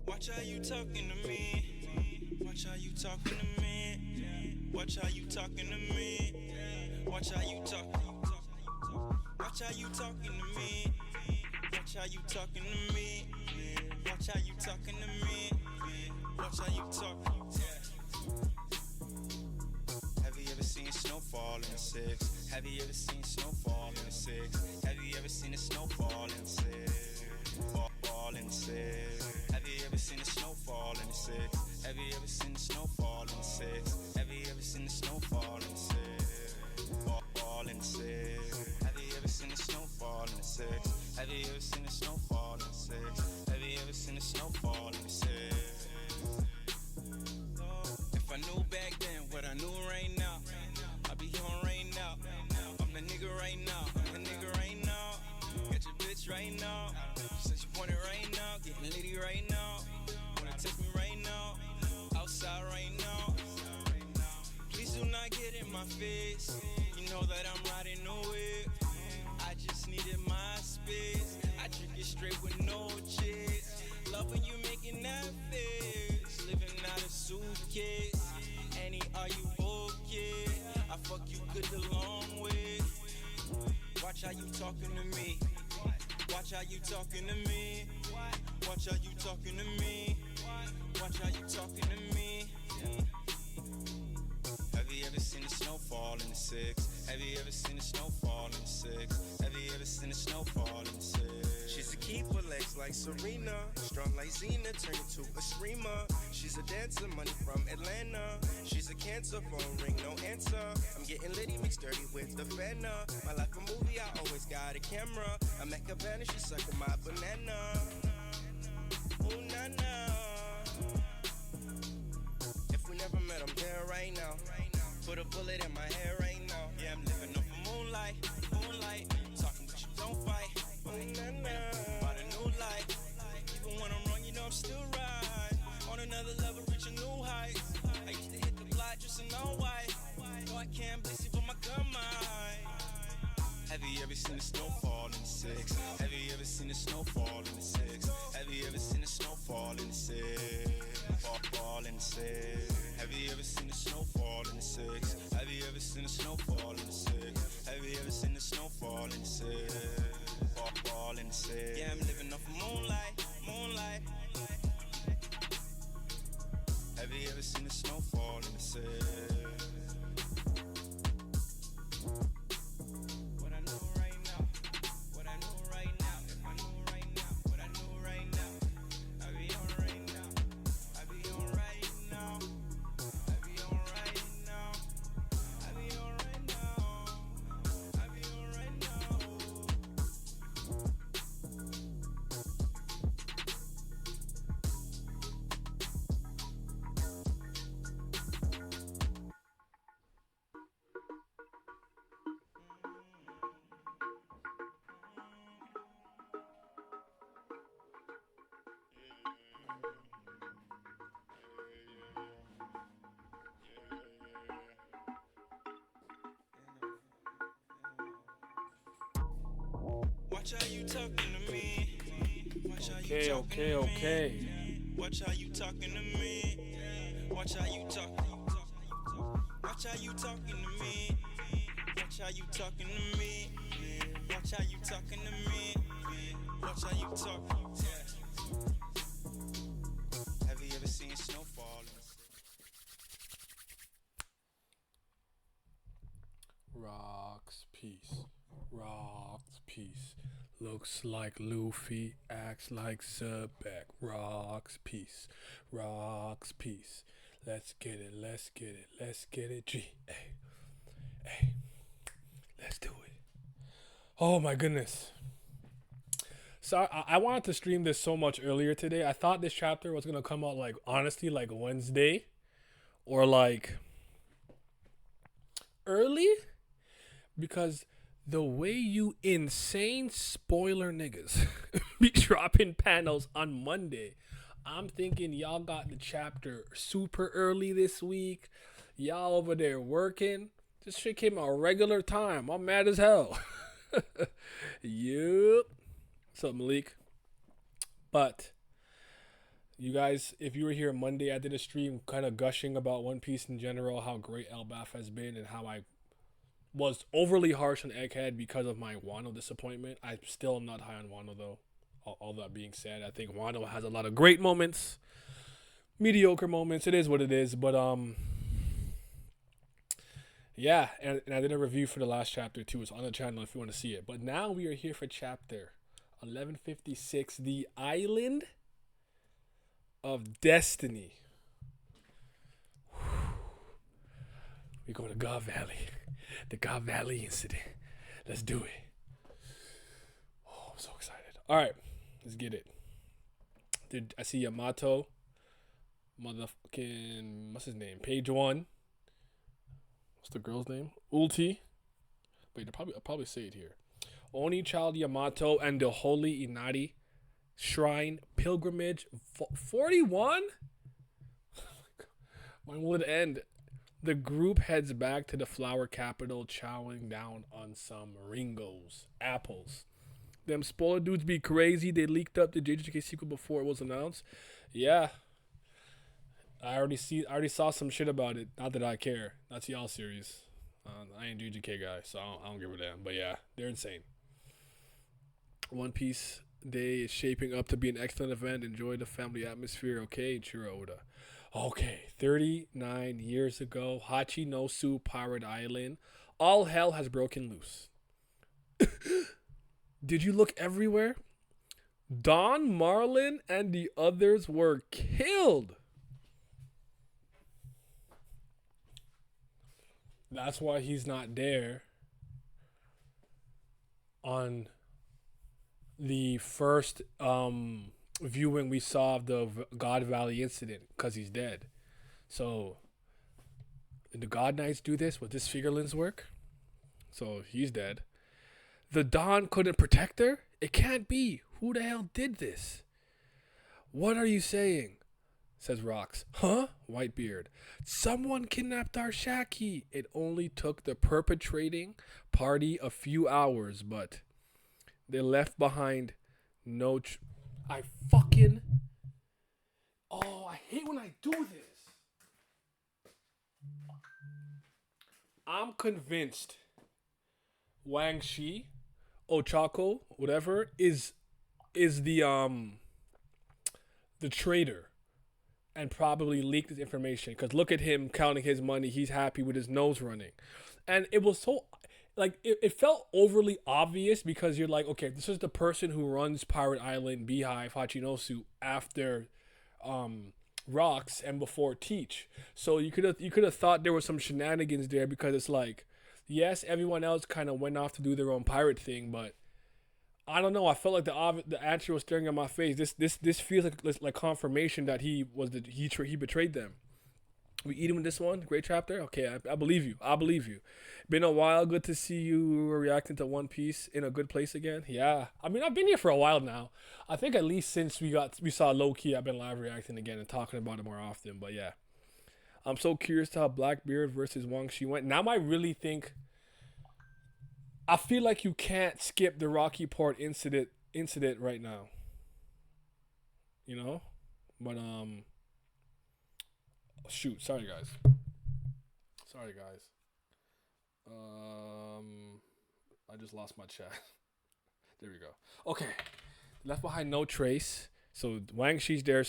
Watch how you talking to me. Watch how you talking to me. Watch how you talking to me. Watch how you talk. Watch how you talking to me. Watch how you talking to me. Watch how you talking to me. Watch how you talk. Have you ever seen snowfall in the six? Have you ever seen snowfall in the six? Have you ever seen a snowfall in the six? Fall in the six. Have you ever seen a snowfall in the six? Have you ever seen a snowfall in the six? Have you ever seen a snowfall in the six? Fall in the six. Have you ever seen a snowfall in the six? Have you ever seen a snowfall in the six? Have you ever seen a snowfall in the six? If I knew back then what I knew right now, I'd be on right now. I'm the nigga right now. I'm the nigga right now. Got your bitch right now. She said she want it right now. Getting litty right now. Wanna text me right now. Outside right now. Please do not get in my face. You know that I'm riding no whip. I just needed my space. I drink it straight with no chase. Love when you making that face. Living out a suitcase. Annie, are you okay? I fuck you good the long way. Watch how you talking to me. Watch how you talking to me. Watch how you talking to me. Watch how you talking to me. Have you ever seen a snowfall in the six? Have you ever seen a snowfall in the six? Have you ever seen a snowfall in the six? She's a keeper, legs like Serena, strong like Xena, turn into a screamer. She's a dancer, money from Atlanta. She's a cancer, phone ring, no answer. I'm getting litty, mixed dirty with the fana. My life a movie, I always got a camera. I'm at Cabana, she's sucking my banana. Ooh, na-na. If we never met, I'm there right now. Put a bullet in my hair right now. Yeah, I'm living off of moonlight, moonlight. Talking but you don't fight. About a new life. Even when I'm wrong, you know I'm still right. On another level, reach a new height. I used to hit the block just in all white. No, I can't bless you, but my gun might. Have you ever seen a snowfall in the six? Have you ever seen a snowfall in the six? Have you ever seen a snowfall in the six? Fall in the six. Have you ever seen a snowfall in the six? Have you ever seen a snowfall in the six? Have you ever seen a snowfall in the six? Fall in the six. Yeah, I'm living off of moonlight, moonlight. Have you ever seen a snowfall in the six? What I know right now, what I know right now, if I knew right now, what I knew right now, I be on right now, I be on right now, I be on right now, I be on right now, I be on right now. Watch how you talking to me. Watch how you talking to me. Watch how you talking to me. Watch how you talk. Watch how you talking to me. Watch how you talking to me. Watch how you talking to me. Watch how you talk. Have you ever seen snowfall? Rocks, peace. Rocks, peace. Looks like Luffy, acts like Zebek. Rocks, peace. Rocks, peace. Let's get it, let's get it, let's get it. G. Hey, hey, let's do it. Oh my goodness. So I wanted to stream this so much earlier today. I thought this chapter was gonna come out like honestly like Wednesday or like early because the way you insane spoiler niggas be dropping panels on Monday, I'm thinking y'all got the chapter super early this week. Y'all over there working. This shit came out regular time. I'm mad as hell. Yup. What's up, Malik? But You guys, if you were here Monday, I did a stream kind of gushing about One Piece in general, how great Elbaf has been, and how I was overly harsh on Egghead because of my Wano disappointment. I still am not high on Wano though. All that being said, I think Wano has a lot of great moments, mediocre moments. It is what it is, but yeah, and I did a review for the last chapter too. It's on the channel if you want to see it. But now we are here for chapter 1156, the Island of Destiny. We go to God Valley, the God Valley incident. Let's do it. Oh, I'm so excited. All right, let's get it. Dude, I see Yamato, motherfucking, what's his name? Page 1. What's the girl's name? Ulti. Wait, I'll probably say it here. Oni Child Yamato and the Holy Inari Shrine Pilgrimage 41? When will it end? The group heads back to the flower capital, chowing down on some Ringos, apples. Them spoiler dudes be crazy. They leaked up the JJK sequel before it was announced. Yeah. I already saw some shit about it. Not that I care. That's y'all series. I ain't JJK guy, so I don't give a damn. But yeah, they're insane. One Piece Day is shaping up to be an excellent event. Enjoy the family atmosphere. Okay, Chiro Oda. Okay, 39 years ago, Hachi no Su Pirate Island. All hell has broken loose. Did you look everywhere? Don Marlin and the others were killed. That's why he's not there on the first viewing we saw of the God Valley incident, because he's dead. So, did the God Knights do this? Would this figurines work? So, he's dead. The Don couldn't protect her? It can't be. Who the hell did this? What are you saying? Says Rox. Huh? Whitebeard. Someone kidnapped our Shaki. It only took the perpetrating party a few hours, but they left behind no... I fucking... Oh, I hate when I do this. I'm convinced Wang Shi, Ochako, whatever, is the traitor and probably leaked this information, because look at him counting his money. He's happy with his nose running. And it was so, like, it felt overly obvious, because you're like, okay, this is the person who runs Pirate Island, Beehive, Hachinosu after Rocks and before Teach. So you could have thought there was some shenanigans there, because it's like, yes, everyone else kind of went off to do their own pirate thing, but I don't know. I felt like the answer was staring at my face. This feels like confirmation that he betrayed them. We eat him with this one. Great chapter. Okay, I believe you. I believe you. Been a while. Good to see you reacting to One Piece in a good place again. Yeah. I mean, I've been here for a while now. I think at least since we saw Loki, I've been live reacting again and talking about it more often. But yeah, I'm so curious to how Blackbeard versus Wang Shi went. Now I really think. I feel like you can't skip the Rocky Port incident right now. You know? But shoot, sorry guys. I just lost my chat. There we go. Okay. Left behind no trace. So Wang Shi's there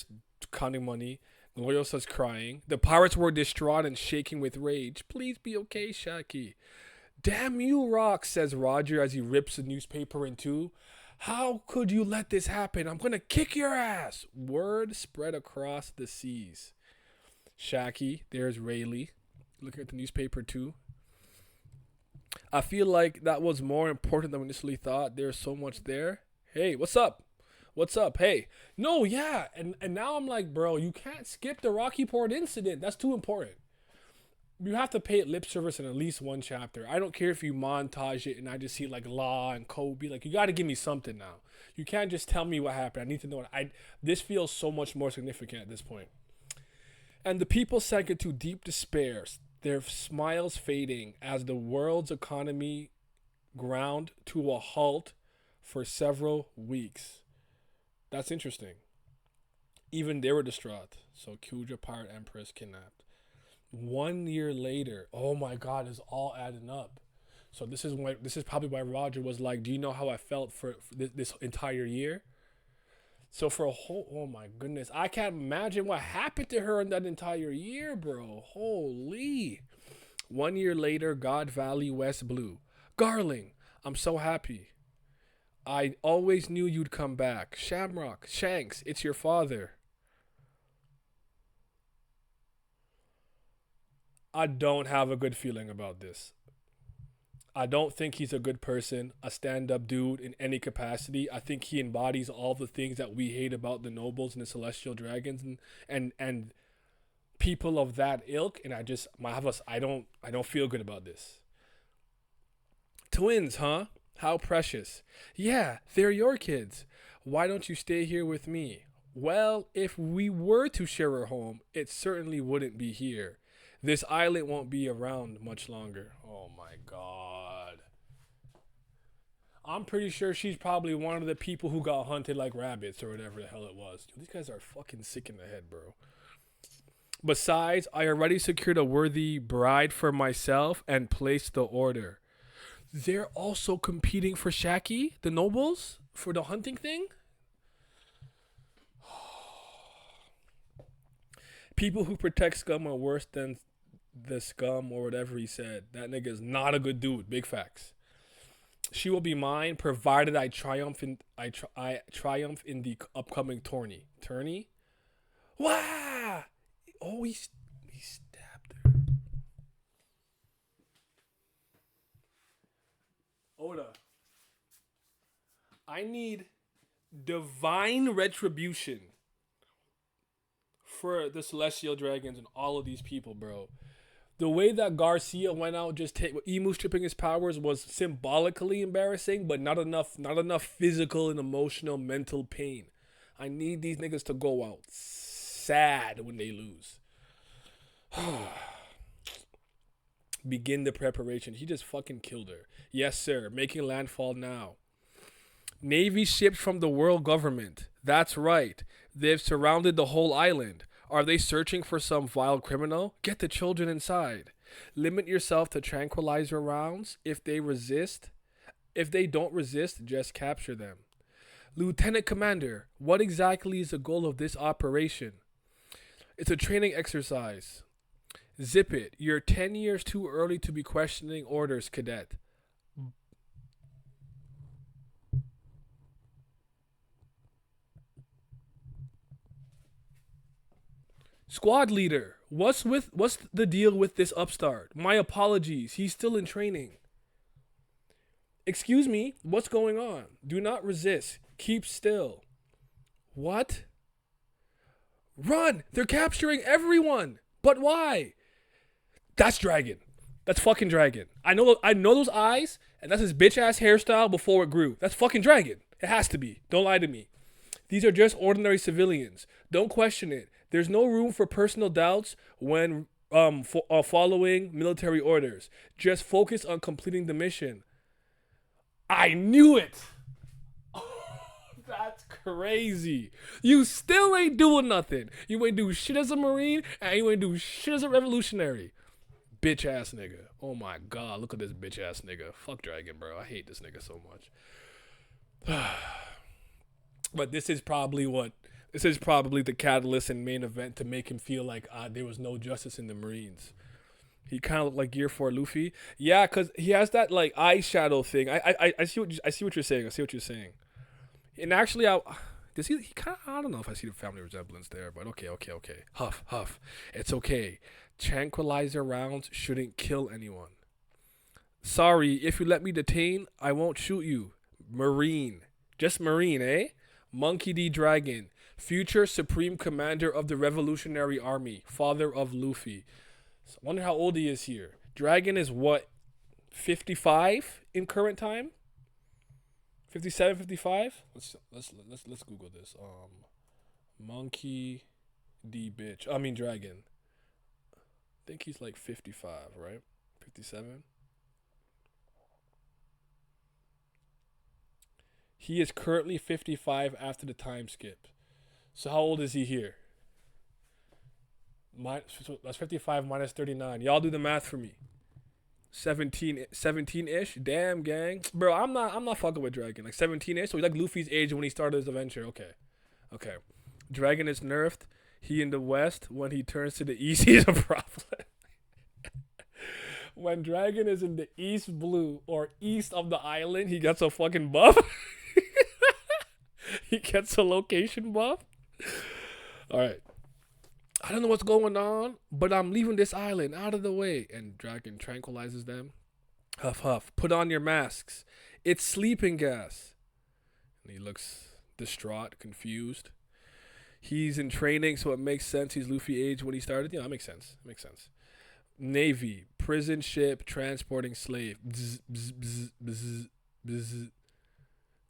counting money. Gloriosa's crying. The pirates were distraught and shaking with rage. Please be okay, Shaki. Damn you, Rock, says Roger as he rips the newspaper in two. How could you let this happen? I'm going to kick your ass. Word spread across the seas. Shaki, there's Rayleigh, looking at the newspaper too. I feel like that was more important than we initially thought. There's so much there. Hey, what's up? What's up? Hey. No, yeah. And now I'm like, bro, you can't skip the Rocky Port incident. That's too important. You have to pay it lip service in at least one chapter. I don't care if you montage it and I just see like Law and Kobe. Like, you got to give me something now. You can't just tell me what happened. I need to know. This feels so much more significant at this point. And the people sank into deep despair, their smiles fading as the world's economy ground to a halt for several weeks. That's interesting. Even they were distraught. So Kyuja, Pirate Empress, kidnapped. 1 year later, oh my God, it's all adding up. So this is probably why Roger was like, "Do you know how I felt for this entire year?" So for a whole, oh my goodness, I can't imagine what happened to her in that entire year, bro. Holy. 1 year later, God Valley, West Blue. Garling, I'm so happy. I always knew you'd come back. Shamrock, Shanks, it's your father. I don't have a good feeling about this. I don't think he's a good person, a stand-up dude in any capacity. I think he embodies all the things that we hate about the nobles and the celestial dragons and people of that ilk. And I don't feel good about this. Twins, huh? How precious. Yeah, they're your kids. Why don't you stay here with me? Well, if we were to share a home, it certainly wouldn't be here. This island won't be around much longer. Oh my God. I'm pretty sure she's probably one of the people who got hunted like rabbits or whatever the hell it was. Dude, these guys are fucking sick in the head, bro. Besides, I already secured a worthy bride for myself and placed the order. They're also competing for Shaki, the nobles, for the hunting thing? People who protect scum are worse than the scum or whatever he said. That nigga is not a good dude. Big facts. She will be mine, provided I triumph in the upcoming tourney. Tourney? Wah! Oh, he stabbed her. Oda, I need divine retribution for the celestial dragons and all of these people, bro. The way that Garcia went out Emu stripping his powers was symbolically embarrassing, but not enough physical and emotional mental pain. I need these niggas to go out sad when they lose. Begin the preparation. He just fucking killed her. Yes, sir. Making landfall now. Navy ships from the world government. That's right. They've surrounded the whole island. Are they searching for some vile criminal? Get the children inside. Limit yourself to tranquilizer rounds. If they don't resist, just capture them. Lieutenant Commander, what exactly is the goal of this operation? It's a training exercise. Zip it. You're 10 years too early to be questioning orders, cadet. Squad leader, what's the deal with this upstart? My apologies. He's still in training. Excuse me, what's going on? Do not resist. Keep still. What? Run! They're capturing everyone. But why? That's Dragon. That's fucking Dragon. I know those eyes, and that's his bitch ass hairstyle before it grew. That's fucking Dragon. It has to be. Don't lie to me. These are just ordinary civilians. Don't question it. There's no room for personal doubts when following military orders. Just focus on completing the mission. I knew it. That's crazy. You still ain't doing nothing. You ain't do shit as a Marine, and you ain't do shit as a revolutionary. Bitch ass nigga. Oh my God, look at this bitch ass nigga. Fuck Dragon, bro. I hate this nigga so much. But this is probably the catalyst and main event to make him feel like there was no justice in the Marines. He kind of looked like Gear 4 Luffy. Yeah, because he has that like eyeshadow thing. I see what you're saying. I see what you're saying. And actually, I don't know if I see the family resemblance there, but okay. Huff. It's okay. Tranquilizer rounds shouldn't kill anyone. Sorry, if you let me detain, I won't shoot you. Marine. Just Marine, eh? Monkey D. Dragon. Future Supreme Commander of the Revolutionary Army. Father of Luffy. So I wonder how old he is here. Dragon is what? 55 in current time? 57, 55? Let's Google this. Monkey D. Dragon. I think he's like 55, right? 57? He is currently 55 after the time skip. So how old is he here? That's 55 minus 39. Y'all do the math for me. 17-ish. Damn, gang. Bro, I'm not fucking with Dragon. Like 17-ish. So he's like Luffy's age when he started his adventure. Okay. Dragon is nerfed. He in the west. When he turns to the east, he's a problem. When Dragon is in the east blue or east of the island, he gets a fucking buff. He gets a location buff. All right. I don't know what's going on, but I'm leaving this island out of the way. And Dragon tranquilizes them. Huff, huff. Put on your masks. It's sleeping gas. And he looks distraught, confused. He's in training, so it makes sense. He's Luffy age when he started. Yeah, that makes sense. Navy, prison ship, transporting slave. Bzz, bzz, bzz, bzz, bzz.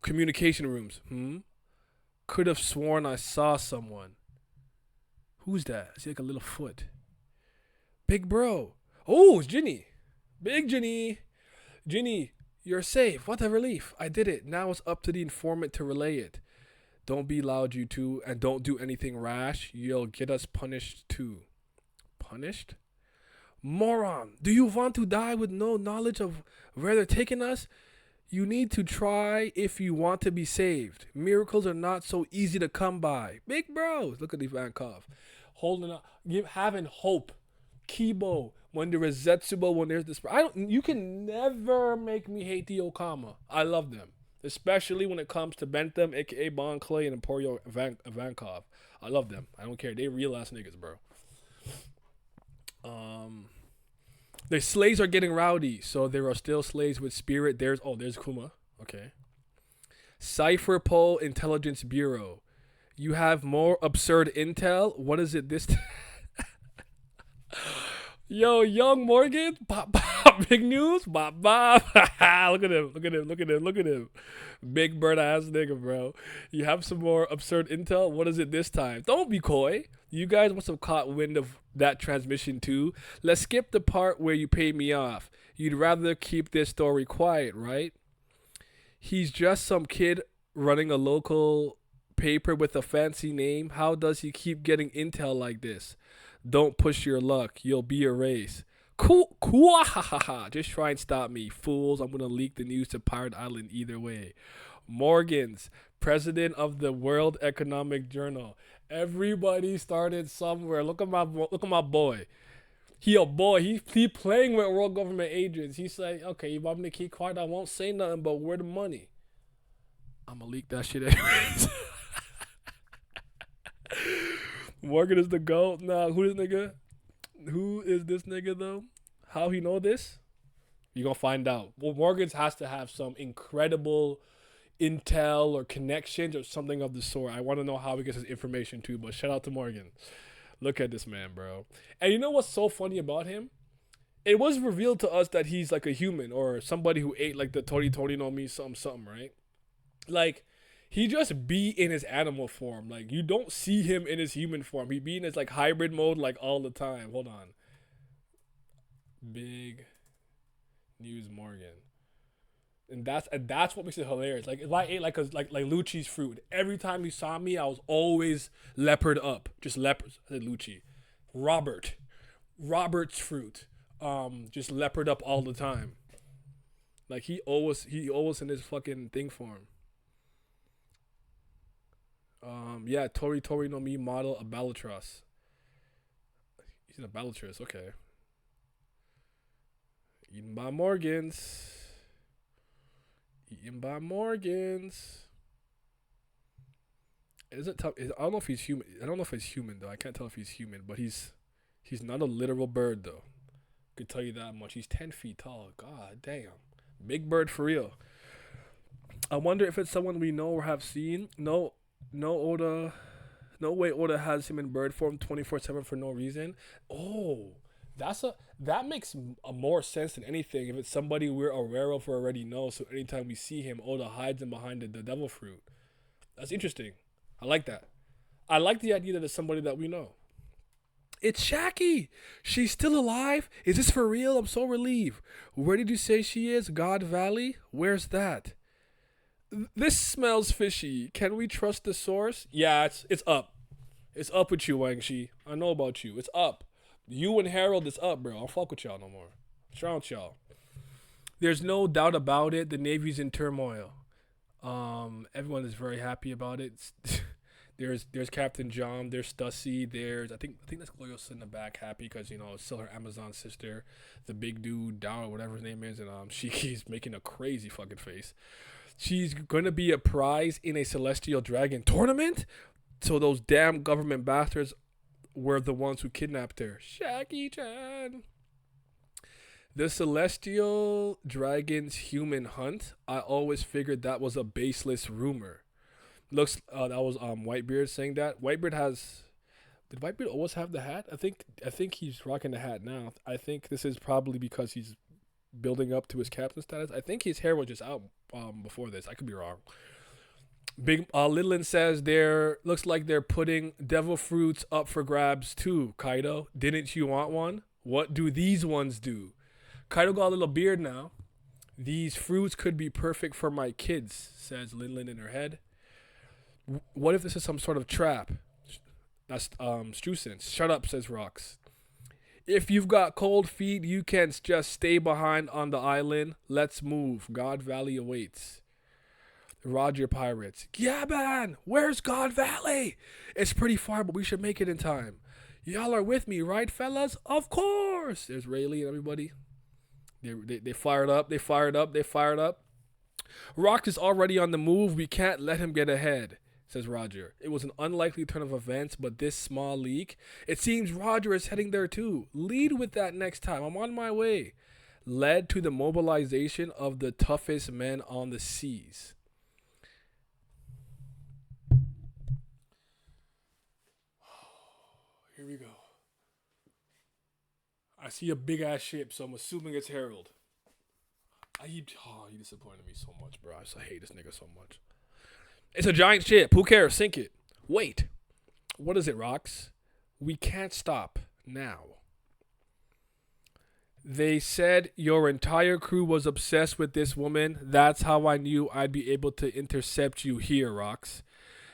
Communication rooms. Could have sworn I saw someone. Who's that? I see like a little foot. Big bro. Oh, it's Ginny. Big Ginny. Ginny, you're safe. What a relief. I did it. Now it's up to the informant to relay it. Don't be loud, you two, and don't do anything rash. You'll get us punished too. Punished? Moron. Do you want to die with no knowledge of where they're taking us? You need to try if you want to be saved. Miracles are not so easy to come by. Big bros. Look at Ivankov. Holding up. Having hope. Kibo. When there is Zetsubo. When there's this. You can never make me hate the Okama. I love them. Especially when it comes to Bentham, a.k.a. Bon Clay, and Emporio Ivankov. I love them. I don't care. They real ass niggas, bro. The slaves are getting rowdy, so there are still slaves with spirit. There's Kuma. Okay. Cypher Pole Intelligence Bureau. You have more absurd intel. What is it this time? Yo, Young Morgan. Bop, bop. Big news. Bop, bop. Look at him. Big bird ass nigga, bro. You have some more absurd intel. What is it this time? Don't be coy. You guys must have caught wind of that transmission too. Let's skip the part where you paid me off. You'd rather keep this story quiet, right? He's just some kid running a local paper with a fancy name. How does he keep getting intel like this? Don't push your luck. You'll be erased. Cool. Just try and stop me, fools. I'm going to leak the news to Pirate Island either way. Morgans, president of the World Economic Journal. Everybody started somewhere. Look at my boy. He a boy. He playing with world government agents. He say, okay, you want me to keep quiet? I won't say nothing, but where the money? I'm going to leak that shit anyways. Morgan is the GOAT. Nah, who is this nigga though? How he know this? You're going to find out. Well, Morgan's has to have some incredible intel or connections or something of the sort. I want to know how he gets his information too, but shout out to Morgan. Look at this man, bro. And you know what's so funny about him? It was revealed to us that he's like a human or somebody who ate like the Tori no Mi something, right? Like, he just be in his animal form. Like, you don't see him in his human form. He be in his like hybrid mode like all the time. Hold on. Big News Morgan. And that's what makes it hilarious. Like, if I ate like Lucci's fruit, every time he saw me, I was always leopard up. Just leopard. I said Lucci. Robert's fruit. Just leopard up all the time. Like, he always in his fucking thing form. Yeah, Tori no Mi model a Balatros. He's in a Balatros, okay. Eaten by Morgans. Is it tough? I don't know if he's human. I don't know if he's human though. I can't tell if he's human, but he's not a literal bird though. Could tell you that much. He's 10 feet tall. God damn, big bird for real. I wonder if it's someone we know or have seen. No way Oda has him in bird form 24/7 for no reason. Oh, that makes a more sense than anything if it's somebody we're aware of or already know. So anytime we see him, Oda hides him behind the devil fruit. That's interesting. I like that. I like the idea that it's somebody that we know. It's Shaki. She's still alive? Is this for real? I'm so relieved. Where did you say she is? God Valley? Where's that? This smells fishy. Can we trust the source? Yeah, it's up. It's up with you, Wang Shi. I know about you. It's up. You and Harold is up, bro. I don't fuck with y'all no more. Shout out y'all. There's no doubt about it. The Navy's in turmoil. Everyone is very happy about it. There's Captain John. There's Stussy. I think that's Gloriosa in the back, happy because it's still her Amazon sister, the big dude Dow or whatever his name is, and she's making a crazy fucking face. She's gonna be a prize in a Celestial Dragon tournament. So those damn government bastards were the ones who kidnapped her. Shaggy-chan. The Celestial Dragon's human hunt. I always figured that was a baseless rumor. That was Whitebeard saying that. Did Whitebeard always have the hat? I think he's rocking the hat now. I think this is probably because he's building up to his captain status. I think his hair was just out before this. I could be wrong. Big Lidlin says looks like they're putting devil fruits up for grabs too. Kaido, didn't you want one? What do these ones do? Kaido got a little beard now. These fruits could be perfect for my kids, says Lidlin in her head. What if this is some sort of trap? That's Strusen. Shut up, says Rox. If you've got cold feet, you can just stay behind on the island. Let's move. God Valley awaits. Roger Pirates. Yeah, man. Where's God Valley? It's pretty far, but we should make it in time. Y'all are with me, right, fellas? Of course. There's Rayleigh and everybody. They fired up. They fired up. Rox is already on the move. We can't let him get ahead, says Roger. It was an unlikely turn of events, but this small leak. It seems Roger is heading there too. Lead with that next time. I'm on my way. Led to the mobilization of the toughest men on the seas. Here we go. I see a big ass ship, so I'm assuming it's Harold. He disappointed me so much, bro. I hate this nigga so much. It's a giant ship. Who cares? Sink it. Wait. What is it, Rox? We can't stop now. They said your entire crew was obsessed with this woman. That's how I knew I'd be able to intercept you here, Rox.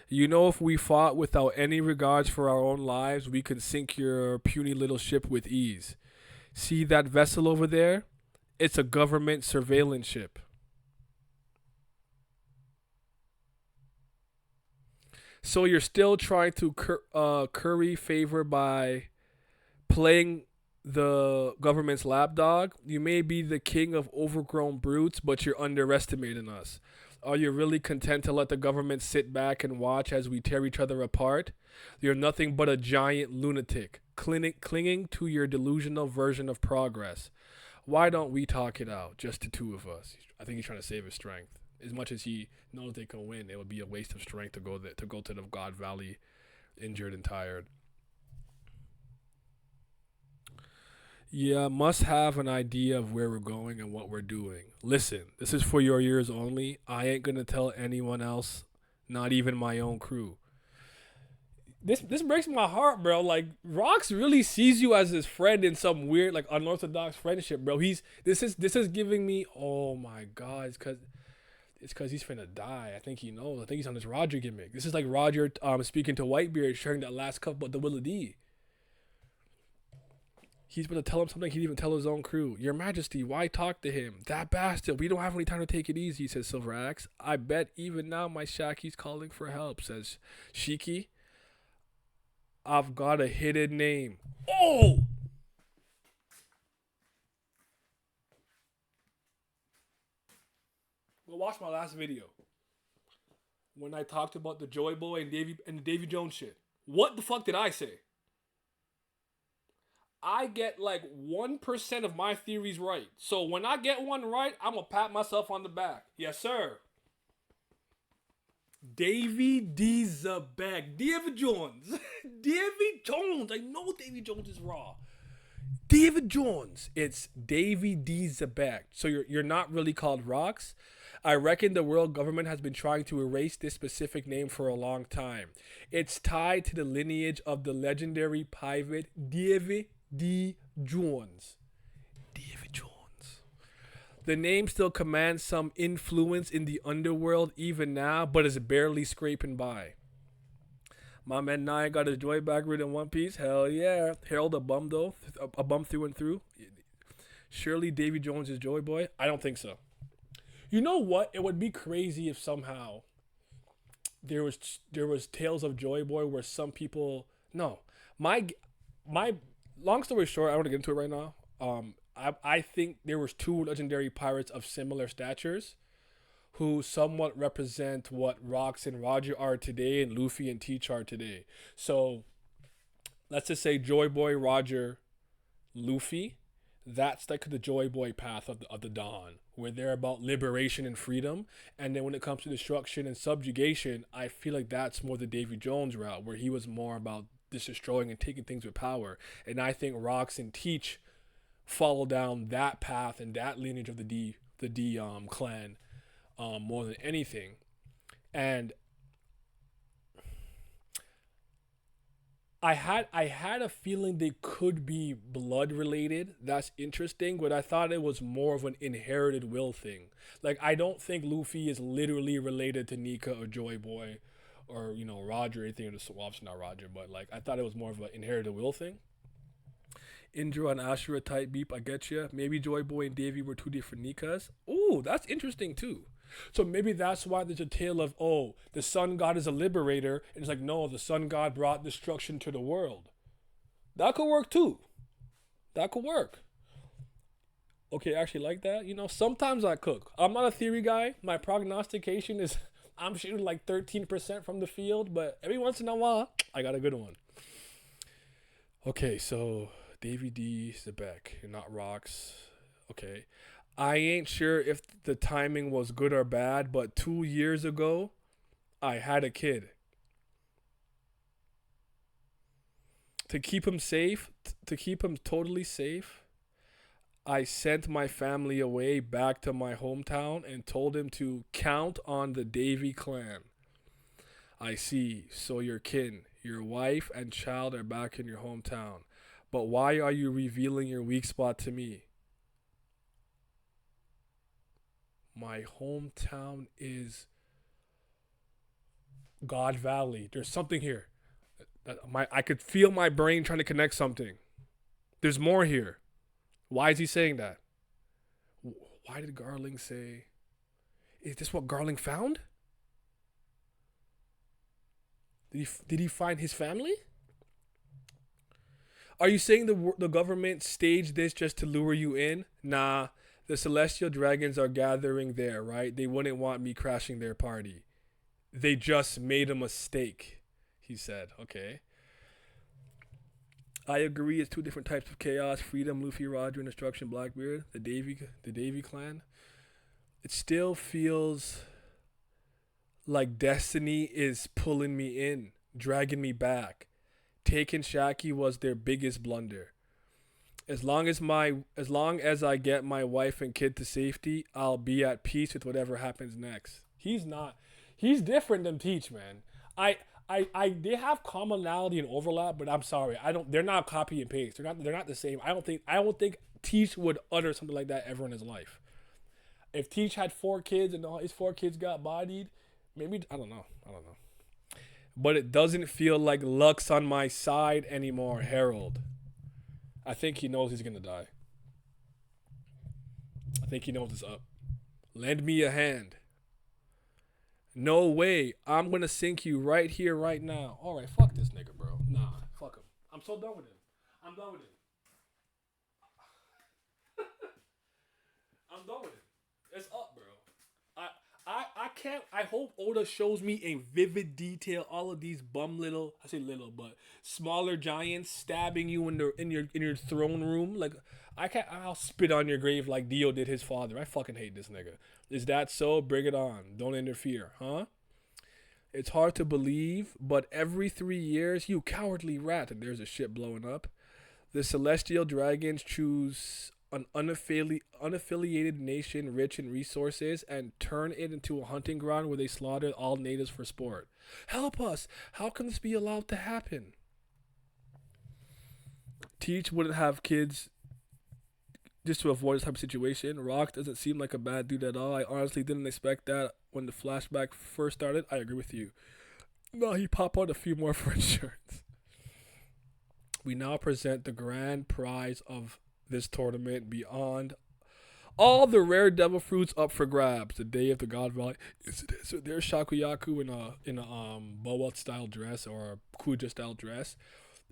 If we fought without any regards for our own lives, we could sink your puny little ship with ease. See that vessel over there? It's a government surveillance ship. So you're still trying to curry favor by playing the government's lapdog? You may be the king of overgrown brutes, but you're underestimating us. Are you really content to let the government sit back and watch as we tear each other apart? You're nothing but a giant lunatic, clinging to your delusional version of progress. Why don't we talk it out, just the two of us? I think he's trying to save his strength. As much as he knows they can win, it would be a waste of strength to go to the God Valley injured and tired. Yeah, must have an idea of where we're going and what we're doing. Listen, this is for your ears only. I ain't gonna tell anyone else, not even my own crew. This breaks my heart, bro. Like, Rox really sees you as his friend in some weird, like, unorthodox friendship, bro. This is giving me, oh my god, it's cause he's finna die. I think he knows. I think he's on this Roger gimmick. This is like Roger speaking to Whitebeard, sharing that last cup about the Willa D. He's going to tell him something he didn't even tell his own crew. Your Majesty, why talk to him? That bastard. We don't have any time to take it easy, says Silver Axe. I bet even now my Shaki's calling for help, says Shiki. I've got a hidden name. Oh! Go watch my last video. When I talked about the Joy Boy and the Davy Jones shit. What the fuck did I say? I get like 1% of my theories right. So when I get one right, I'm going to pat myself on the back. Yes, sir. Davy D. Zabek. David Jones. Davy Jones. I know Davy Jones is raw. David Jones. It's Davy D. Zabek. So you're not really called Rox. I reckon the world government has been trying to erase this specific name for a long time. It's tied to the lineage of the legendary pirate Davy D. Jones. David Jones. The name still commands some influence in the underworld even now, but is barely scraping by. My man Nia got his joy back rid in One Piece. Hell yeah. Harold a bum though. A bum through and through. Surely Davy Jones is Joy Boy? I don't think so. You know what? It would be crazy if somehow there was Tales of Joy Boy where some people no. My long story short, I don't want to get into it right now. I think there was two legendary pirates of similar statures who somewhat represent what Rox and Roger are today and Luffy and Teach are today. So let's just say Joy Boy, Roger, Luffy. That's like the Joy Boy path of the Dawn, where they're about liberation and freedom. And then when it comes to destruction and subjugation, I feel like that's more the Davy Jones route, where he was more about destroying and taking things with power. And I think Rox and Teach follow down that path and that lineage of the D clan more than anything. And I had a feeling they could be blood related. That's interesting, but I thought it was more of an inherited will thing. Like, I don't think Luffy is literally related to Nika or Joy Boy or, you know, Roger or anything. Well, obviously not Roger, but like I thought it was more of an inherited will thing. Indra and Ashura type beep, I get you. Maybe Joy Boy and Davy were two different Nikas. Ooh, that's interesting too. So maybe that's why there's a tale of, oh, the sun god is a liberator. And it's like, no, the sun god brought destruction to the world. That could work too. That could work. Okay, actually like that. You know, sometimes I cook. I'm not a theory guy. My prognostication is I'm shooting like 13% from the field. But every once in a while, I got a good one. Okay, so Davy D, Zebek, and not Rox. Okay. I ain't sure if the timing was good or bad, but 2 years ago, I had a kid. To keep him safe, to keep him totally safe, I sent my family away back to my hometown and told him to count on the Davy clan. I see. So your kin, your wife and child are back in your hometown. But why are you revealing your weak spot to me? My hometown is God Valley. There's something here. I could feel my brain trying to connect something. There's more here. Why is he saying that? Why did Garling say? Is this what Garling found? Did he find his family? Are you saying the government staged this just to lure you in? Nah. The Celestial Dragons are gathering there, right? They wouldn't want me crashing their party. They just made a mistake, he said. Okay. I agree, it's two different types of chaos. Freedom, Luffy, Roger, and Destruction, Blackbeard. The Davy clan. It still feels like destiny is pulling me in, dragging me back. Taking Shaki was their biggest blunder. As long as I get my wife and kid to safety, I'll be at peace with whatever happens next. He's different than Teach, man. They have commonality and overlap, but I'm sorry. They're not copy and paste. They're not the same. I don't think Teach would utter something like that ever in his life. If Teach had 4 kids and all his 4 kids got bodied, maybe I don't know. But it doesn't feel like luck's on my side anymore, Harold. I think he knows he's going to die. I think he knows it's up. Lend me a hand. No way. I'm going to sink you right here, right now. All right, fuck this nigga, bro. Nah, fuck him. I'm so done with him. I'm done with him. I'm done with him. It's up, bro. I can't. I hope Oda shows me in vivid detail all of these smaller giants stabbing you in your throne room. Like I'll spit on your grave like Dio did his father. I fucking hate this nigga. Is that so? Bring it on. Don't interfere, huh? It's hard to believe, but every 3 years, you cowardly rat, and there's a ship blowing up. The Celestial Dragons choose an unaffiliated nation rich in resources and turn it into a hunting ground where they slaughter all natives for sport. Help us! How can this be allowed to happen? Teach wouldn't have kids just to avoid this type of situation. Rock doesn't seem like a bad dude at all. I honestly didn't expect that when the flashback first started. I agree with you. No, he pop out a few more for insurance. We now present the grand prize of this tournament beyond all the rare devil fruits up for grabs. The day of the God Valley incident. So there's Shakuyaku in a boa style dress or a Kuja style dress.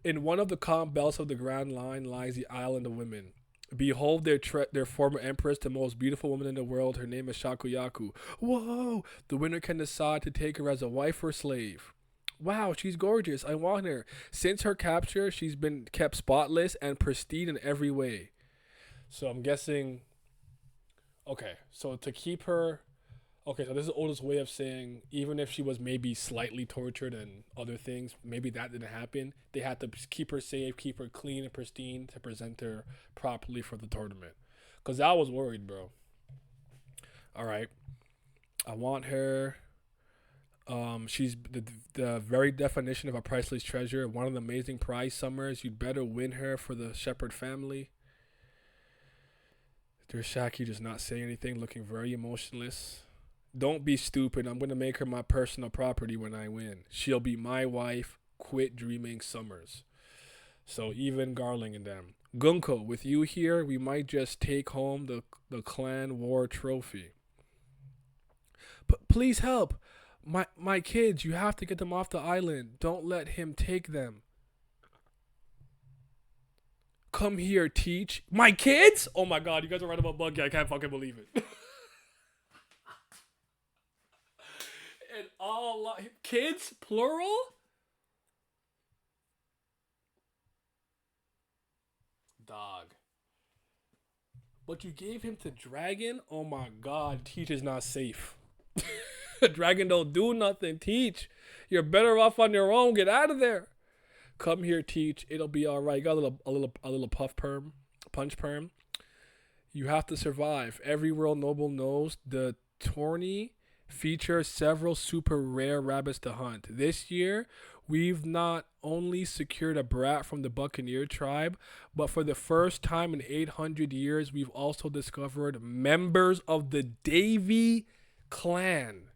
In one of the calm belts of the Grand Line lies the island of women. Behold their former empress, the most beautiful woman in the world. Her name is Shakuyaku. Whoa! The winner can decide to take her as a wife or slave. Wow, she's gorgeous. I want her. Since her capture, she's been kept spotless and pristine in every way. So I'm guessing. Okay, so to keep her. Okay, so this is Oda's way of saying even if she was maybe slightly tortured and other things, maybe that didn't happen. They had to keep her safe, keep her clean and pristine to present her properly for the tournament. Because I was worried, bro. All right. I want her. She's the very definition of a priceless treasure. One of the amazing prize summers. You'd better win her for the Shepherd family. There's Shaki just not saying anything, looking very emotionless. Don't be stupid. I'm going to make her my personal property when I win. She'll be my wife. Quit dreaming summers. So even Garling and them. Gunko, with you here, we might just take home the clan war trophy. But please help. My kids, you have to get them off the island. Don't let him take them. Come here, teach. My kids? Oh my god, you guys are right about Buggy. I can't fucking believe it. And all kids, plural? Dog. But you gave him to Dragon? Oh my god, Teach is not safe. Dragon don't do nothing. Teach, you're better off on your own. Get out of there. Come here, Teach. It'll be all right. You got a little punch perm. You have to survive. Every world noble knows the tourney features several super rare rabbits to hunt. This year, we've not only secured a brat from the Buccaneer tribe, but for the first time in 800 years, we've also discovered members of the Davy clan.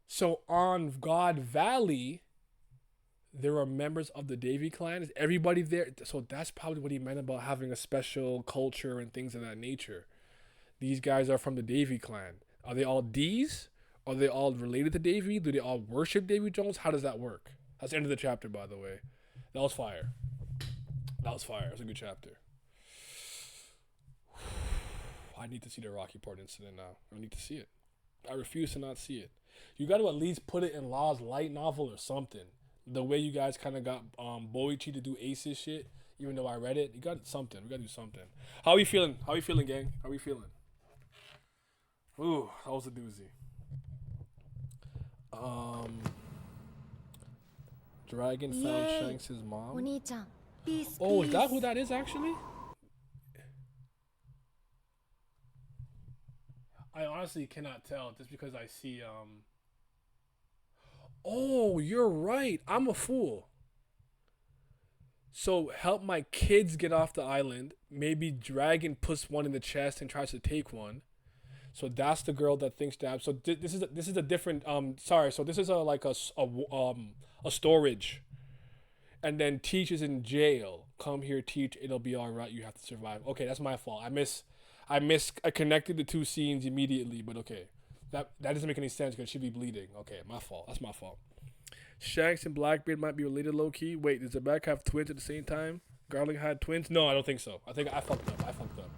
So on God Valley, there are members of the Davy clan. Is everybody there? So that's probably what he meant about having a special culture and things of that nature. These guys are from the Davy clan. Are they all D's? Are they all related to Davy? Do they all worship Davy Jones? How does that work? That's the end of the chapter, by the way. That was fire. That was fire. It was a good chapter. I need to see the Rocky Port incident now. I need to see it. I refuse to not see it. You got to at least put it in Law's light novel or something. The way you guys kind of got Boichi to do Ace's shit, even though I read it, you got something. We got to do something. How are we feeling? How are we feeling, gang? How are we feeling? Ooh, that was a doozy. Dragon found Shanks' mom. Oh, is that who that is actually? I honestly cannot tell just because I see Oh, you're right. I'm a fool. So help my kids get off the island. Maybe Dragon puts one in the chest and tries to take one. So that's the girl that thinks that. So this is a different sorry. So this is a storage, and then Teach is in jail. Come here, Teach. It'll be all right. You have to survive. Okay, that's my fault. I connected the two scenes immediately, but okay, that doesn't make any sense because she'd be bleeding. Okay, my fault. That's my fault. Shanks and Blackbeard might be related low key. Wait, does Zebek have twins at the same time? Garling had twins? No, I don't think so. I think I fucked up.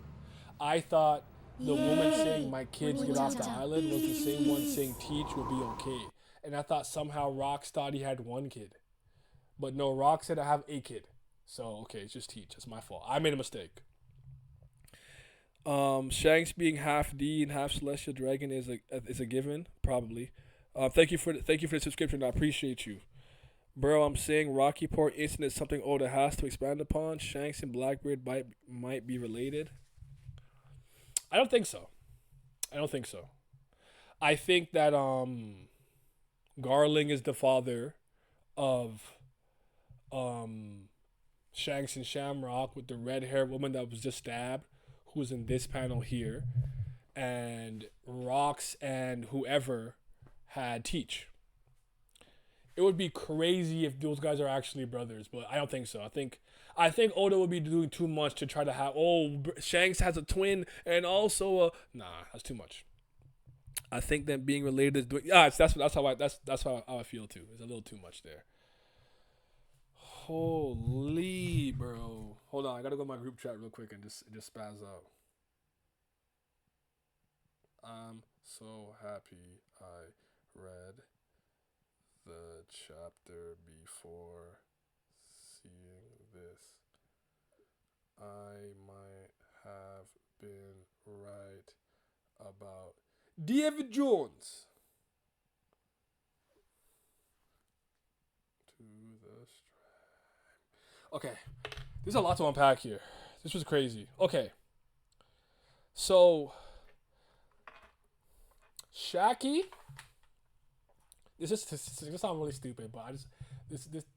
I thought the woman saying my kids get off the island was the same one saying Teach will be okay. And I thought somehow Rox thought he had one kid. But no, Rox said I have a kid. So, okay, it's just Teach. It's my fault. I made a mistake. Shanks being half D and half Celestial Dragon is a given, probably. Thank you for the subscription. I appreciate you. Bro, I'm saying Rocky Port incident is something Oda has to expand upon. Shanks and Blackbeard might be related. I don't think so. I think that Garling is the father of Shanks and Shamrock with the red-haired woman that was just stabbed, who's in this panel here, and Rox and whoever had Teach. It would be crazy if those guys are actually brothers, but I don't think so. I think Oda would be doing too much to try to have. Oh, Shanks has a twin and also a. Nah, that's too much. I think that being related is doing. Yeah, that's how I feel too. It's a little too much there. Holy bro. Hold on, I gotta go to my group chat real quick and just spaz out. I'm so happy I read the chapter before seeing this. I might have been right about David Jones. To the Okay, there's a lot to unpack here. This was crazy. Okay, so Shaki. This sounds really stupid, but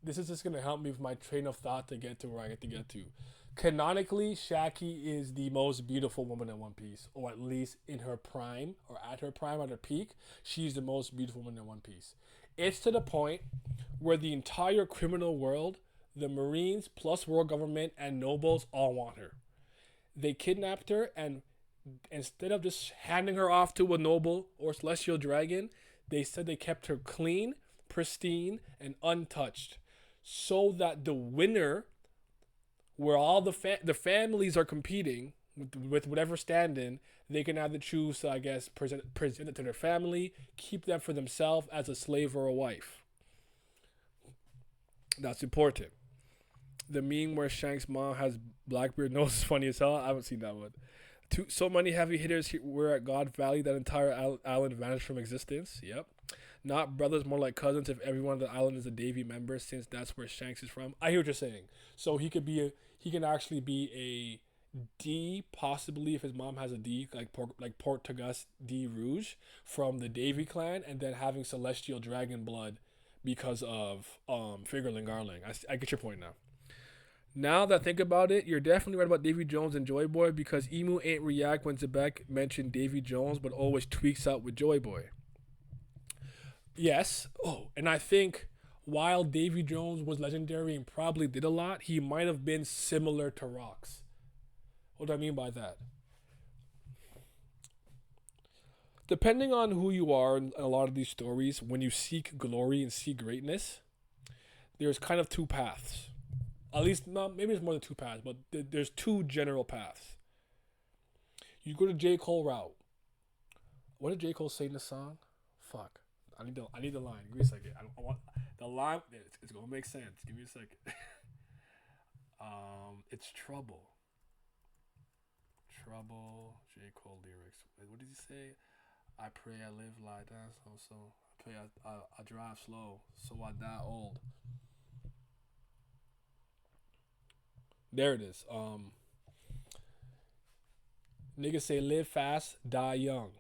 this is just gonna help me with my train of thought to get to where I get to get to. Canonically, Shaki is the most beautiful woman in One Piece, or at least in her prime, or at her prime, at her peak, she's the most beautiful woman in One Piece. It's to the point where the entire criminal world, the Marines plus world government and nobles all want her. They kidnapped her, and instead of just handing her off to a noble or celestial dragon, they said they kept her clean, pristine, and untouched, so that the winner, where all the families are competing with whatever stand-in, they can either choose to, I guess, present it to their family, keep them for themselves as a slave or a wife. That's important. The meme where Shanks' mom has Blackbeard nose is funny as hell. I haven't seen that one. So many heavy hitters were at God Valley that entire island vanished from existence. Yep. Not brothers, more like cousins. If everyone on the island is a Davy member, since that's where Shanks is from. I hear what you're saying. So he can actually be a D, possibly if his mom has a D, like Portugas D Rouge from the Davy clan, and then having celestial dragon blood because of Fingerling Garling. I get your point now. Now that I think about it, you're definitely right about Davy Jones and Joy Boy, because Emu ain't react when Zebek mentioned Davy Jones, but always tweaks out with Joy Boy. Yes. Oh, and I think while Davy Jones was legendary and probably did a lot, he might have been similar to Rocks. What do I mean by that? Depending on who you are in a lot of these stories, when you seek glory and seek greatness, there's kind of two paths. At least, maybe there's more than two paths, but there's two general paths. You go to J. Cole route. What did J. Cole say in the song? Fuck. I need the line. Give me a second. I want the line. It's gonna make sense. Give me a second. It's Trouble. Trouble. J. Cole lyrics. What did he say? I pray I live like that. So I pray I drive slow. So I die old. There it is. Niggas say live fast, die young.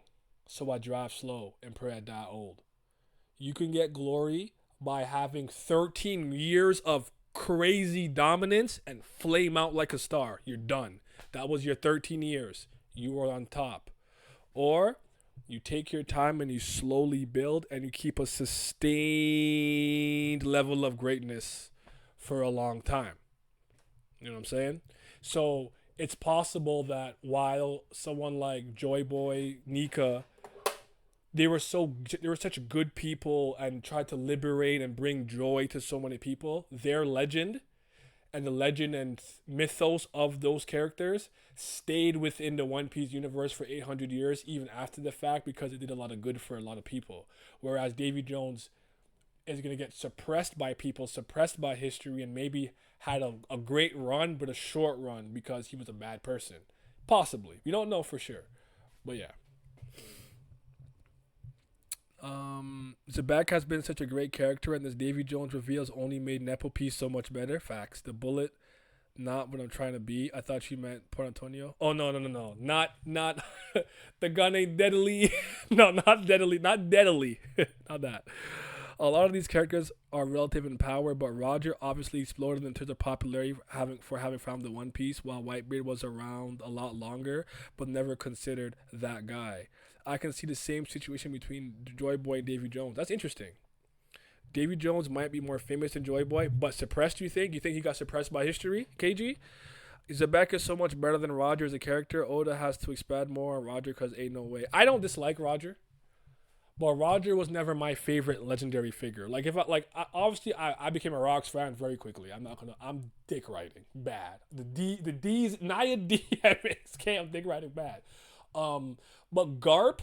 So I drive slow and pray I die old. You can get glory by having 13 years of crazy dominance and flame out like a star. You're done. That was your 13 years. You were on top. Or you take your time and you slowly build and you keep a sustained level of greatness for a long time. You know what I'm saying? So it's possible that while someone like Joy Boy, Nika, they were such good people and tried to liberate and bring joy to so many people, their legend and the legend and mythos of those characters stayed within the One Piece universe for 800 years, even after the fact, because it did a lot of good for a lot of people. Whereas Davy Jones is going to get suppressed by people, suppressed by history, and maybe had a great run, but a short run because he was a bad person. Possibly. We don't know for sure. But yeah. Zebek has been such a great character, and this Davy Jones reveal has only made Nepo Piece so much better. Facts. The bullet, not what I'm trying to be. I thought she meant Port Antonio. Oh, no. Not the gun ain't deadly. No, not deadly. Not deadly. Not that. A lot of these characters are relative in power, but Roger obviously exploded in terms of popularity for having found the One Piece, while Whitebeard was around a lot longer, but never considered that guy. I can see the same situation between Joy Boy and Davy Jones. That's interesting. Davy Jones might be more famous than Joy Boy, but suppressed, you think? You think he got suppressed by history, KG? Zabek is so much better than Roger as a character. Oda has to expand more on Roger because ain't no way. I don't dislike Roger, but Roger was never my favorite legendary figure. Like if obviously I became a Rocks fan very quickly. I'm dick writing bad. The D's Naya DMX I'm dick writing bad. But Garp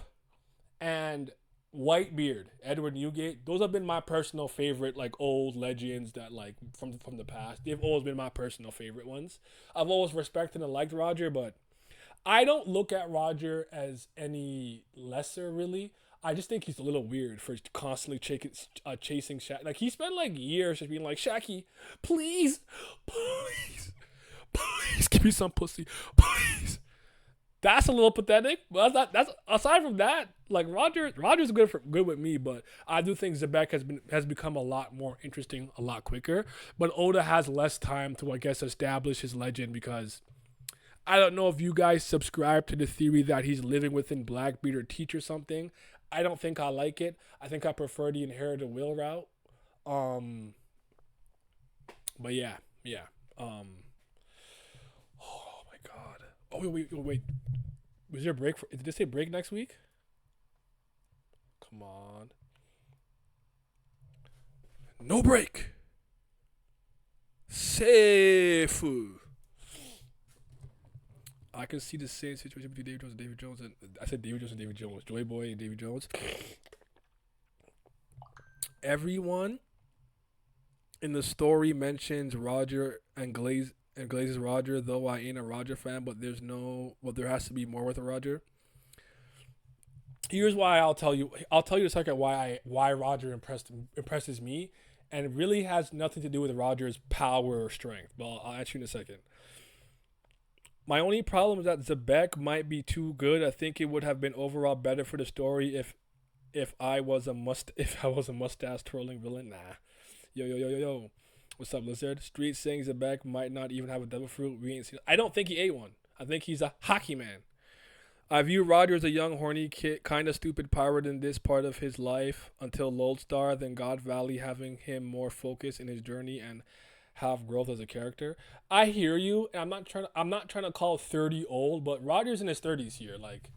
and Whitebeard, Edward Newgate, those have been my personal favorite, like old legends that like from the past. They've always been my personal favorite ones. I've always respected and liked Roger, but I don't look at Roger as any lesser really. I just think he's a little weird for constantly chasing Shaq. Like he spent like years just being like, Shaqy, please, please, please give me some pussy, please. That's a little pathetic, but that's aside from that. Like Roger's good with me, but I do think Zabek has become a lot more interesting, a lot quicker. But Oda has less time to, I guess, establish his legend because I don't know if you guys subscribe to the theory that he's living within Blackbeard or Teach or something. I don't think I like it. I think I prefer the inherited will route. But yeah. Oh my god. Oh wait. Was there a break? Did they say break next week? Come on. No break. Safe. I can see the same situation between David Jones and David Jones. And I said David Jones and David Jones. Joy Boy and David Jones. Everyone in the story mentions Roger and Glazes Roger, though I ain't a Roger fan, but there has to be more with a Roger. Here's why I'll tell you in a second why Roger impresses me, and it really has nothing to do with Roger's power or strength. But I'll answer you in a second. My only problem is that Zabek might be too good. I think it would have been overall better for the story if I was a mustache twirling villain. Nah. Yo. What's up, Lizard? Street saying Zabek might not even have a devil fruit. We ain't seen. I don't think he ate one. I think he's a hockey man. I view Roger as a young, horny kid, kind of stupid pirate in this part of his life until Lodestar, then God Valley, having him more focused in his journey and have growth as a character. I hear you, and I'm not trying to call 30 old, but Roger's in his 30s here. Like,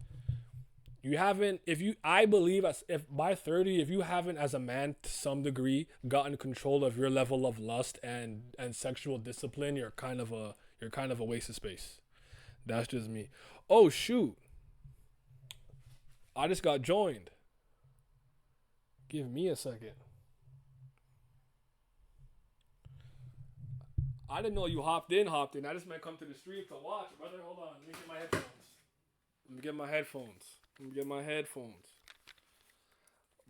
I believe if by 30, if you haven't as a man to some degree gotten control of your level of lust and sexual discipline, you're kind of a waste of space. That's just me. Oh shoot. I just got joined. Give me a second. I didn't know you hopped in. I just might come to the stream to watch, brother. Hold on. Let me get my headphones.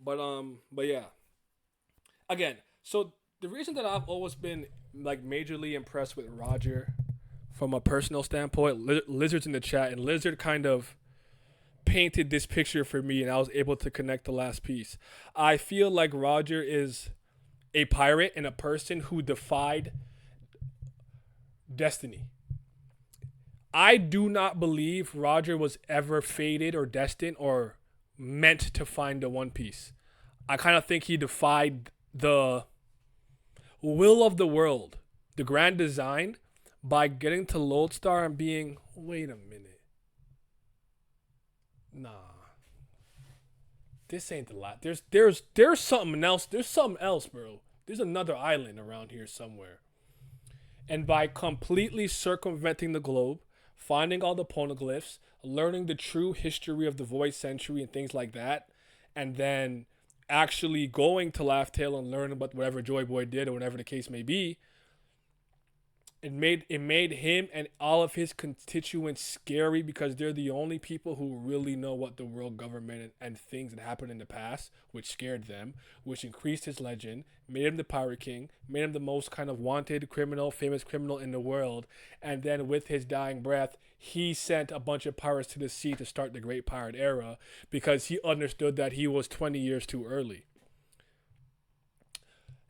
But yeah. Again, so the reason that I've always been like majorly impressed with Roger from a personal standpoint, Lizard's in the chat, and Lizard kind of painted this picture for me, and I was able to connect the last piece. I feel like Roger is a pirate and a person who defied destiny. I do not believe Roger was ever fated or destined or meant to find the One Piece. I kind of think he defied the will of the world, the grand design, by getting to Lodestar and being, wait a minute. Nah. This ain't the lot. There's something else. There's something else, bro. There's another island around here somewhere. And by completely circumventing the globe, finding all the poneglyphs, learning the true history of the Void Century and things like that, and then actually going to Laugh Tale and learning about whatever Joy Boy did or whatever the case may be, it made him and all of his constituents scary because they're the only people who really know what the world government and things that happened in the past, which scared them, which increased his legend, made him the Pirate King, made him the most kind of wanted criminal, famous criminal in the world, and then with his dying breath, he sent a bunch of pirates to the sea to start the Great Pirate Era because he understood that he was 20 years too early.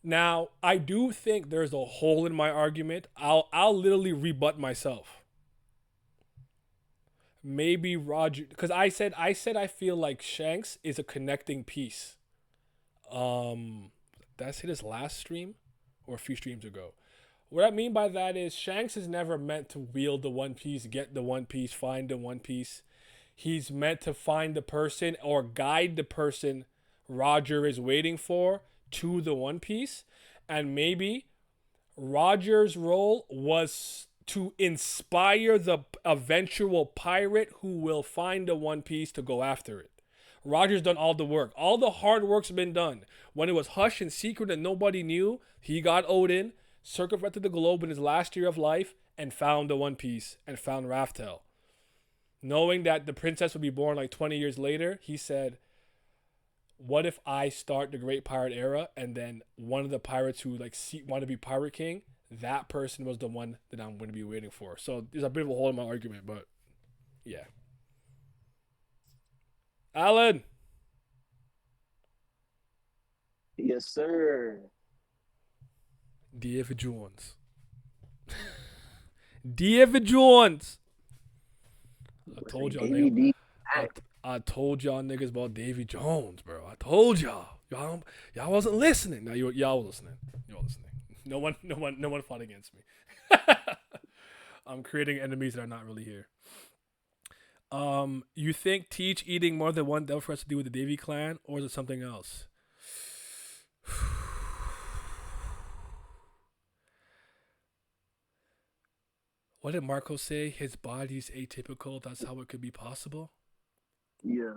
Now, I do think there's a hole in my argument. I'll literally rebut myself. Maybe Roger, because I said I feel like Shanks is a connecting piece. Did I say this last stream or a few streams ago? What I mean by that is Shanks is never meant to wield the One Piece, get the One Piece, find the One Piece. He's meant to find the person or guide the person Roger is waiting for to the One Piece. And maybe Roger's role was to inspire the eventual pirate who will find the One Piece to go after it. Roger's done all the work. All the hard work's been done. When it was hush and secret and nobody knew, he got Odin, circumvented the globe in his last year of life, and found the One Piece and found Raftel. Knowing that the princess would be born like 20 years later, he said, what if I start the Great Pirate Era and then one of the pirates who like want to be Pirate King, that person was the one that I'm going to be waiting for. So there's a bit of a hole in my argument, but yeah. Alan. Yes, sir. David Jones. David Jones. I told y'all niggas. I told y'all niggas about Davy Jones, bro. I told y'all. Y'all wasn't listening. Now y'all were listening. Y'all listening. No one fought against me. I'm creating enemies that are not really here. You think Teach eating more than one devil fruit has to do with the Davy clan, or is it something else? What did Marco say? His body's atypical. That's how it could be possible. Yeah.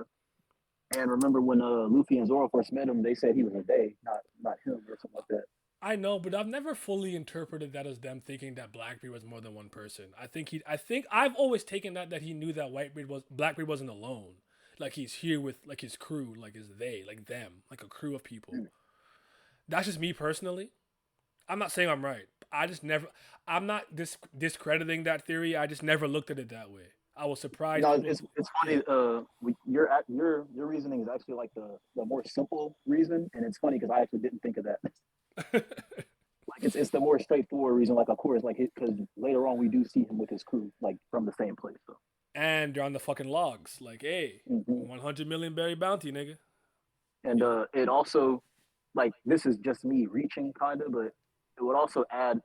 And remember when Luffy and Zoro first met him, they said he was a they, not him or something like that. I know, but I've never fully interpreted that as them thinking that Blackbeard was more than one person. I think I've always taken that he knew that Blackbeard wasn't alone. Like he's here with like his crew, like his they, like them, like a crew of people. That's just me personally. I'm not saying I'm right. I'm not discrediting that theory. I just never looked at it that way. I was surprised. No, it's funny. Your reasoning is actually like the more simple reason, and it's funny because I actually didn't think of that. Like it's the more straightforward reason. Like of course, like because later on we do see him with his crew, like from the same place. So. And they're on the fucking logs. Like, hey, 100 million berry bounty, nigga. And it also, like, this is just me reaching kind of, but it would also add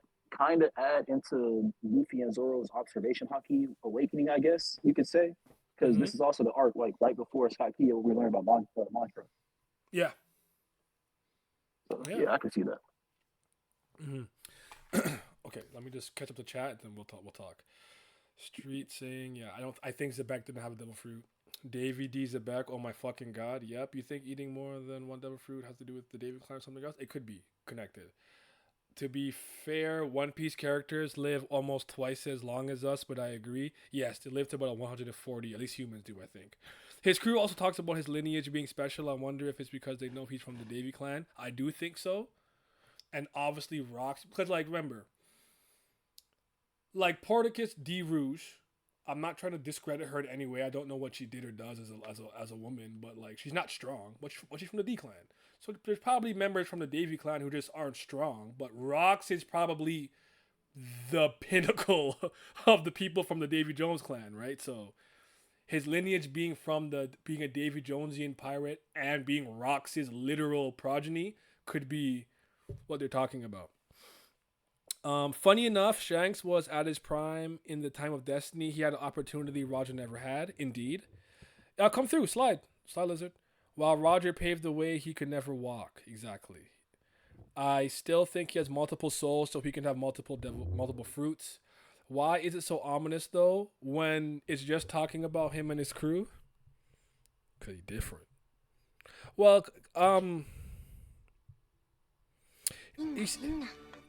into Luffy and Zoro's observation haki awakening, I guess you could say, because this is also the arc like right before Skypiea where we learn about mantra. Yeah. So, yeah, I can see that. Okay, let me just catch up the chat, and then we'll talk. Street saying, yeah, I think Zebek didn't have a devil fruit. Davy D Zebek, oh my fucking god. Yep, you think eating more than one devil fruit has to do with the Davy clan or something else? It could be connected. To be fair, One Piece characters live almost twice as long as us, but I agree. Yes, they live to about 140, at least humans do, I think. His crew also talks about his lineage being special. I wonder if it's because they know he's from the Davy clan. I do think so. And obviously Rocks, because like, remember, like Porticus D Rouge, I'm not trying to discredit her in any way. I don't know what she did or does as a woman, but like she's not strong. But she's from the D clan, so there's probably members from the Davy clan who just aren't strong. But Rocks is probably the pinnacle of the people from the Davy Jones clan, right? So his lineage being a Davy Jonesian pirate and being Rocks' literal progeny could be what they're talking about. Funny enough, Shanks was at his prime in the time of Destiny. He had an opportunity Roger never had. Indeed. Come through. Slide, Lizard. While Roger paved the way, he could never walk. Exactly. I still think he has multiple souls, so he can have multiple fruits. Why is it so ominous, though, when it's just talking about him and his crew? Because he's different. Well,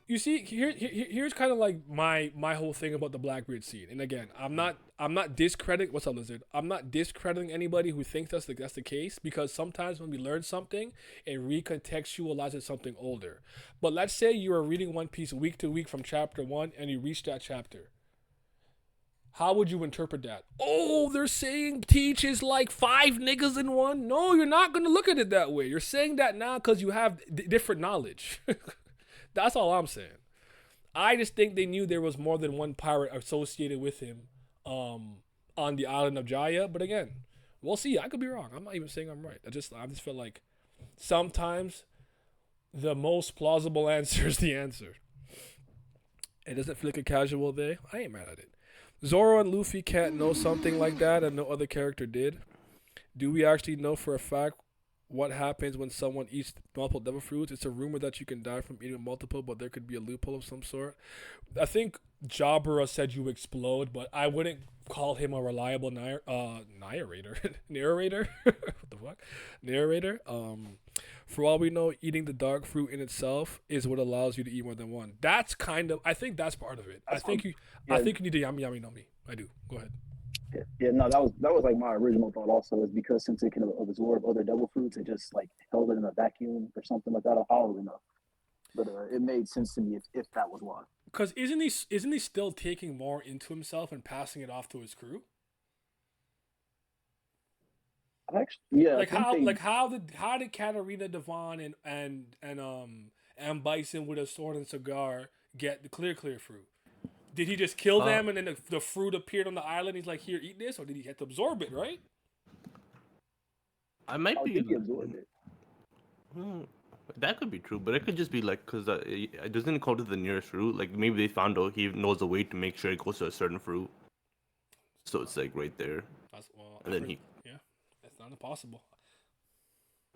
you see, here's kind of like my whole thing about the Blackbeard scene. And again, I'm not discrediting. What's up, Lizard? I'm not discrediting anybody who thinks that's the case, because sometimes when we learn something, it recontextualizes something older. But let's say you are reading One Piece week to week from chapter 1, and you reach that chapter. How would you interpret that? Oh, they're saying Teach is like 5 niggas in one. No, you're not gonna look at it that way. You're saying that now because you have different knowledge. That's all I'm saying. I just think they knew there was more than one pirate associated with him on the island of Jaya. But again, we'll see. I could be wrong. I'm not even saying I'm right. I just feel like sometimes The most plausible answer is the answer. It doesn't feel like a casual day. I ain't mad at it. Zoro and Luffy can't know something like that and no other character did. Do we actually know for a fact what happens when someone eats multiple devil fruits? It's a rumor that you can die from eating multiple, but there could be a loophole of some sort. I think Jabra said you explode, but I wouldn't call him a reliable narrator. Narrator? What the fuck? Narrator? For all we know, eating the dark fruit in itself is what allows you to eat more than one. That's kind of, I think that's part of it. I think you need to yummy yummy no me. I do. Go ahead. Yeah, no, that was like my original thought. Also, is because since it can absorb other devil fruits, it just like held it in a vacuum or something like that. I don't really know, but it made sense to me if that was why. Because isn't he still taking more into himself and passing it off to his crew? Actually, yeah. How did Katarina Devon and Bison with a sword and cigar get the clear fruit? Did he just kill them and then the fruit appeared on the island? He's like, here, eat this, or did he have to absorb it? Right? I might be. He absorbed it. That could be true, but it could just be like because it doesn't go to the nearest fruit. Like maybe they found out he knows a way to make sure it goes to a certain fruit, so it's like right there. And then that's not impossible.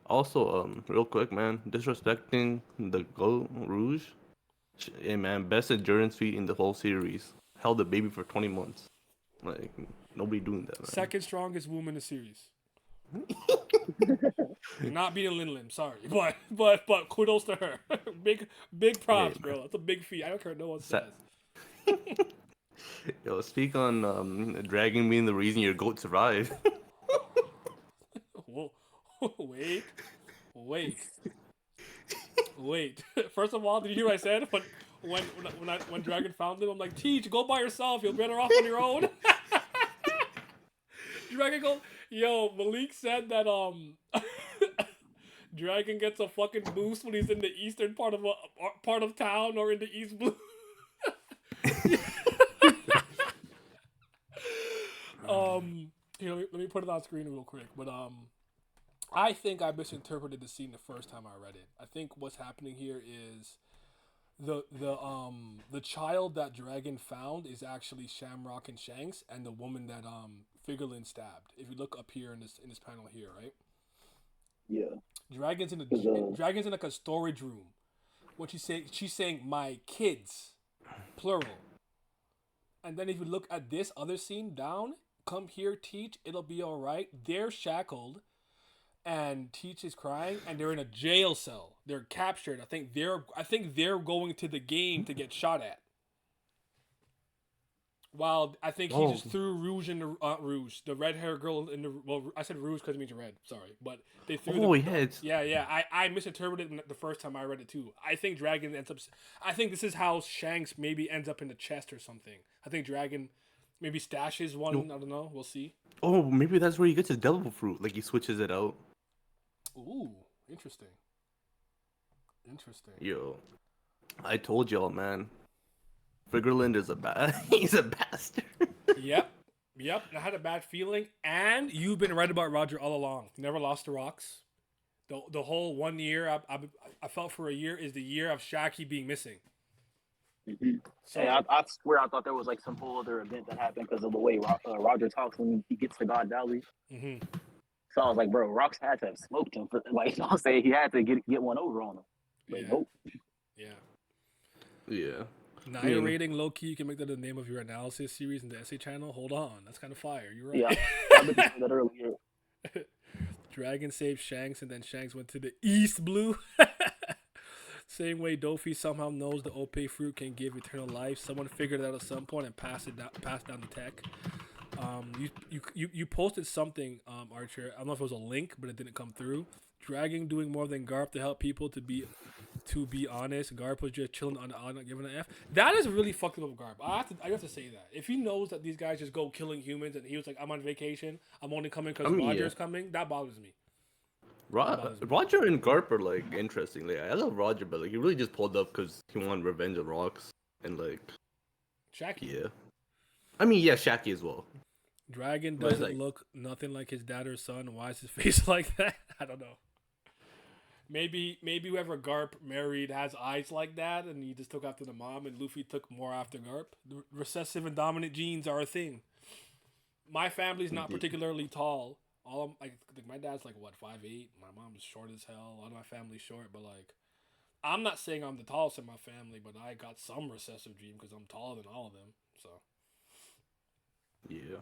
Also, real quick, man, disrespecting the Goat Rouge. Hey man, best endurance feat in the whole series. Held a baby for 20 months. Like nobody doing that, man. Second strongest woman in the series. Not beating Lin Lim, sorry, but kudos to her. big props, girl. That's a big feat. I don't care what no one says. Yo, speak on Dragon being the reason your goat survived. Whoa, wait. First of all, did you hear what I said? When Dragon found him, I'm like, Teach, go by yourself. You're better off on your own. Dragon go, yo, Malik said that Dragon gets a fucking boost when he's in the eastern part of town or in the East Blue. Here, let me put it on screen real quick. But I think I misinterpreted the scene the first time I read it. I think what's happening here is the child that Dragon found is actually Shamrock and Shanks, and the woman that Figurlin stabbed. If you look up here in this panel here, right? Yeah. Dragon's in like a storage room. What she's saying my kids, plural. And then if you look at this other scene down, come here, Teach, it'll be all right. They're shackled, and Teach is crying, and they're in a jail cell. They're captured. I think they're going to the game to get shot at. While I think he just threw Rouge in the the red hair girl in the, well, I said Rouge because it means red. Sorry, but they threw. I misinterpreted it the first time I read it too. I think Dragon ends up. I think this is how Shanks maybe ends up in the chest or something. I think Dragon maybe stashes one. I don't know. We'll see. Oh, maybe that's where he gets his devil fruit. Like he switches it out. Ooh, interesting. Yo, I told y'all, man. Figurlin is he's a bastard. Yep. I had a bad feeling, and you've been right about Roger all along. Never lost to Rocks. The whole 1 year I felt for a year is the year of Shaki being missing. Mm-hmm. So hey, I swear I thought there was like some whole other event that happened because of the way Roger talks when he gets to God Valley. Mm-hmm. So I was like, bro, Rocks had to have smoked him. Like I'll say, he had to get one over on him. But nope. Yeah. Narrating low key, you can make that the name of your analysis series in the essay channel. Hold on, that's kind of fire. You're right. Yeah, I looked at that earlier. Dragon saved Shanks, and then Shanks went to the East Blue. Same way Dofi somehow knows the Ope fruit can give eternal life. Someone figured it out at some point and passed down the tech. You posted something, Archer. I don't know if it was a link, but it didn't come through. Dragon doing more than Garp to help people. To be honest, Garp was just chilling on the island, giving an F. That is really fucking up Garp. I have to say that. If he knows that these guys just go killing humans, and he was like, "I'm on vacation. I'm only coming because Roger's coming," that bothers me. Roger and Garp are like interesting. Like I love Roger, but like he really just pulled up because he wanted revenge on Rocks and like Shaki. Yeah, I mean Shaki as well. Dragon doesn't look nothing like his dad or son. Why is his face like that? I don't know. Maybe whoever Garp married has eyes like that, and he just took after the mom, and Luffy took more after Garp. The recessive and dominant genes are a thing. My family's not particularly tall. All of, like my dad's like what 5'8". My mom's short as hell. A lot of my family's short, but like I'm not saying I'm the tallest in my family, but I got some recessive gene because I'm taller than all of them. So Yeah.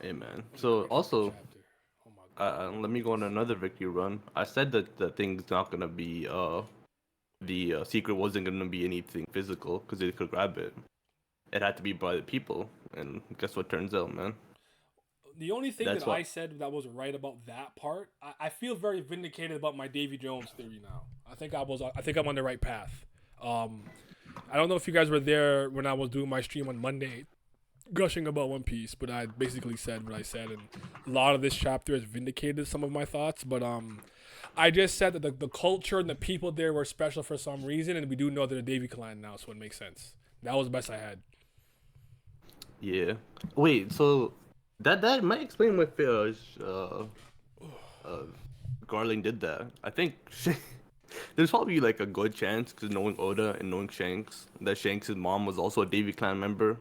Hey man. So also, oh my god. let me go on another victory run. I said that the thing's not gonna be the secret wasn't gonna be anything physical because they could grab it. It had to be by the people, and guess what turns out, man. The only thing That's that what- I said that was right about that part, I feel very vindicated about my Davy Jones theory now. I think I'm on the right path. I don't know if you guys were there when I was doing my stream on Monday, gushing about One Piece, but I basically said what I said, and a lot of this chapter has vindicated some of my thoughts. But I just said that the culture and the people there were special for some reason, and we do know they're a Davy clan now, so it makes sense. That was the best I had. Yeah. Wait. So that might explain why Garling did that. I think there's probably like a good chance because knowing Oda and knowing Shanks, that Shanks' mom was also a Davy Clan member,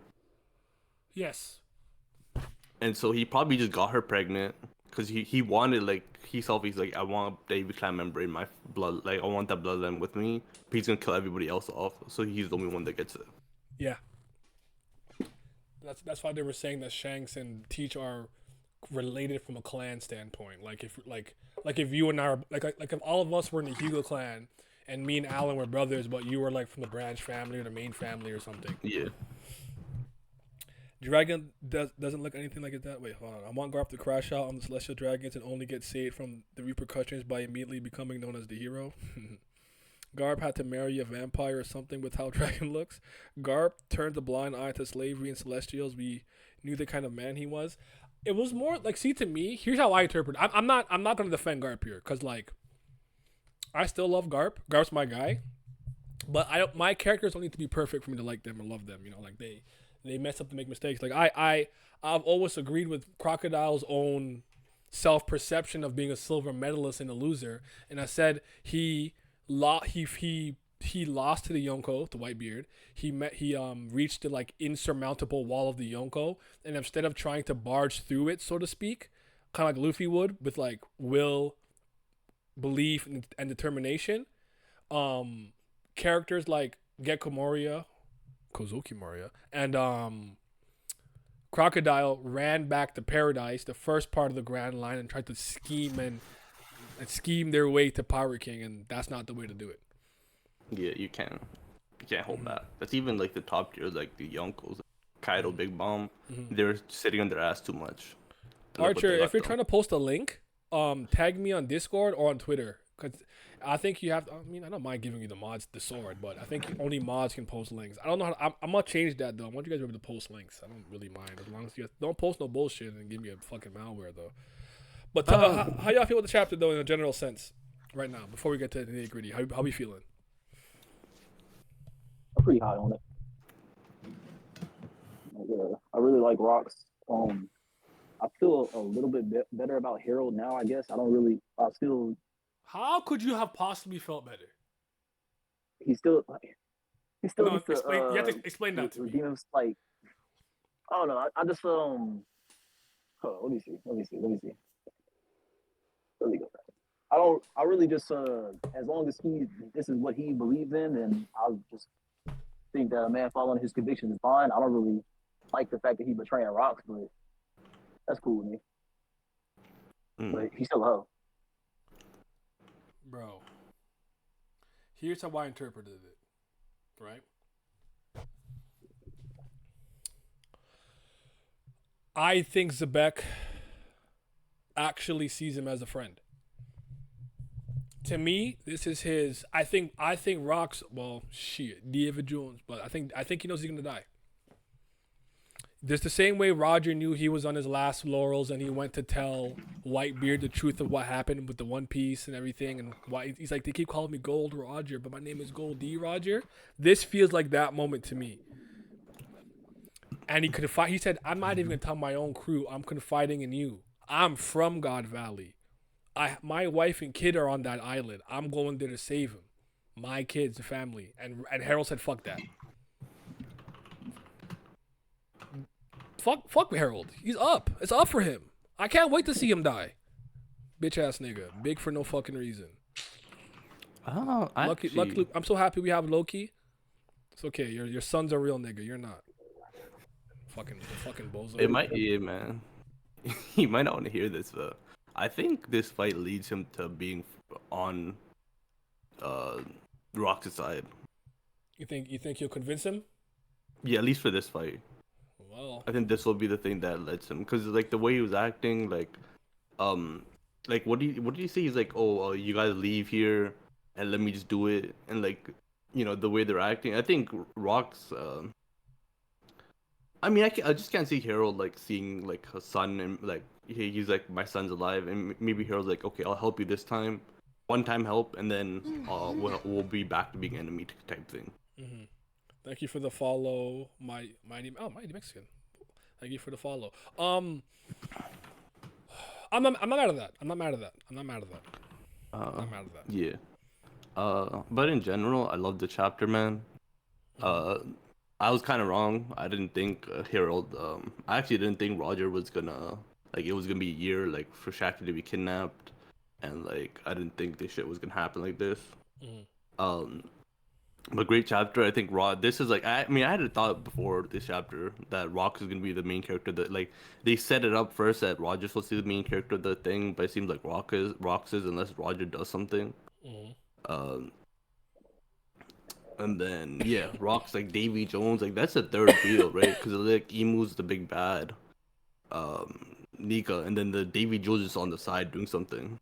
Yes. and so he probably just got her pregnant because he wanted like he's like I want a Davy Clan member in my blood, like I want that bloodline with me. But he's gonna kill everybody else off, so he's the only one that gets it. Yeah. That's why they were saying that Shanks and Teach are related from a clan standpoint. Like if you and I are like if all of us were in the Hugo clan and me and Alan were brothers, but you were like from the branch family or the main family or something. Yeah. Dragon doesn't look anything like it that way. Hold on. I want Garp to crash out on the Celestial Dragons and only get saved from the repercussions by immediately becoming known as the hero. Garp had to marry a vampire or something with how Dragon looks. Garp turned a blind eye to slavery and Celestials. We knew the kind of man he was. It was more like, see, to me, here's how I interpret it. I'm not going to defend Garp here because, like, I still love Garp. Garp's my guy. But my characters don't need to be perfect for me to like them or love them. You know, like, they mess up to make mistakes. Like, I've always agreed with Crocodile's own self-perception of being a silver medalist and a loser. And I said he lost to the Yonko, the Whitebeard. He reached the like insurmountable wall of the Yonko, and instead of trying to barge through it, so to speak, kind of like Luffy would with like will, belief, and determination, characters like Gekko Moria, Kozuki Moria, and Crocodile ran back to Paradise, the first part of the Grand Line, and tried to scheme their way to Pirate King, and that's not the way to do it. Yeah, you can't hold that. That's even like the top tiers, like the Yonkos, Kaido, Big Bomb. They're sitting on their ass too much. Archer, if you're trying to post a link, tag me on Discord or on Twitter, because I think you have. I mean, I don't mind giving you the mods, the sword, but I think only mods can post links. I don't know how. I'm gonna change that though. I want you guys to be able to post links. I don't really mind as long as you guys don't post no bullshit and give me a fucking malware though. But how y'all feel with the chapter though, in a general sense, right now? Before we get to the nitty gritty, how we feeling? I'm pretty high on it. Yeah, I really like Rocks. I feel a little bit better about Harold now. I guess I still. How could you have possibly felt better? He still needs to. You have to explain that to me. Redeem him, like, I don't know. I just Hold on, let me see. Let me go back. I really just as long as this is what he believes in, and I'll just think that a man following his convictions is fine. I don't really like the fact that he betraying Rocks, but that's cool with me. But he's still a hoe. Bro, here's how I interpreted it, right? I think Zebek actually sees him as a friend. To me, this is his. I think Rocks. Well, shit, David Jones, but I think he knows he's gonna die. Just the same way Roger knew he was on his last laurels and he went to tell Whitebeard the truth of what happened with the One Piece and everything, and why he's like, they keep calling me Gold Roger, but my name is Gold D Roger. This feels like that moment to me. And he said, I'm not even gonna tell my own crew. I'm confiding in you. I'm from God Valley. my wife and kid are on that island. I'm going there to save him, my kids, the family. And Harold said, "Fuck that. Fuck Harold. He's up. It's up for him. I can't wait to see him die. Bitch ass nigga, big for no fucking reason. Oh, Luckily, I'm so happy we have Loki. It's okay. Your son's a real nigga. You're not. Fucking bozo. It might, yeah, man. He might not want to hear this, but I think this fight leads him to being on Rock's side. You think you'll convince him? Yeah, at least for this fight. Well, I think this will be the thing that lets him, because like the way he was acting, like what did you say? He's like, oh, you guys leave here and let me just do it, and like, you know, the way they're acting. I think Rock's. I mean, I just can't see Harold like seeing like her son and like he's like, my son's alive, and maybe Harold's like, okay, I'll help you this time, one time help, and then we'll be back to being enemy type thing. mm-hmm. Thank you for the follow, Mighty Mexican. Thank you for the follow. I'm not mad at that. I'm not mad at that. Yeah. But in general, I love the chapter, man. I was kind of wrong. I didn't think Harold. I actually didn't think Roger was gonna it was gonna be a year like for Shaki to be kidnapped, and like I didn't think this shit was gonna happen like this. But great chapter. I think this is like, I mean, I had a thought before this chapter that Rock is gonna be the main character. That like they set it up first that Roger's supposed to be the main character of the thing, but it seems like Rock is unless Roger does something. And then yeah, Rock's like Davy Jones, like that's the third wheel, right? Because like Emu's the big bad, Nika, and then the Davy Jones is on the side doing something.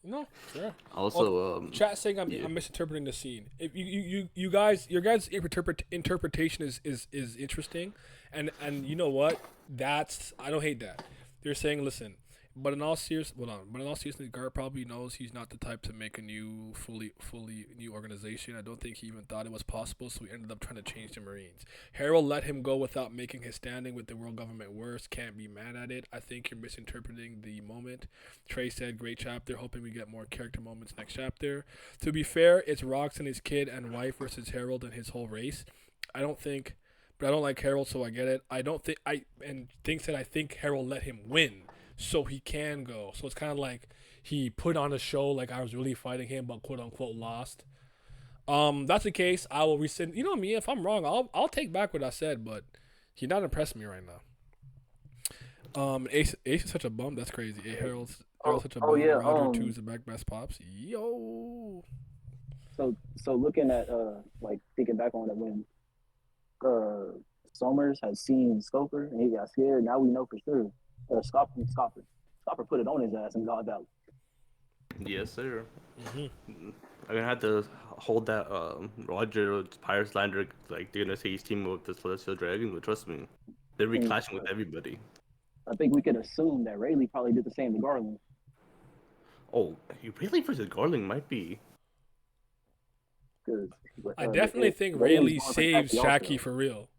No, sure. Also, chat saying I'm misinterpreting the scene. If you guys, your guys' interpretation is interesting, and you know what? I don't hate that. They're saying, listen, but in all seriousness, Gar probably knows he's not the type to make a new, fully new organization. I don't think he even thought it was possible, so he ended up trying to change the Marines. Harold let him go without making his standing with the world government worse. Can't be mad at it. I think you're misinterpreting the moment. Trey said, great chapter. Hoping we get more character moments next chapter. To be fair, it's Rox and his kid and wife versus Harold and his whole race. I don't like Harold, so I get it. I think Harold let him win, so he can go. So it's kind of like he put on a show like I was really fighting him, but quote unquote lost. That's the case. I will rescind. You know me. If I'm wrong, I'll take back what I said. But he's not impressing me right now. Ace is such a bum. That's crazy. Harold's such a bum. Yeah. Roger 2 is the best pops. Yo. So looking at like thinking back on it when Somers had seen Scoper and he got scared. Now we know for sure. Scopper put it on his ass in God Valley. yes, sir. I'm gonna have to hold that Roger Pirate Slander, like they're gonna say he's teaming with the Celestial Dragon, but trust me, they'll be clashing with everybody. I think we could assume that Rayleigh probably did the same to Garland. Oh, Rayleigh versus Garland might be. I definitely think Rayleigh saved Shaki for real.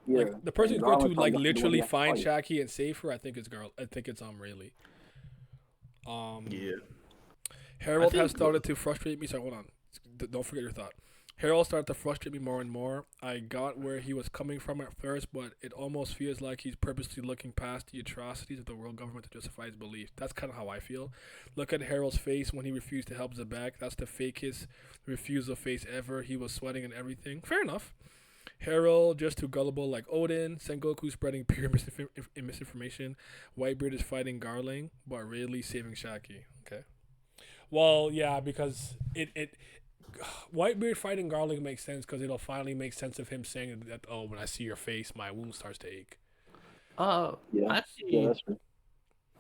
Yeah, like, the person who's going to like literally find Shaki and save her, I think it's Rayleigh. Yeah. Harold has started to frustrate me. Sorry, hold on. Don't forget your thought. Harold started to frustrate me more and more. I got where he was coming from at first, but it almost feels like he's purposely looking past the atrocities of the world government to justify his beliefs. That's kind of how I feel. Look at Harold's face when he refused to help Zebek. That's the fakest refusal face ever. He was sweating and everything. Fair enough. Harold just too gullible like Odin. Sengoku spreading pure misinformation. Whitebeard is fighting Garling, but Rayleigh saving Shaki. Okay. Well, yeah, because it Whitebeard fighting Garling makes sense because it'll finally make sense of him saying that, oh, when I see your face, my wound starts to ache. Actually, that's true.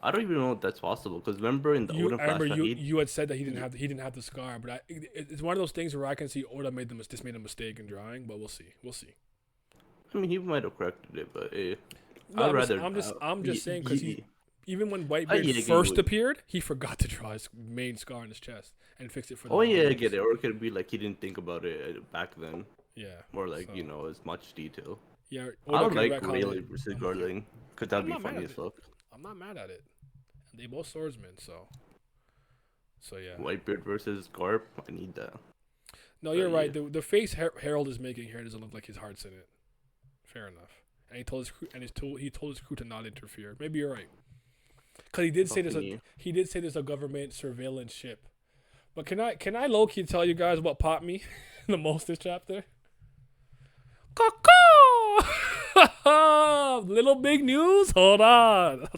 I don't even know if that's possible because remember in the Oda flashback, you had said that he didn't have the scar, but it's one of those things where I can see Oda made a mistake in drawing, but we'll see. I mean, he might have corrected it, but I'm just saying because even when Whitebeard first appeared, he forgot to draw his main scar on his chest and fix it for. I get it. Or it could be like he didn't think about it back then. Yeah. Or like as much detail. Yeah. I would like Rayleigh versus Garling because that'd be funny as fuck. I'm not mad at it. And they both swordsmen, so yeah. Whitebeard versus Garp. I need that. No, you're yeah. right. The face Harold is making here doesn't look like his heart's in it. Fair enough. And he told his crew, he told his crew to not interfere. Maybe you're right. Cause he did say there's a government surveillance ship. But can I low key tell you guys what popped me the most this chapter? Caw-caw! Little big news. Hold on.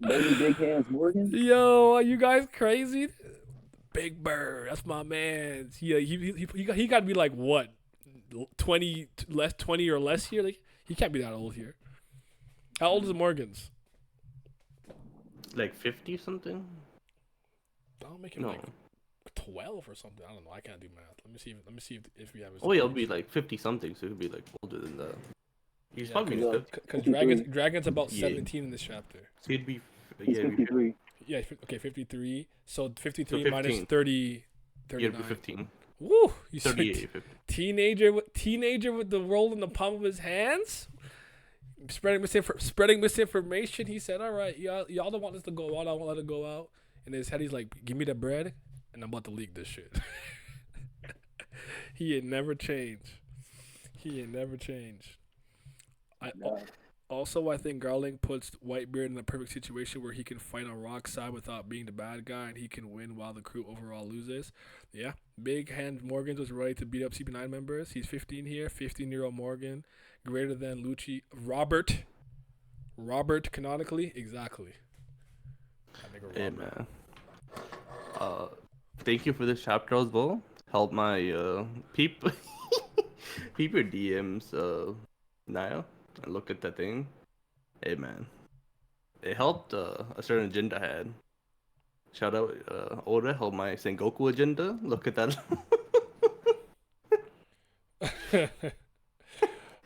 Baby Big Hands Morgan. Yo, are you guys crazy? Big Bird, that's my man. Yeah, he got to be like what, 20 or less here. Like he can't be that old here. How old is Morgan's? Like 50 something. I'll make him No. like 12 or something. I don't know. I can't do math. Let me see if we have his. Oh, yeah, it'll be like 50 something, so he'll be like older than that. He's probably cause, good. Because Dragon's about 17 in this chapter. So he'd be He's yeah, 53. Yeah, okay, 53. So 53 So minus 15. 30, yeah, it'd 39. be 15. Woo! You said 38, 50. teenager with the roll in the palm of his hands, spreading misinformation. He said, "All right, y'all don't want this to go out. I won't let it go out." In his head, he's like, "Give me the bread, and I'm about to leak this shit." He ain't never changed. Also, I think Garling puts Whitebeard in a perfect situation where he can fight on Rock's side without being the bad guy, and he can win while the crew overall loses. Yeah, Big Hand Morgans was ready to beat up CP9 members. He's 15 here, 15-year-old Morgan, greater than Lucci. Robert canonically, exactly. That nigga Hey, Robert. man. Thank you for this chapter as well. Help my peep your DMs, Naya. And look at that thing. Hey, man. It helped a certain agenda I had. Shout out Oda, help my Sengoku agenda. Look at that.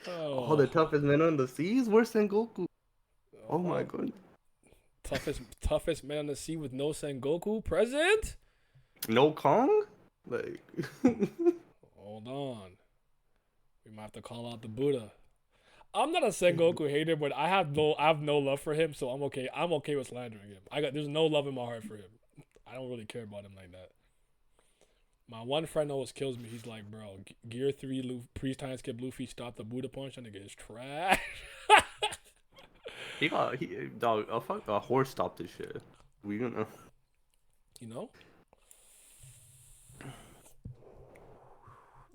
Oh, the toughest men on the seas? Where's Sengoku? Oh my god. toughest man on the sea with no Sengoku present? No Kong? Like Hold on. We might have to call out the Buddha. I'm not a Sengoku hater, but I have no love for him, so I'm okay. I'm okay with slandering him. There's no love in my heart for him. I don't really care about him like that. My one friend always kills me. He's like, bro, Gear 3 Priest Time Skip Luffy stopped the Buddha punch. That nigga is trash. a horse stopped this shit. We gonna You know?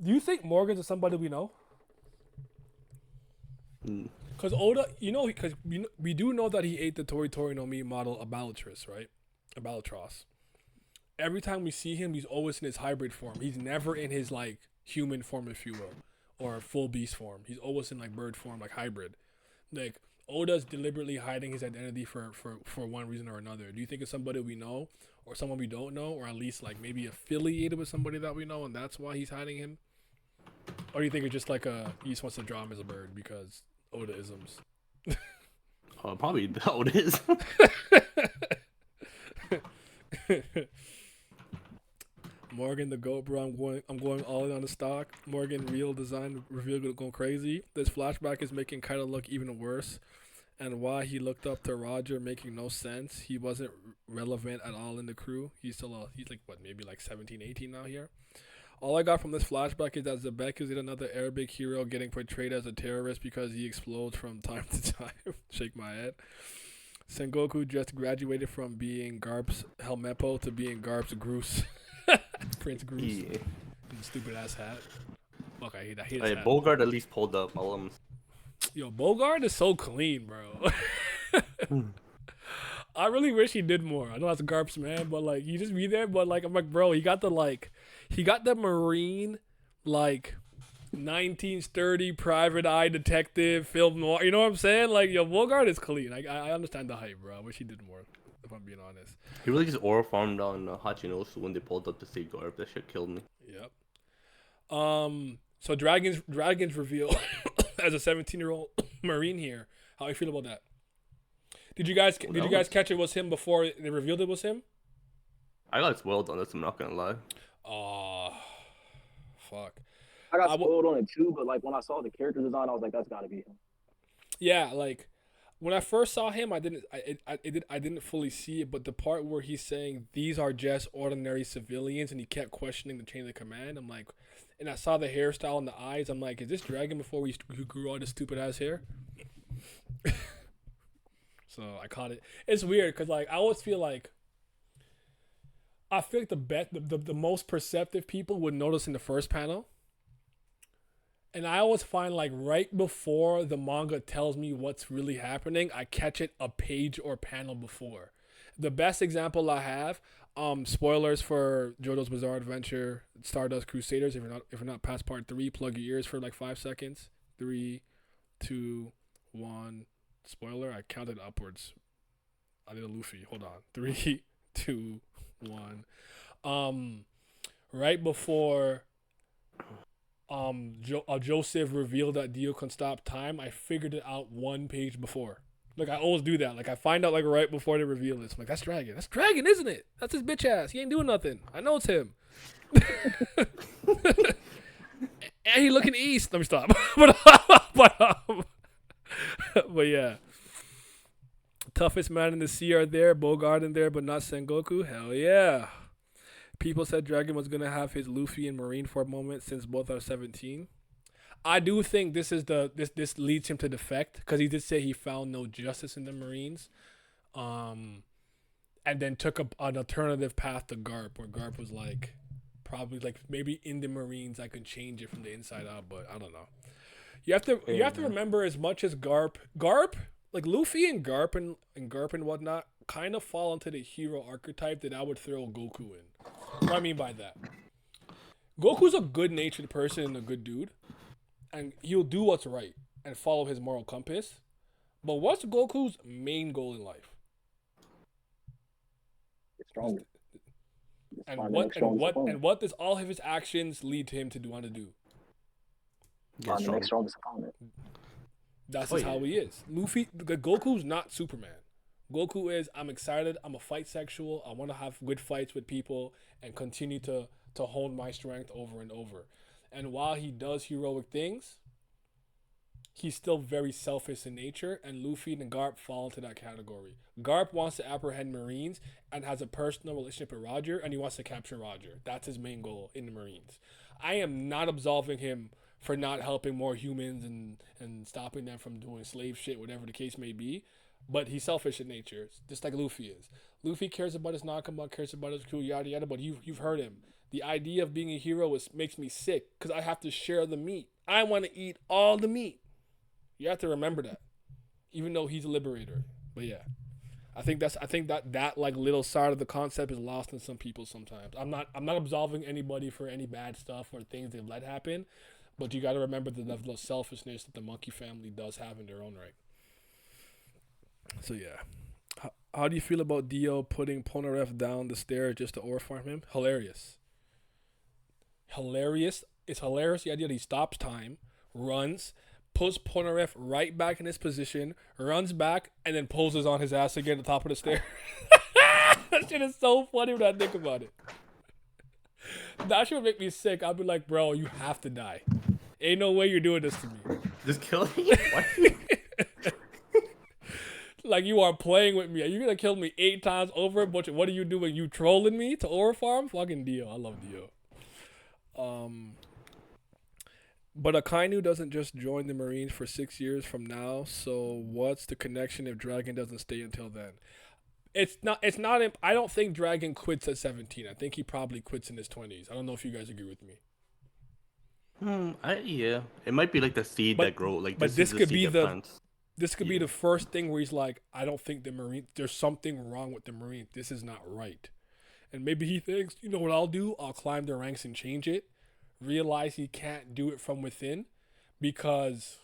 Do you think Morgan's is somebody we know? Because Oda, because we do know that he ate the Tori no Mi model Abalatros, right? Abalatros. Every time we see him, he's always in his hybrid form. He's never in his, like, human form, if you will, or full beast form. He's always in, like, bird form, like hybrid. Like, Oda's deliberately hiding his identity for one reason or another. Do you think it's somebody we know, or someone we don't know, or at least, like, maybe affiliated with somebody that we know, and that's why he's hiding him? Or do you think it's just like he just wants to draw him as a bird because Oda-isms? probably how it is. Morgan the GOAT, bro. I'm going all in on the stock. Morgan real design reveal going crazy. This flashback is making Kaido look even worse, and why he looked up to Roger making no sense. He wasn't relevant at all in the crew. He's like what, maybe like 17, 18 now here. All I got from this flashback is that Zebek is another Arabic hero getting portrayed as a terrorist because he explodes from time to time. Shake my head. Sengoku just graduated from being Garp's Helmeppo to being Garp's Groose. Prince Groose. Yeah. Stupid ass hat. Fuck, I hate Hey, his hat. Bogart at least pulled up. Yo, Bogart is so clean, bro. I really wish he did more. I know that's Garp's man, but like he just be there. But like I'm like, bro, he got the Marine, like 1930 private eye detective film noir. You know what I'm saying? Like, yo, Bogart is clean. I understand the hype, bro. I wish he did more. If I'm being honest. He really just aura farmed on Hachinosu when they pulled up the State Garb. That shit killed me. Yep. So Dragons reveal as a 17-year-old Marine here. How you feel about that? Did you guys catch it was him before they revealed it was him? I got spoiled on this. I'm not gonna lie. Oh, fuck. I got spoiled on it too, but like when I saw the character design, I was like, that's gotta be him. Yeah, like when I first saw him, I didn't fully see it, but the part where he's saying these are just ordinary civilians, and he kept questioning the chain of command. I'm like, and I saw the hairstyle and the eyes. I'm like, is this Dragon before he grew all this stupid ass hair? So I caught it. It's weird because like I always feel like the most perceptive people would notice in the first panel. And I always find like right before the manga tells me what's really happening, I catch it a page or panel before. The best example I have, spoilers for JoJo's Bizarre Adventure, Stardust Crusaders. If you're not past part 3, plug your ears for like 5 seconds. 3, 2, 1. Spoiler. I counted upwards. I did a Luffy. Hold on. 3, 2, 1. Right before Joseph revealed that Dio can stop time, I figured it out 1 page before. Like I always do that. Like I find out like right before they reveal this. I'm like, that's Dragon. That's Dragon, isn't it? That's his bitch ass. He ain't doing nothing. I know it's him. And he looking east. Let me stop. But yeah. Toughest man in the sea are there. Bogart in there, but not Sengoku. Hell yeah. People said Dragon was going to have his Luffy and Marineford moment since both are 17. I do think this this leads him to defect because he did say he found no justice in the Marines. And then took an alternative path to Garp, where Garp was like, probably like maybe in the Marines I can change it from the inside out, but I don't know. You have to remember, as much as Garp, like Luffy and Garp and whatnot kind of fall into the hero archetype that I would throw Goku in. What do I mean by that? Goku's a good-natured person and a good dude, and he'll do what's right and follow his moral compass. But what's Goku's main goal in life? It's stronger. And what does all of his actions lead him to want to do? Find the next strongest opponent. That's just how he is. Goku's not Superman. Goku is, I'm excited, I'm a fight sexual, I want to have good fights with people and continue to hone my strength over and over. And while he does heroic things, he's still very selfish in nature, and Luffy and Garp fall into that category. Garp wants to apprehend Marines and has a personal relationship with Roger, and he wants to capture Roger. That's his main goal in the Marines. I am not absolving him for not helping more humans and stopping them from doing slave shit, whatever the case may be. But he's selfish in nature, just like Luffy is. Luffy cares about his Nakama, cares about his crew, yada yada. But you've heard him. The idea of being a hero makes me sick because I have to share the meat. I want to eat all the meat. You have to remember that, even though he's a liberator. But yeah, I think that like little side of the concept is lost in some people sometimes. I'm not absolving anybody for any bad stuff or things they've let happen, but you got to remember the level of selfishness that the Monkey family does have in their own right. So yeah, how do you feel about Dio putting Polnareff down the stairs just to ore farm him? Hilarious. It's hilarious the idea that he stops time, runs, puts Polnareff right back in his position, runs back, and then pulls on his ass again at the top of the stair. That shit is so funny when I think about it. That shit would make me sick. I'd be like, bro, you have to die. Ain't no way you're doing this to me. Just kill me? Like, you are playing with me. Are you going to kill me 8 times over? But what are you doing? You trolling me to Aura Farm? Fucking Dio. I love Dio. But Akainu doesn't just join the Marines for 6 years from now. So what's the connection if Dragon doesn't stay until then? It's not. I don't think Dragon quits at 17. I think he probably quits in his 20s. I don't know if you guys agree with me. Yeah. It might be like the seed that grows. Like, but this could be This could be the first thing where he's like, I don't think the Marines, there's something wrong with the Marines. This is not right. And maybe he thinks, you know what I'll do? I'll climb the ranks and change it. Realize he can't do it from within, because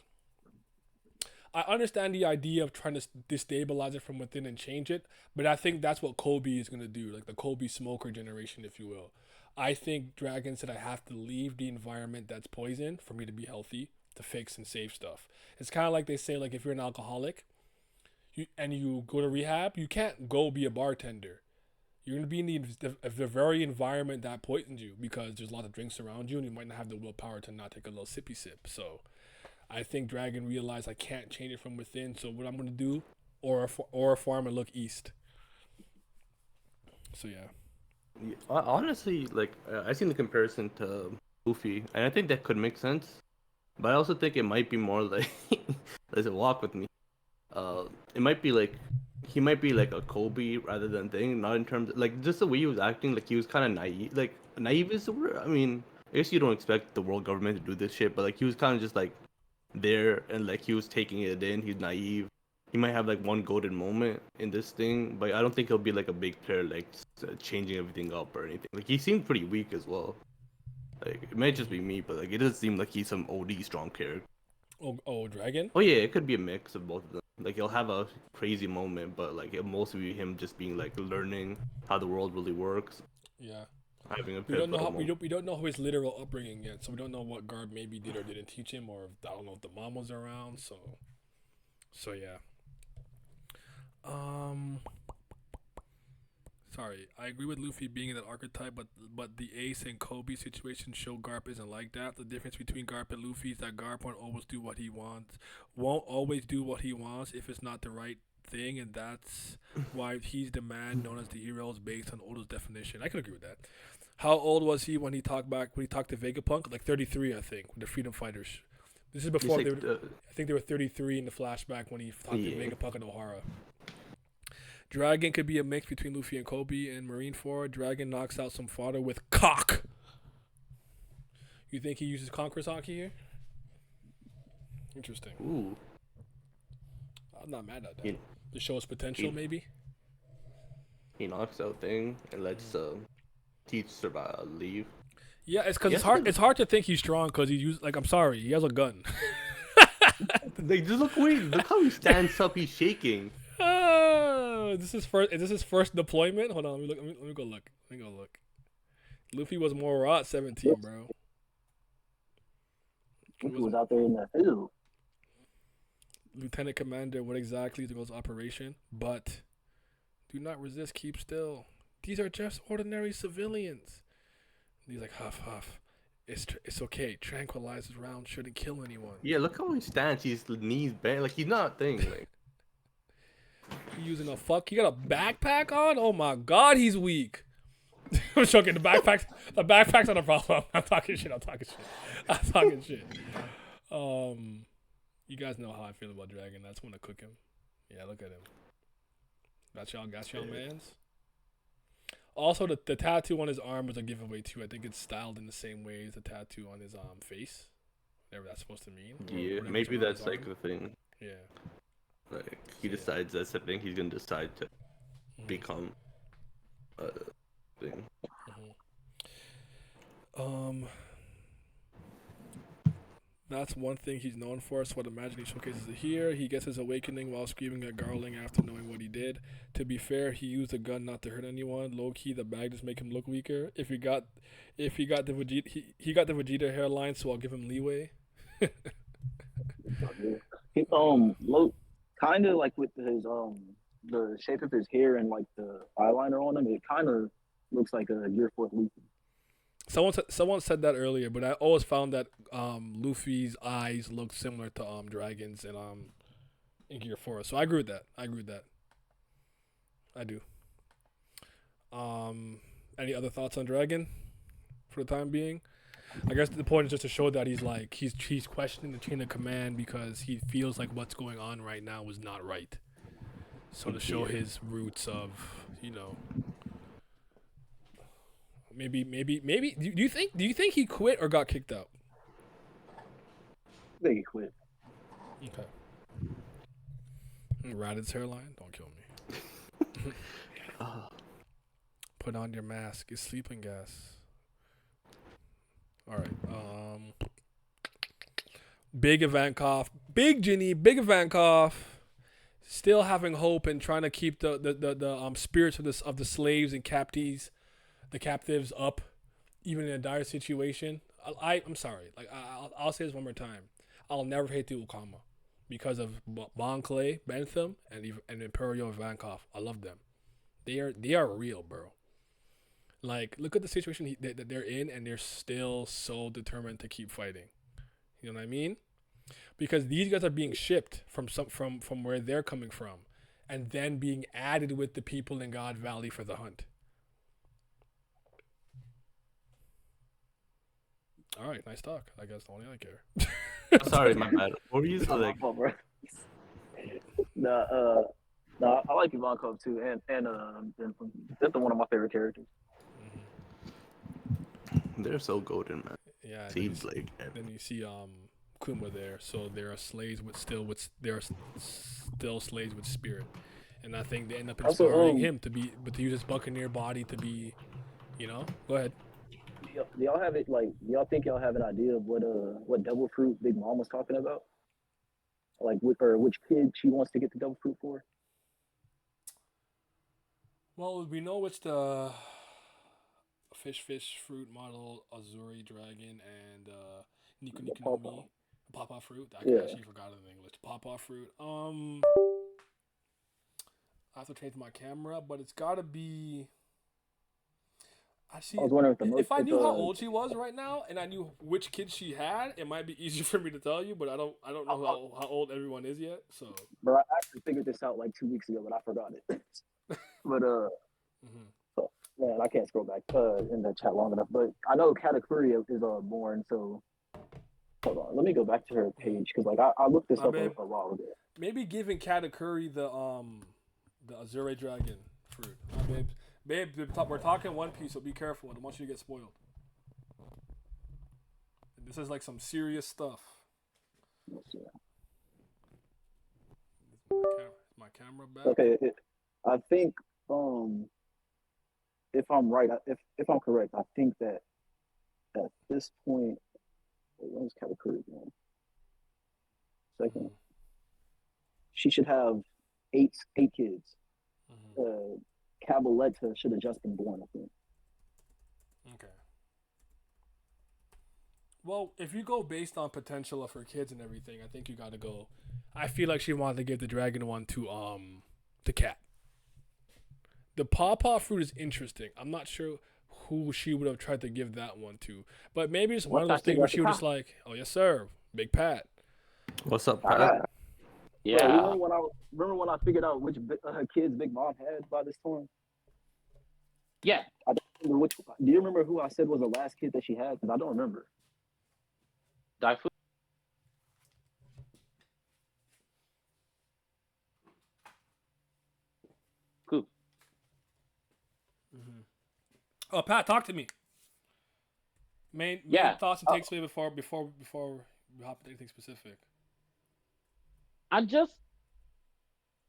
I understand the idea of trying to destabilize it from within and change it. But I think that's what Kobe is going to do, like the Kobe smoker generation, if you will. I think Dragon said I have to leave the environment that's poison for me to be healthy, to fix and save stuff. It's kind of like they say, like, if you're an alcoholic and you go to rehab, you can't go be a bartender. You're going to be in the very environment that poisons you, because there's a lot of drinks around you and you might not have the willpower to not take a little sippy sip. So I think Dragon realized I can't change it from within. So what I'm gonna do, or farm and look east. So yeah. Yeah, honestly, like I seen the comparison to Luffy, and I think that could make sense. But I also think it might be more like, let's walk with me. It might be like he might be like a Kobe rather than thing. Not in terms of, like just the way he was acting, like he was kind of naive. Like naive is the word. I mean, I guess you don't expect the world government to do this shit, but like he was kind of just like there and like he was taking it in. He's naive. He might have like one golden moment in this thing, but I don't think he'll be like a big player, like changing everything up or anything. Like he seemed pretty weak as well. Like it might just be me, but like it doesn't seem like he's some OD strong character. Oh, Dragon. Oh yeah, it could be a mix of both of them. Like he'll have a crazy moment, but like it'll mostly be him just being like learning how the world really works, Yeah. having a We don't know pivotal how moment. we don't know his literal upbringing yet, so we don't know what Garb maybe did or didn't teach him, or if, I don't know if the mom was around. So yeah. Sorry, I agree with Luffy being in that archetype, but the Ace and Kobe situation show Garp isn't like that. The difference between Garp and Luffy is that Garp won't always do what he wants, if it's not the right thing, and that's why he's the man known as the hero is based on Oda's definition. I can agree with that. How old was he when he talked to Vegapunk? Like 33, I think, with the Freedom Fighters. This is before He's like, I think they were 33 in the flashback when he talked Yeah. to Vegapunk and O'Hara. Dragon could be a mix between Luffy and Kobe and Marineford. Dragon knocks out some fodder with cock. You think he uses Conqueror's Haki here? Interesting. ooh, I'm not mad at that. Yeah. To show his potential, Yeah. maybe. he knocks out thing and lets Teach survive leave. Yeah, it's because Yes, it's hard. but- It's hard to think he's strong because he used I'm sorry, he has a gun. Like just look how he stands up. He's shaking. Is this his first deployment? Hold on, let me go look. Luffy was more raw at 17, bro. He was out there in the field. Lieutenant Commander, what exactly is the goal's operation? But do not resist, keep still. These are just ordinary civilians. And he's like, huff. It's okay. Tranquilizes round shouldn't kill anyone. Yeah, look how he stands. His knees bent. Like he's not thing. Like He using a fuck. He got a backpack on. Oh my god, he's weak. I'm joking. The backpack's not a problem. I'm talking shit. You guys know how I feel about Dragon. I just want to cook him. Yeah, look at him. Got y'all mans. Also, the tattoo on his arm was a giveaway too. I think it's styled in the same way as the tattoo on his face. Whatever that's supposed to mean. Or yeah, whatever's maybe around his that's like arm. the thing. Yeah. Like he decides that's the thing. He's gonna decide to become a thing. That's one thing he's known for, so I'd imagine he showcases it here. He gets his awakening while screaming at Garling after knowing what he did. To be fair, he used a gun not to hurt anyone. Low key, the bag just make him look weaker. If he got the Vegeta, he got the Vegeta hairline, so I'll give him leeway. He, look, kind of like with his the shape of his hair and like the eyeliner on him, it kind of looks like a Gear 4 Luffy. Someone said that earlier, but I always found that Luffy's eyes look similar to Dragon's in Gear 4. So I agree with that. I do. Any other thoughts on Dragon for the time being? I guess the point is just to show that he's questioning the chain of command because he feels like what's going on right now is not right. So to show his roots of, maybe. Do you think he quit or got kicked out? I think he quit. Okay. Raditz hairline, don't kill me. Put on your mask. It's sleeping gas. All right. Big Ivankov, Big Ivankov, still having hope and trying to keep the spirits of the slaves and captives up, even in a dire situation. I'm sorry. Like I'll say this one more time. I'll never hate the Ukama because of Bon Clay, Bentham, and Imperial Ivankov. I love them. They are real, bro. Like, look at the situation that they're in, and they're still so determined to keep fighting. You know what I mean? because these guys are being shipped from where they're coming from, and then being added with the people in God Valley for the hunt. All right, nice talk. I guess only I care. Sorry, my bad. What were you saying? My Like, fault, bro. No, I like Ivankov too, and Denthor, one of my favorite characters. they're so golden, man. Yeah. Seems like. Then you see Kuma there, so there are slaves with still slaves with spirit, and I think they end up Also, inspiring him to use his Buccaneer body to be, Go ahead. Do y'all have it like? Do y'all think y'all have an idea of what devil fruit Big Mom was talking about? Like, which kid she wants to get the devil fruit for? Well, we know it's the fish fruit model, Azuri dragon, and Niku Niku no Mi, Papa fruit. I actually forgot it in English. Papa fruit. I have to change my camera, but it's gotta be. I was wondering if I knew how old she was right now, and I knew which kid she had, it might be easier for me to tell you. But I don't know how old everyone is yet. So, bro, I actually figured this out like 2 weeks ago, but I forgot it. But so, man, I can't scroll back in the chat long enough. But I know Katakuri is born. So hold on, let me go back to her page because like I looked this up a while ago. Maybe giving Katakuri the Azure dragon fruit, babe. Babe, we're talking One Piece, so be careful. I don't want you to get spoiled. This is like some serious stuff. My camera back. Okay, I think if I'm right, if I'm correct, I think that at this point, when's Katakuri going? Second, she should have eight kids. Cabaletta should have just been born, I think. Okay. Well, if you go based on potential of her kids and everything, I think you got to go. I feel like she wanted to give the dragon one to the cat. The pawpaw fruit is interesting. I'm not sure who she would have tried to give that one to, but maybe it's one of those things where she was just like, "Oh yes, sir, Big Pat." What's up, Pat? Yeah. Remember when I figured out which kids Big Mom had by this time? Yeah. I don't remember which. Do you remember who I said was the last kid that she had? Because I don't remember. Daifu. Cool. Oh, Pat, talk to me. Main thoughts and takes away before we hop into anything specific.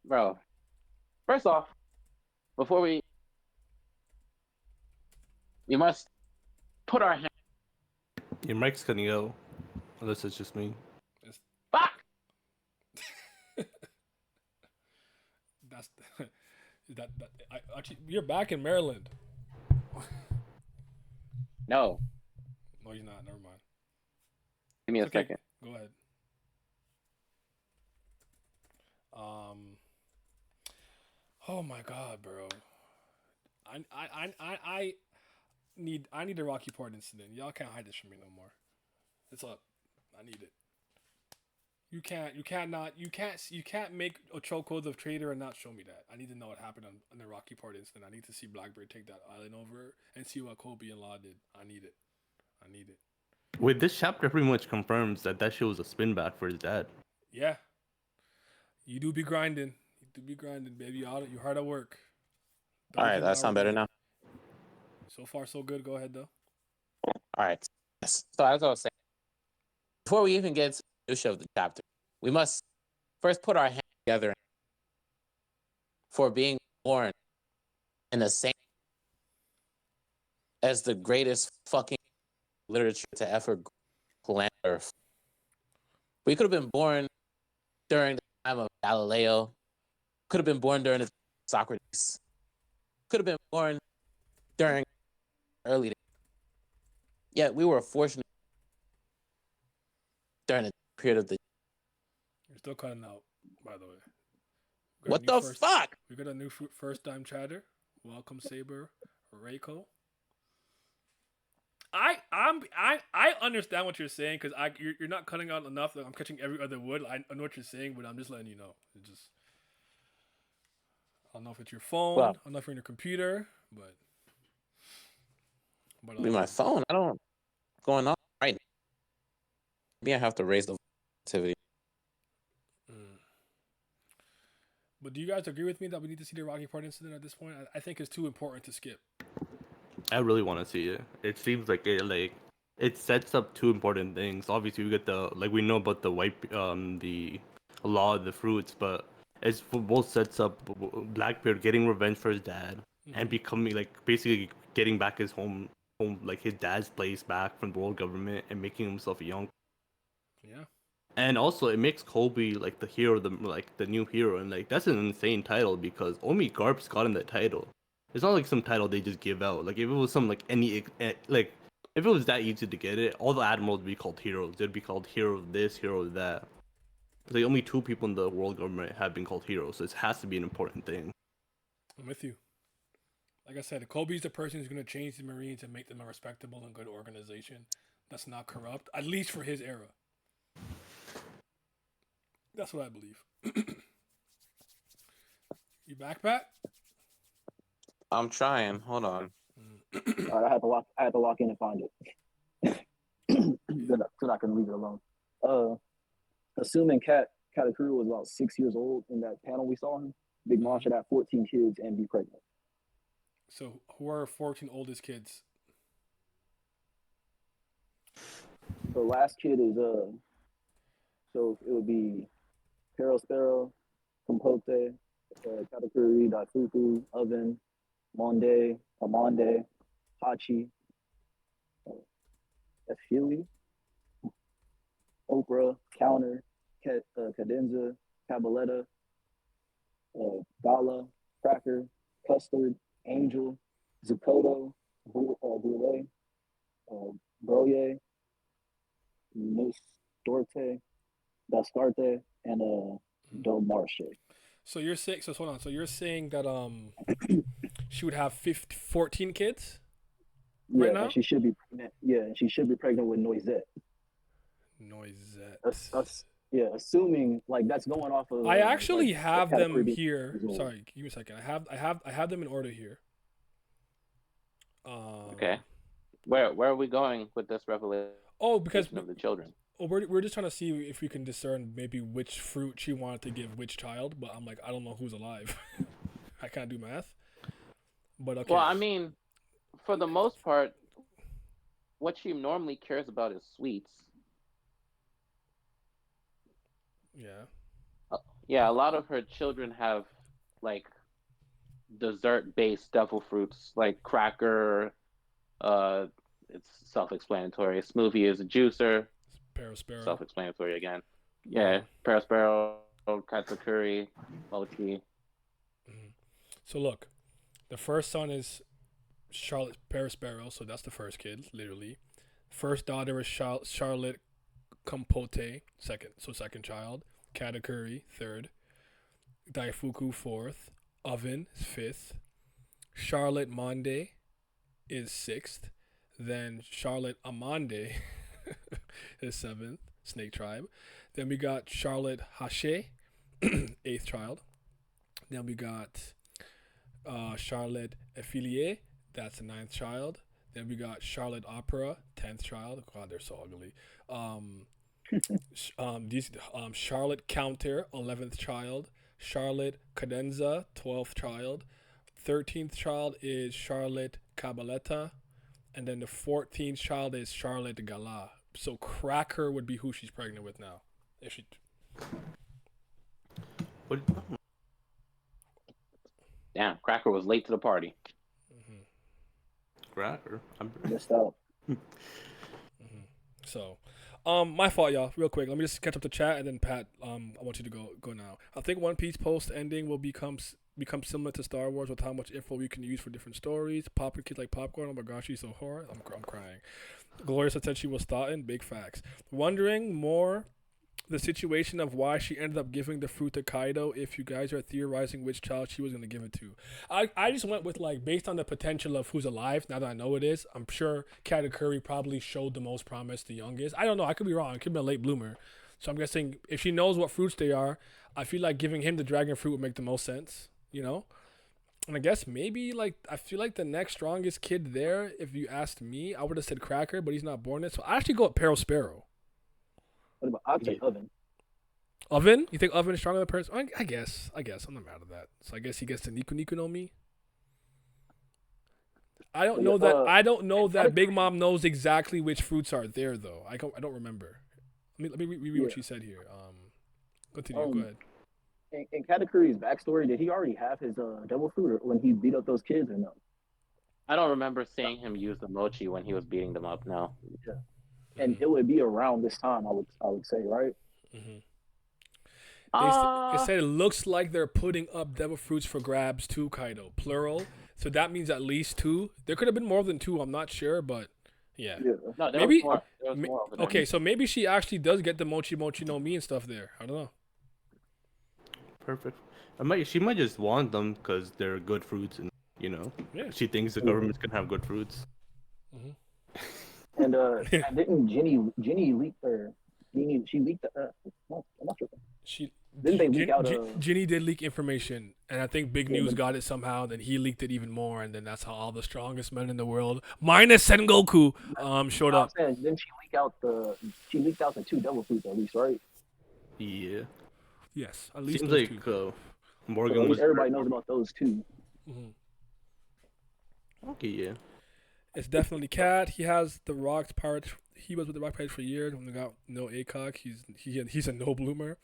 Bro, first off, before we must put our hand. Your mic's cutting out, unless it's just me. Fuck! That's you're back in Maryland. No. No, you're not. Never mind. Give me a second. Go ahead. Oh my God, bro. I need a Rocky Point incident. Y'all can't hide this from me no more. It's up. I need it. You can't make a chokehold of Trader and not show me that. I need to know what happened on the Rocky Point incident. I need to see Blackbeard take that island over and see what Kobe and Law did. I need it. Wait, this chapter pretty much confirms that shit was a spin back for his dad. Yeah. You do be grinding. Baby. You hard at work. All right, that sound better now. So far, so good. Go ahead, though. All right. So as I was saying, before we even get to the issue of the chapter, we must first put our hands together for being born in the same as the greatest fucking literature to ever planet Earth. We could have been born during the time of Galileo. Could have been born during the time of Socrates. Could have been born during early days. Yet we were fortunate during the period of the. You're still cutting out, by the way. What the fuck? We got a new first time chatter. Welcome, Saber, Reiko. I understand what you're saying because you're not cutting out enough. Like I'm catching every other word. I know what you're saying, but I'm just letting you know. It just I don't know if it's your phone. Well, I don't know if you're on your computer, but be my phone. I don't going on right now. Maybe I have to raise the activity. mm. But do you guys agree with me that we need to see the Rocky Part incident at this point? I think it's too important to skip. I really want to see it. It seems like it sets up two important things. Obviously, we get we know about the law of the fruits, but it's for both sets up Blackbeard getting revenge for his dad and becoming basically getting back his home like his dad's place back from the world government and making himself a young. Yeah. And also, it makes Kobe like the hero, the new hero, and that's an insane title because only Garp's got him that title. It's not like some title they just give out. Like if it was some if it was that easy to get it, all the admirals would be called heroes. They'd be called hero of this, hero of that. Like only 2 people in the world government have been called heroes, so it has to be an important thing. I'm with you. Like I said, Kobe's the person who's going to change the Marines and make them a respectable and good organization that's not corrupt, at least for his era. That's what I believe. You back, Pat? I'm trying. Hold on. All right, I had to walk in and find it. So I can leave it alone. Assuming Katakuri was about 6 years old in that panel we saw him, Big Mom should have 14 kids and be pregnant. So who are 14 oldest kids? The last kid is so it would be Perospero, Compote, Katakuri, Daifuku, Oven, Monde, Amande, Hachi, Efili, Oprah, Counter, Cadenza, Cabaletta, Gala, Cracker, Custard, Angel, Zuccoto, Brule, Broye, Nostorte, Dascarte, and Del Marche. So you're saying hold on. So you're saying that she would have 14 kids? Yeah, right now? and she should be pregnant. Yeah, and she should be pregnant with Noisette. Yeah, assuming that's going off of. I actually have them Katakuri here. being- Sorry, give me a second. I have them in order here. Okay. Where are we going with this revelation Oh, because of the children? we're just trying to see if we can discern maybe which fruit she wanted to give which child. But I'm like, I don't know who's alive. I can't do math. But okay. Well, I mean, for the most part, what she normally cares about is sweets. Yeah. Yeah, a lot of her children have dessert-based devil fruits, like cracker. It's self-explanatory. Smoothie is a juicer. Perospero. Self-explanatory again. Yeah, Perospero, Katakuri, Mochi. So look, the first son is Charlotte Perospero, so that's the first kid, literally. First daughter is Charlotte Compote, second child. Katakuri, third. Daifuku, fourth. Oven is fifth. Charlotte Monde is sixth. Then Charlotte Amande is seventh, Snake Tribe. Then we got Charlotte Hache, eighth child. Then we got Charlotte Effilie, that's the ninth child. Then we got Charlotte Opera, 10th child. God, they're so ugly. Charlotte Counter, 11th child. Charlotte Cadenza, 12th child. 13th child is Charlotte Cabaletta. And then the 14th child is Charlotte Gala. So Cracker would be who she's pregnant with now. If she... What? Damn, Cracker was late to the party. Cracker? Missed out. So, my fault, y'all. Real quick, let me just catch up the chat, and then Pat, I want you to go now. I think One Piece post ending will become similar to Star Wars with how much info we can use for different stories. Popper kids like popcorn. Oh my gosh, she's so hard. I'm crying. Gloria said she was thoughtin'. Big facts. Wondering more the situation of why she ended up giving the fruit to Kaido, if you guys are theorizing which child she was going to give it to. I just went with, like, based on the potential of who's alive, now that I know it is, I'm sure Katakuri probably showed the most promise, the youngest. I don't know. I could be wrong. It could be a late bloomer. So I'm guessing if she knows what fruits they are, I feel like giving him the dragon fruit would make the most sense, you know? And I guess maybe, like, I feel like the next strongest kid there, if you asked me, I would have said Cracker, but he's not born yet. So I actually go with Peril Sparrow. What about I'd say Oven? Oven? You think Oven is stronger than Peril? I guess. I'm not mad at that. So I guess he gets the Niku Niku no Mi. I don't know that Big Mom knows exactly which fruits are there, though. I don't remember. Let me read what she said here. Continue. Go ahead. In Katakuri's backstory, did he already have his devil fruit or when he beat up those kids or no? I don't remember seeing him use the mochi when he was beating them up. No. Yeah. And it would be around this time, I would say, right? Mm-hmm. It said it looks like they're putting up devil fruits for grabs too, Kaido. Plural. So that means at least 2. There could have been more than 2. I'm not sure, but yeah. No, maybe. Was more over there. Okay, so maybe she actually does get the Mochi Mochi no Mi and stuff there. I don't know. Perfect. She might just want them because they're good fruits, and she thinks the government's gonna have good fruits. Mm-hmm. And didn't Ginny leak her? She leaked. No, I'm not sure. Didn't they leak out? Ginny did leak information, and I think Big News got it somehow. Then he leaked it even more, and then that's how all the strongest men in the world, minus Sengoku, showed up. Saying, didn't she leak out the? She leaked out the 2 devil fruits at least, right? Yeah. Yes, at least seems those like 2. Morgan so was. Everybody knows about those 2. Mm-hmm. Okay, yeah. It's definitely Cat. He has the Rock's part. He was with the Rock Pirates for years. When they got no ACOG, he's a no bloomer.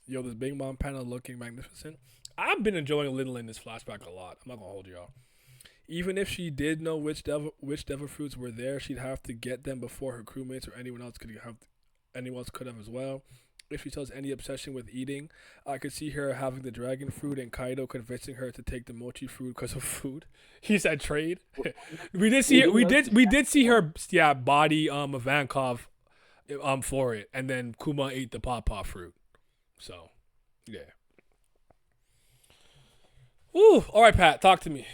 Yo, this Big Mom panel looking magnificent. I've been enjoying Little in this flashback a lot. I'm not gonna hold y'all. Even if she did know which devil fruits were there, she'd have to get them before her crewmates or anyone else could have as well. If she shows any obsession with eating, I could see her having the dragon fruit and Kaido convincing her to take the mochi fruit because of food. He said trade. we did see her body Ivankov for it, and then Kuma ate the pawpaw fruit. So, yeah. Woo! All right, Pat, talk to me.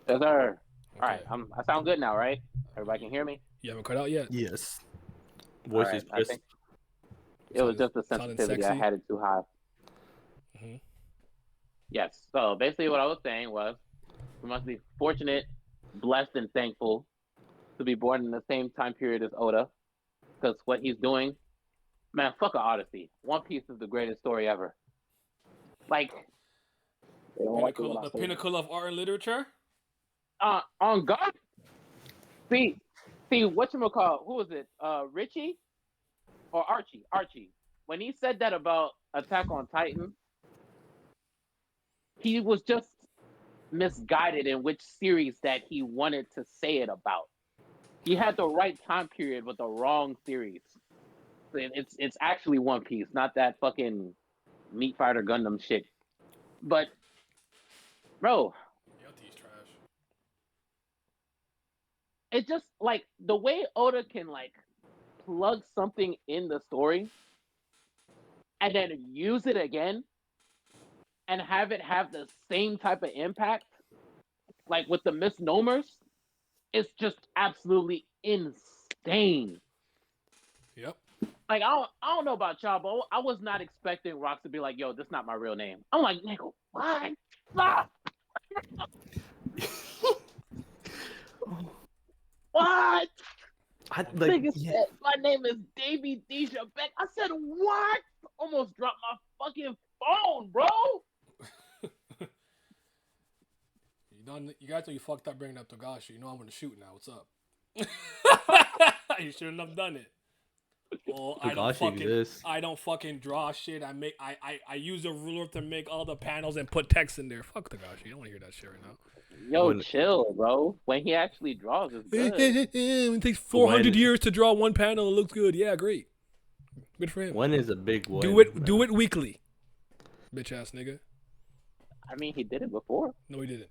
Yes, sir. Okay. All right, I sound good now, right? Everybody can hear me? You haven't cut out yet? Yes. All Voice right, is I crisp. think it was just the sensitivity. I had it too high. Mm-hmm. Yes. So basically what I was saying was we must be fortunate, blessed, and thankful to be born in the same time period as Oda. Because what he's doing, man, fuck a Odyssey. One Piece is the greatest story ever. Like, The pinnacle of art and literature? on God. See, whatchamacallit, who was it? Richie? Or Archie. When he said that about Attack on Titan, he was just misguided in which series that he wanted to say it about. He had the right time period but the wrong series. It's actually One Piece, not that fucking Meat Fighter Gundam shit. But, bro, it's just like the way Oda can like plug something in the story and then use it again and have it have the same type of impact, like with the misnomers, it's just absolutely insane. Yep. Like I don't know about y'all, but I was not expecting Rox to be like, "Yo, this is not my real name." I'm like, "Nigga, what? Stop!" What? Nigga said my name is Davy Deja Beck. I said, what? Almost dropped my fucking phone, bro. You guys know you fucked up bringing up Togashi. You know I'm gonna shoot now. What's up? You shouldn't have done it. Well, I don't fucking draw shit. I use a ruler to make all the panels and put text in there. Fuck Togashi. I don't want to hear that shit right now. Yo, chill, bro. When he actually draws, it's good. It takes 400 years to draw one panel. It looks good. Yeah, great. Good for him. When is a big one? Do it weekly. Bitch ass nigga. I mean, he did it before. No, he didn't.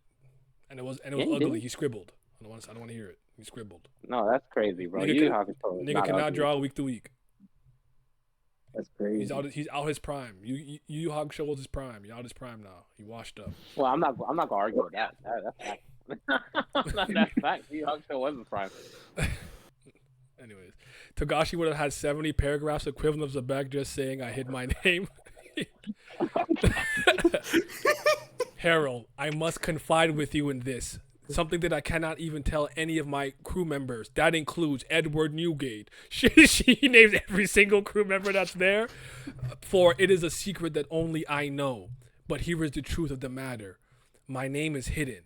And it was ugly. He scribbled. I don't want to hear it. He scribbled. No, that's crazy, bro. Nigga cannot draw week to week. That's crazy. He's out his prime. Yu Hog Show was his prime. He's out his prime now. He washed up. Well, I'm not gonna argue with that. That's fact. That's fact. Yu Hog Show was the prime. Anyways, Togashi would have had 70 paragraphs equivalent of Zebek just saying I hid my name. Harold, I must confide with you in this. Something that I cannot even tell any of my crew members. That includes Edward Newgate. She names every single crew member that's there. For it is a secret that only I know. But here is the truth of the matter. My name is hidden.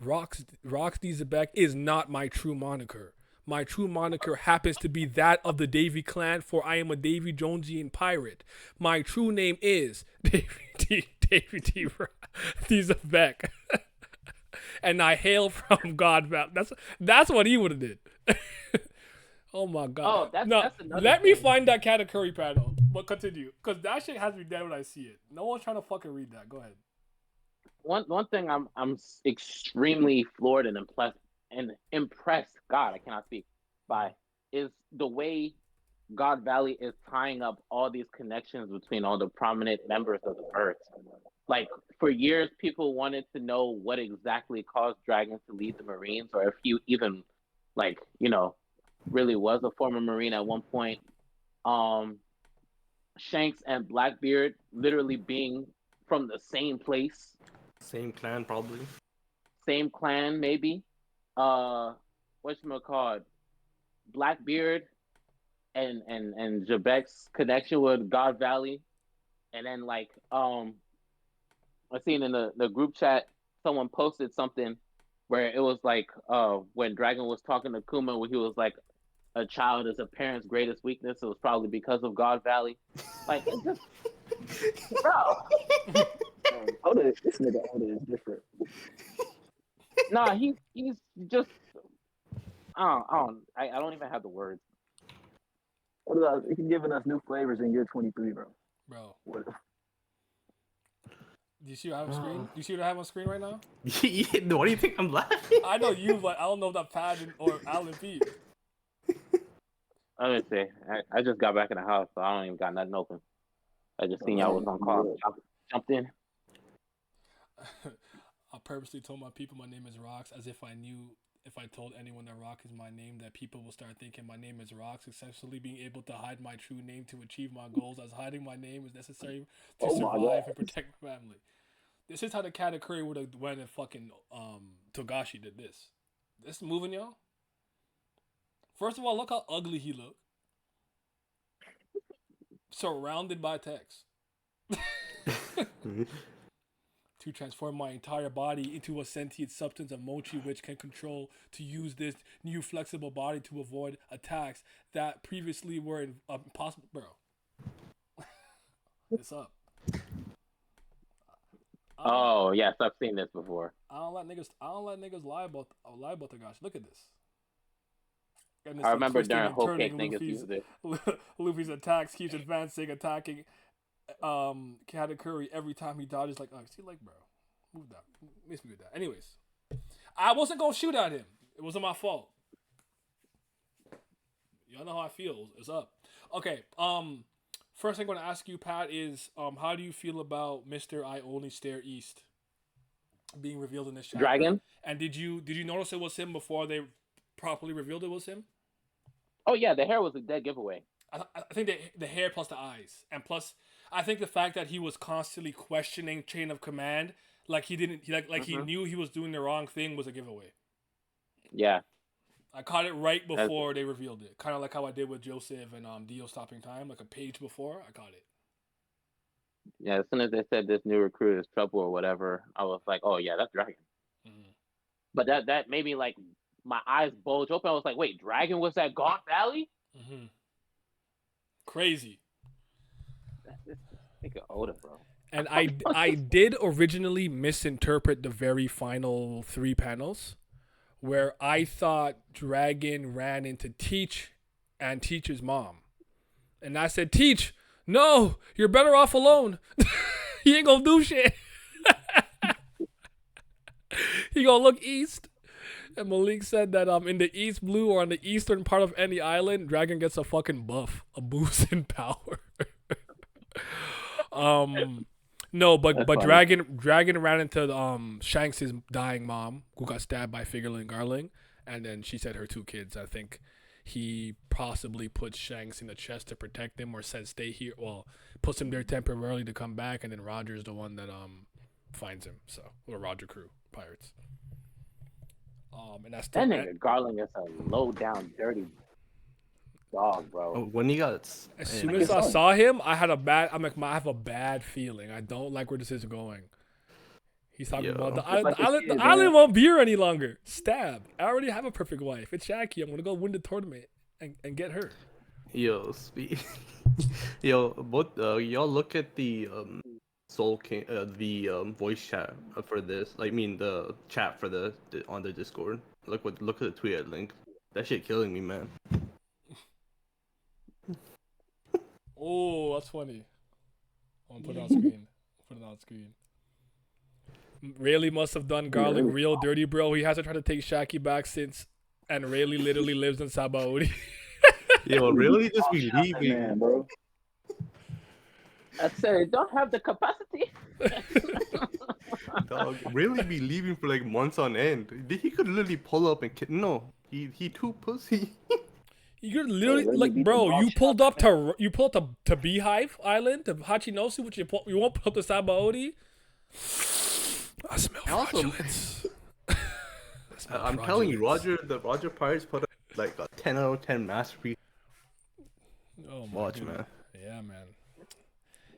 Roxy Zebek is not my true moniker. My true moniker happens to be that of the Davy clan, for I am a Davy Jonesian pirate. My true name is Davy D. Zebek. And I hail from God Valley. That's what he would have did. Oh my God. Oh, that's another let me thing. find that Katakuri panel. But continue. Because that shit has me dead when I see it. No one's trying to fucking read that. Go ahead. One thing I'm extremely floored and impressed. God, I cannot speak. By is the way God Valley is tying up all these connections between all the prominent members of the Earth. Like for years, people wanted to know what exactly caused Dragon to leave the Marines, or if he even, like, you know, really was a former Marine at one point. Shanks and Blackbeard literally being from the same place. Same clan, probably. Same clan, maybe. Whatchamacallit? Blackbeard and Jabek's connection with God Valley. And then, like, I seen in the group chat, someone posted something where it was like, when Dragon was talking to Kuma, where he was like, a child is a parent's greatest weakness. It was probably because of God Valley. Like, it's just, bro. Oda, this nigga Oda is different. Nah, he's just, I don't even have the words. Oda, he's giving us new flavors in year 23, bro. Bro. What? Do you see what I have on screen? Do you see what I have on screen right now? What do you think I'm laughing? I know you, but I don't know if that Pad or Alan P. Let me see. I just got back in the house, so I don't even got nothing open. I just seen y'all was on call. Jumped in. I purposely told my people my name is Rox, as if I knew if I told anyone that Rock is my name, that people will start thinking my name is Rox, successfully being able to hide my true name to achieve my goals, as hiding my name is necessary to survive and protect my family. This is how the Katakuri would have went and fucking Togashi did this. This moving, y'all. First of all, look how ugly he looked. Surrounded by text. To transform my entire body into a sentient substance of mochi, which can control to use this new flexible body to avoid attacks that previously were impossible. Bro, it's up. Oh yes, I've seen this before. I don't let niggas lie about the gosh. Look at this. I remember during Whole Cake niggas used it. Luffy's attacks keeps advancing, attacking Katakuri every time he dodges. Like, oh, see, like, bro, move that. Makes me do that. Anyways, I wasn't gonna shoot at him. It wasn't my fault. Y'all know how I feel. It's up. Okay. First thing I'm gonna ask you, Pat, is how do you feel about Mr. I Only Stare East being revealed in this chapter? Dragon. And did you notice it was him before they properly revealed it was him? Oh yeah, the hair was a dead giveaway. I think the hair plus the eyes, and plus I think the fact that he was constantly questioning chain of command, like he didn't he knew he was doing the wrong thing, was a giveaway. Yeah, I caught it right before they revealed it, kind of like how I did with Joseph and Dio stopping time, like a page before I caught it. Yeah, as soon as they said this new recruit is trouble or whatever, I was like, oh yeah, that's Dragon. Mm-hmm. But that made me like my eyes bulge open. I was like, wait, Dragon was at God Valley? Mm-hmm. Crazy. Think of Oda, bro. And I did originally misinterpret the very final 3 panels, where I thought Dragon ran into Teach and Teach's mom, and I said, Teach, no, you're better off alone. He ain't gonna do shit. He gonna look east. And Malik said that in the East Blue or on the eastern part of any island, Dragon gets a fucking buff, a boost in power. No, but That's but funny. Dragon ran into Shanks' dying mom, who got stabbed by Fingerling Garling, and then she said her two kids. I think he possibly puts Shanks in the chest to protect him, or says stay here. Well, puts him there temporarily to come back, and then Roger's the one that finds him. So, or Roger crew pirates. And that's That the nigga Garland is a low down, dirty dog, bro. Oh, when he got as man, soon I as I guess- saw him, I had a bad. I have a bad feeling. I don't like where this is going. He's talking Yo. about the It's island. like The a island, kid, the island man. won't be here any longer. Stab. I already have a perfect wife. It's Jackie. I'm gonna go win the tournament and get her. Yo, yo, both y'all look at the Soul King, the voice chat for this. I mean the chat for the on the Discord. Look at the tweet I linked. That shit killing me, man. Oh, that's funny. I'm gonna put it on screen. Put it on screen. Rayleigh must have done Garlic real dirty, bro. He hasn't tried to take Shaki back since, and Rayleigh literally lives in Sabaody. Yo, really just be Man, leaving. bro. I said, don't have the capacity. Dog, really be leaving for like months on end. He could literally pull up and no, he too pussy. You could literally Rayleigh like, beat bro. the You dog pulled up to Beehive Island, to Hachinosu, which you won't pull up to Sabaody. I smell Also- fraudulence. I'm telling you, the Roger Pirates put up like a 10 out of 10 masterpiece. Oh my Watch, goodness. man. Yeah, man.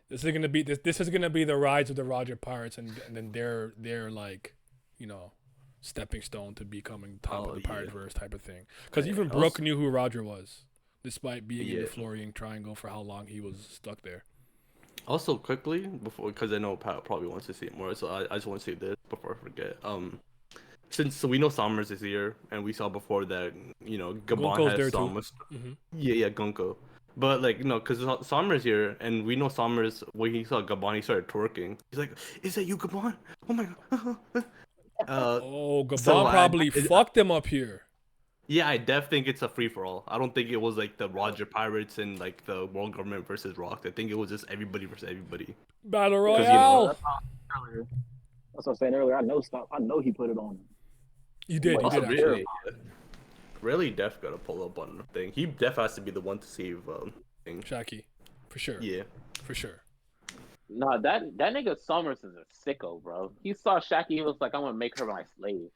This is gonna be this is gonna be the rise of the Roger Pirates, and then they're like, you know, stepping stone to becoming top Oh, of the yeah. pirate verse type of thing. Because Yeah, even also- Brooke knew who Roger was, despite being in Yeah. the Florian Triangle for how long he was stuck there. Also, quickly before, because I know Pat probably wants to see it more, so I just want to say this before I forget. Since we know Summers is here, and we saw before that Gabon Gunko's there has too. Summers. Mhm. Yeah, Gunko. But like because Summers here, and we know Summers when he saw Gabon, he started twerking. He's like, "Is that you, Gabon? Oh my god!" Oh, Gabon so probably fucked him up here. Yeah, I def think it's a free for all. I don't think it was like the Roger Pirates and like the world government versus Rock. I think it was just everybody versus everybody. Battle 'Cause, Royale. Earlier. That's what I was saying earlier. I know he put it on. You did. You Also, did actually. really, Def gotta pull up on the thing. He Def has to be the one to save thing. Shaki, for sure. Yeah. For sure. Nah, that nigga Summers is a sicko, bro. He saw Shaki, he was like, I'm gonna make her my slave.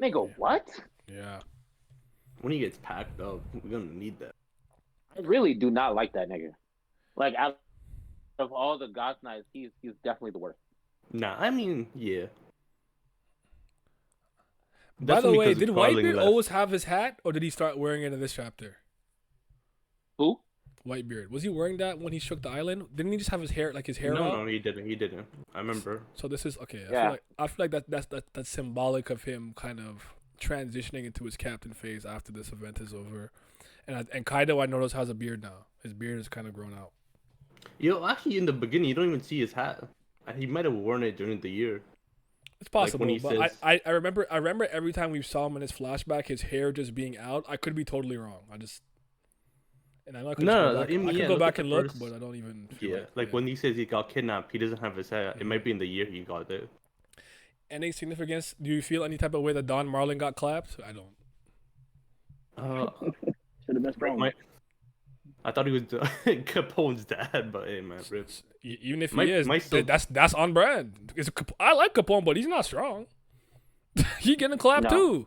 Nigga, what? Yeah. When he gets packed up, we're gonna need that. I really do not like that nigga. Like, out of all the Gods Knights, he's definitely the worst. Nah, I mean, yeah. By the Definitely way, 'cause did Garling Whitebeard left. always have his hat, or did he start wearing it in this chapter? Who? Whitebeard, was he wearing that when he shook the island? Didn't he just have his hair out? No, he didn't. He didn't. I remember. So this is okay. Yeah. I feel like that's symbolic of him kind of transitioning into his captain phase after this event is over. And Kaido, I noticed, has a beard now. His beard is kind of grown out. Yo, actually, in the beginning, you don't even see his hat. He might have worn it during the year. It's Like, possible, when he but says- I remember every time we saw him in his flashback, his hair just being out. I could be totally wrong. And I know I could No, go back, I mean, I could yeah, go look back at and the look, first- but I don't even feel Yeah, like when he says he got kidnapped, he doesn't have his hat. It might be in the year he got it. Any significance? Do you feel any type of way that Don Marlin got clapped? I don't. Should have been strong. I thought he was Capone's dad, but hey, man, rip. Even if Might- he is, might still- that's on brand. I like Capone, but he's not strong. He getting clapped No. too.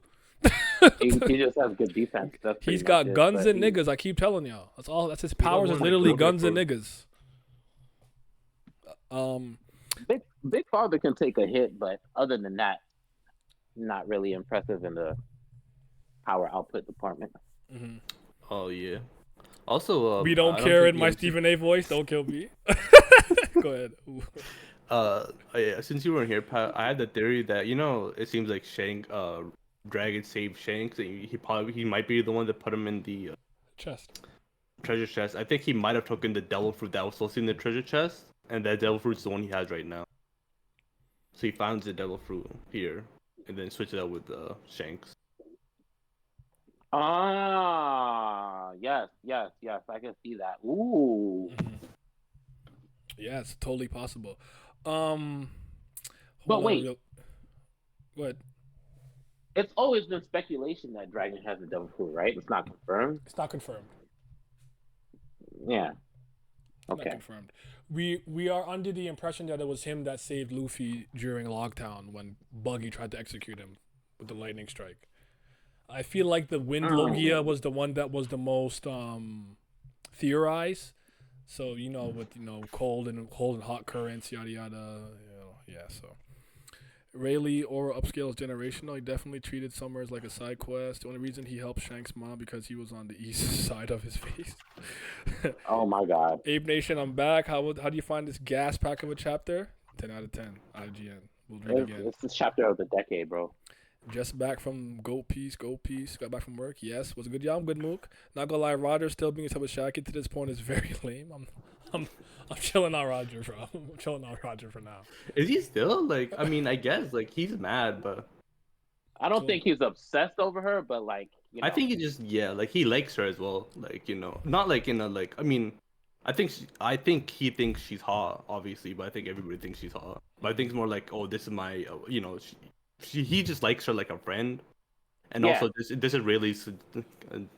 He just has good defense. That's pretty He's got much it, guns but and he- niggas. I keep telling y'all. That's all. That's his powers. Is one literally good guns and record. niggas. Big Father can take a hit, but other than that, not really impressive in the power output department. Mhm. Oh yeah. Also, We don't I care think in my EMC Stephen A. voice. Don't kill me. Go ahead. Yeah, since you weren't here, Pat, I had the theory that it seems like Dragon saved Shanks. And he might be the one that put him in the Chest. treasure chest. I think he might have taken the devil fruit that was supposed to be in the treasure chest, and that devil fruit's the one he has right now. So he found the devil fruit here, and then switched it out with Shanks. Ah, yes, I can see that. Ooh, Yeah, it's totally possible. Um, But hold on, wait, what? it's always been speculation that Dragon has a devil fruit, right? It's not confirmed. It's not confirmed. Yeah. Not Okay. confirmed. We are under the impression that it was him that saved Luffy during Lockdown when Buggy tried to execute him with the lightning strike. I feel like the Wind Logia was the one that was the most theorized. So with cold and hot currents, yada yada. Yeah. So Rayleigh or upscale is generational. He definitely treated Summer as like a side quest. The only reason he helped Shanks' mom because he was on the east side of his face. Oh my God. Ape Nation, I'm back. How do you find this gas pack of a chapter? 10 out of 10. IGN. We'll read again. It's the chapter of the decade, bro. Just back from Goat Piece. Got back from work. Yes. Was a good job. Good mook. Not gonna lie, Roger still being so Shaki to this point is very lame. I'm chilling on Roger, bro. I'm chilling on Roger for now. Is he still like? I mean, I guess like he's mad, but I don't think he's obsessed over her, but like, I think he just like he likes her as well. Like not like in a like. I mean, I think he thinks she's hot, obviously, but I think everybody thinks she's hot. But I think it's more like, oh, this is my, he just likes her like a friend, and also this is Rayleigh's,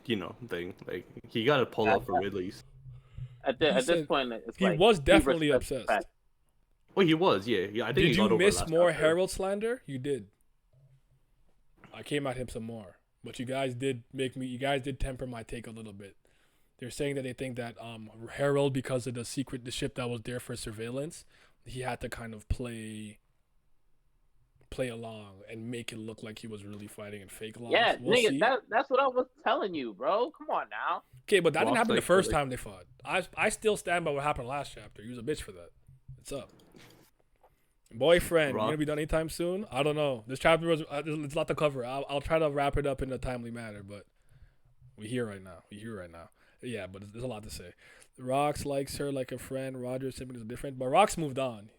thing. Like he got to pull up for Rayleigh's. At this point, it's he like was definitely he respects obsessed. the fact- Well, he was, yeah. I think Did he got you over miss last more chapter. Herald slander? You did. I came at him some more, but you guys did temper my take a little bit. They're saying that they think that Herald, because of the ship that was there for surveillance, he had to kind of play along and make it look like he was really fighting in fake laws. Yeah, We'll see. that's what I was telling you, bro. Come on now. Okay, but that didn't Ross happen the like first Philly. time they fought. I still stand by what happened last chapter. He was a bitch for that. What's up? Boyfriend, you Ross. gonna be done anytime soon? I don't know. This chapter was it's a lot to cover. I'll try to wrap it up in a timely manner, but we're here right now. Yeah, but there's a lot to say. Rox likes her like a friend. Roger simply is different, but Rox moved on.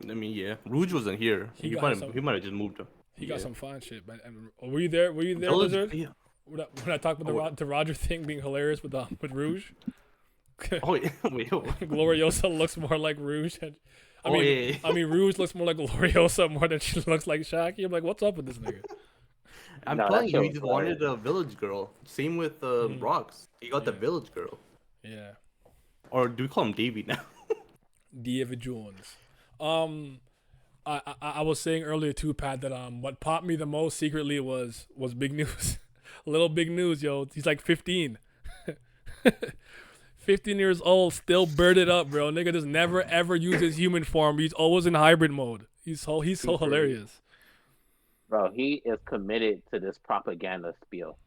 I mean, yeah. Rouge wasn't here. He He got might some- have just moved him. He got some fine shit. But were you there? Village- Lizard? yeah. When I talked about the Roger thing being hilarious with Rouge. Oh yeah. Wait. Gloriosa looks more like Rouge. I Oh, yeah. I mean, Rouge looks more like Gloriosa more than she looks like Shaki. I'm like, what's up with this nigga? I'm No, telling that you, he shit just was wanted a village girl. Same with Rocks. He got the Yeah. village girl. Yeah. Or do we call him Davy now? David Jones. I was saying earlier too, Pat, that what popped me the most secretly was big news. A little big news, yo. He's like 15. 15 years old, still birded up, bro. Nigga just never ever uses human form. He's always in hybrid mode. He's so hilarious. Bro, he is committed to this propaganda spiel.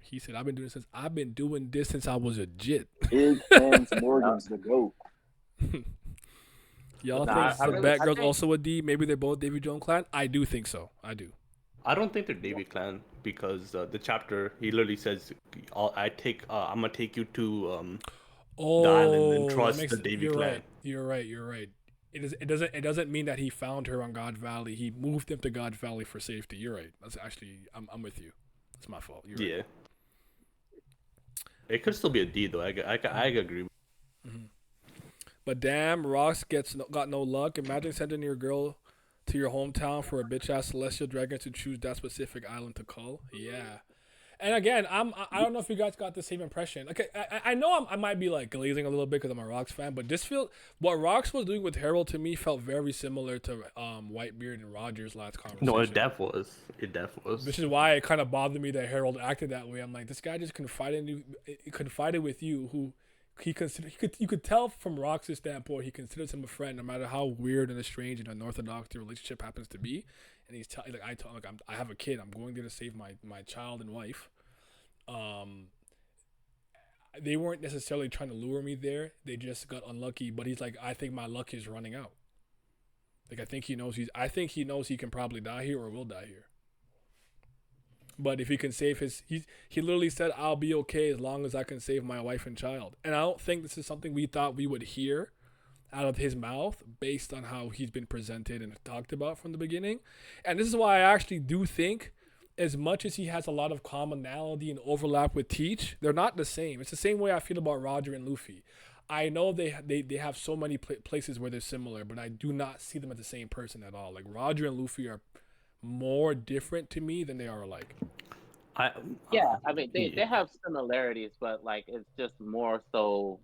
He said, I've been doing this since I was a jit. Big Hans Morgan's the GOAT. Y'all Nah, think I the really- I Batgirl's think- also a D? Maybe they're both Davy Jones clan? I do think so. I do. I don't think they're Davy clan because the chapter he literally says, I'm gonna take you to Oh, island and that trust makes- the Davy you're clan. right. You're right. It doesn't mean that he found her on God Valley. He moved him to God Valley for safety. You're right. That's actually I'm with you. It's my fault. You're right. Yeah. It could still be a D though. I agree. But damn, Ross got no luck. Imagine sending your girl to your hometown for a bitch ass celestial dragon to choose that specific island to call. Yeah. And again, I don't know if you guys got the same impression. Okay, I know I might be like glazing a little bit because I'm a Rocks fan, but what Rocks was doing with Harold to me felt very similar to Whitebeard and Rogers' last conversation. No, it def was. Which is why it kind of bothered me that Harold acted that way. I'm like, this guy just confided with you, who you could tell from Rox's standpoint, he considers him a friend, no matter how weird and strange and unorthodox the relationship happens to be. And he's I have a kid. I'm going there to save my child and wife. They weren't necessarily trying to lure me there. They just got unlucky. But he's like, I think my luck is running out. Like I think he knows he can probably die here or will die here. But if he can save he literally said, I'll be okay as long as I can save my wife and child. And I don't think this is something we thought we would hear out of his mouth based on how he's been presented and talked about from the beginning. And this is why I actually do think, as much as he has a lot of commonality and overlap with Teach, they're not the same. It's the same way I feel about Roger and Luffy. I know they have so many places where they're similar, but I do not see them as the same person at all. Like Roger and Luffy are more different to me than they are alike. Yeah, I mean they have similarities, but like it's just more so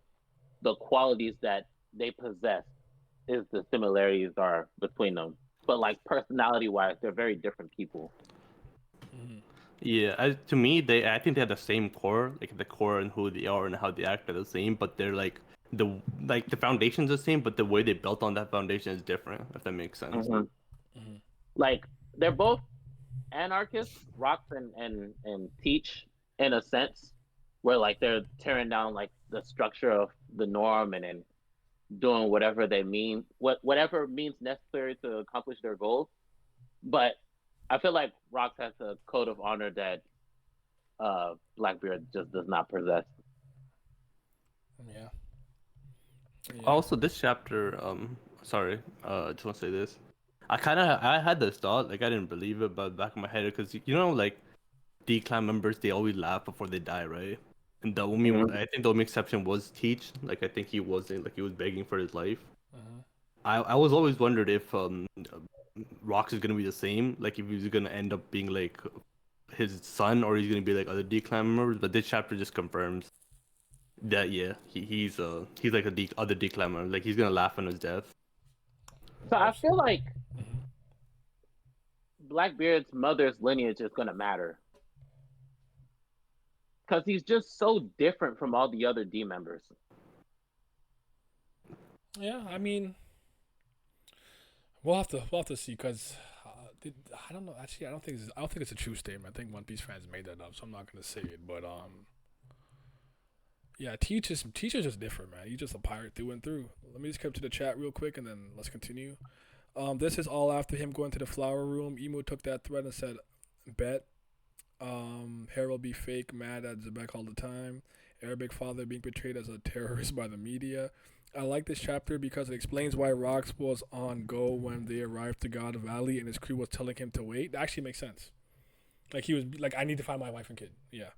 the qualities that they possess is the similarities are between them. But like personality wise, they're very different people. Yeah, to me, I think they have the same core, like the core and who they are and how they act are the same, but they're like the foundation's the same, but the way they built on that foundation is different. If that makes sense. Like they're both anarchists, Rocks and Teach, in a sense, where like they're tearing down like the structure of the norm and then doing whatever they mean, whatever means necessary to accomplish their goals. But I feel like Rocks has a code of honor that Blackbeard just does not possess. Yeah. Also, this chapter, sorry, just want to say this. I had this thought, like I didn't believe it, but back in my head, because like D-Clan members, they always laugh before they die, right? And I think the only exception was Teach. Like I think he wasn't, like he was begging for his life. I was always wondered if Rocks is gonna be the same, like if he's gonna end up being like his son, or he's gonna be like other D-Clan members. But this chapter just confirms that he's like other D-Clan member, like he's gonna laugh on his death. So I feel like Blackbeard's mother's lineage is gonna matter because he's just so different from all the other D members. Yeah, I mean, we'll have to see because I don't know. Actually, I don't think it's a true statement. I think One Piece fans made that up, so I'm not gonna say it. But yeah, Teach is just different, man. He's just a pirate through and through. Let me just come to the chat real quick, and then let's continue. This is all after him going to the flower room. Emu took that threat and said, "Bet." Harold be fake, mad at Zebek all the time. Arabic father being portrayed as a terrorist by the media. I like this chapter because it explains why Rocks was on go when they arrived to God Valley and his crew was telling him to wait. That actually makes sense. Like he was like, I need to find my wife and kid. Yeah.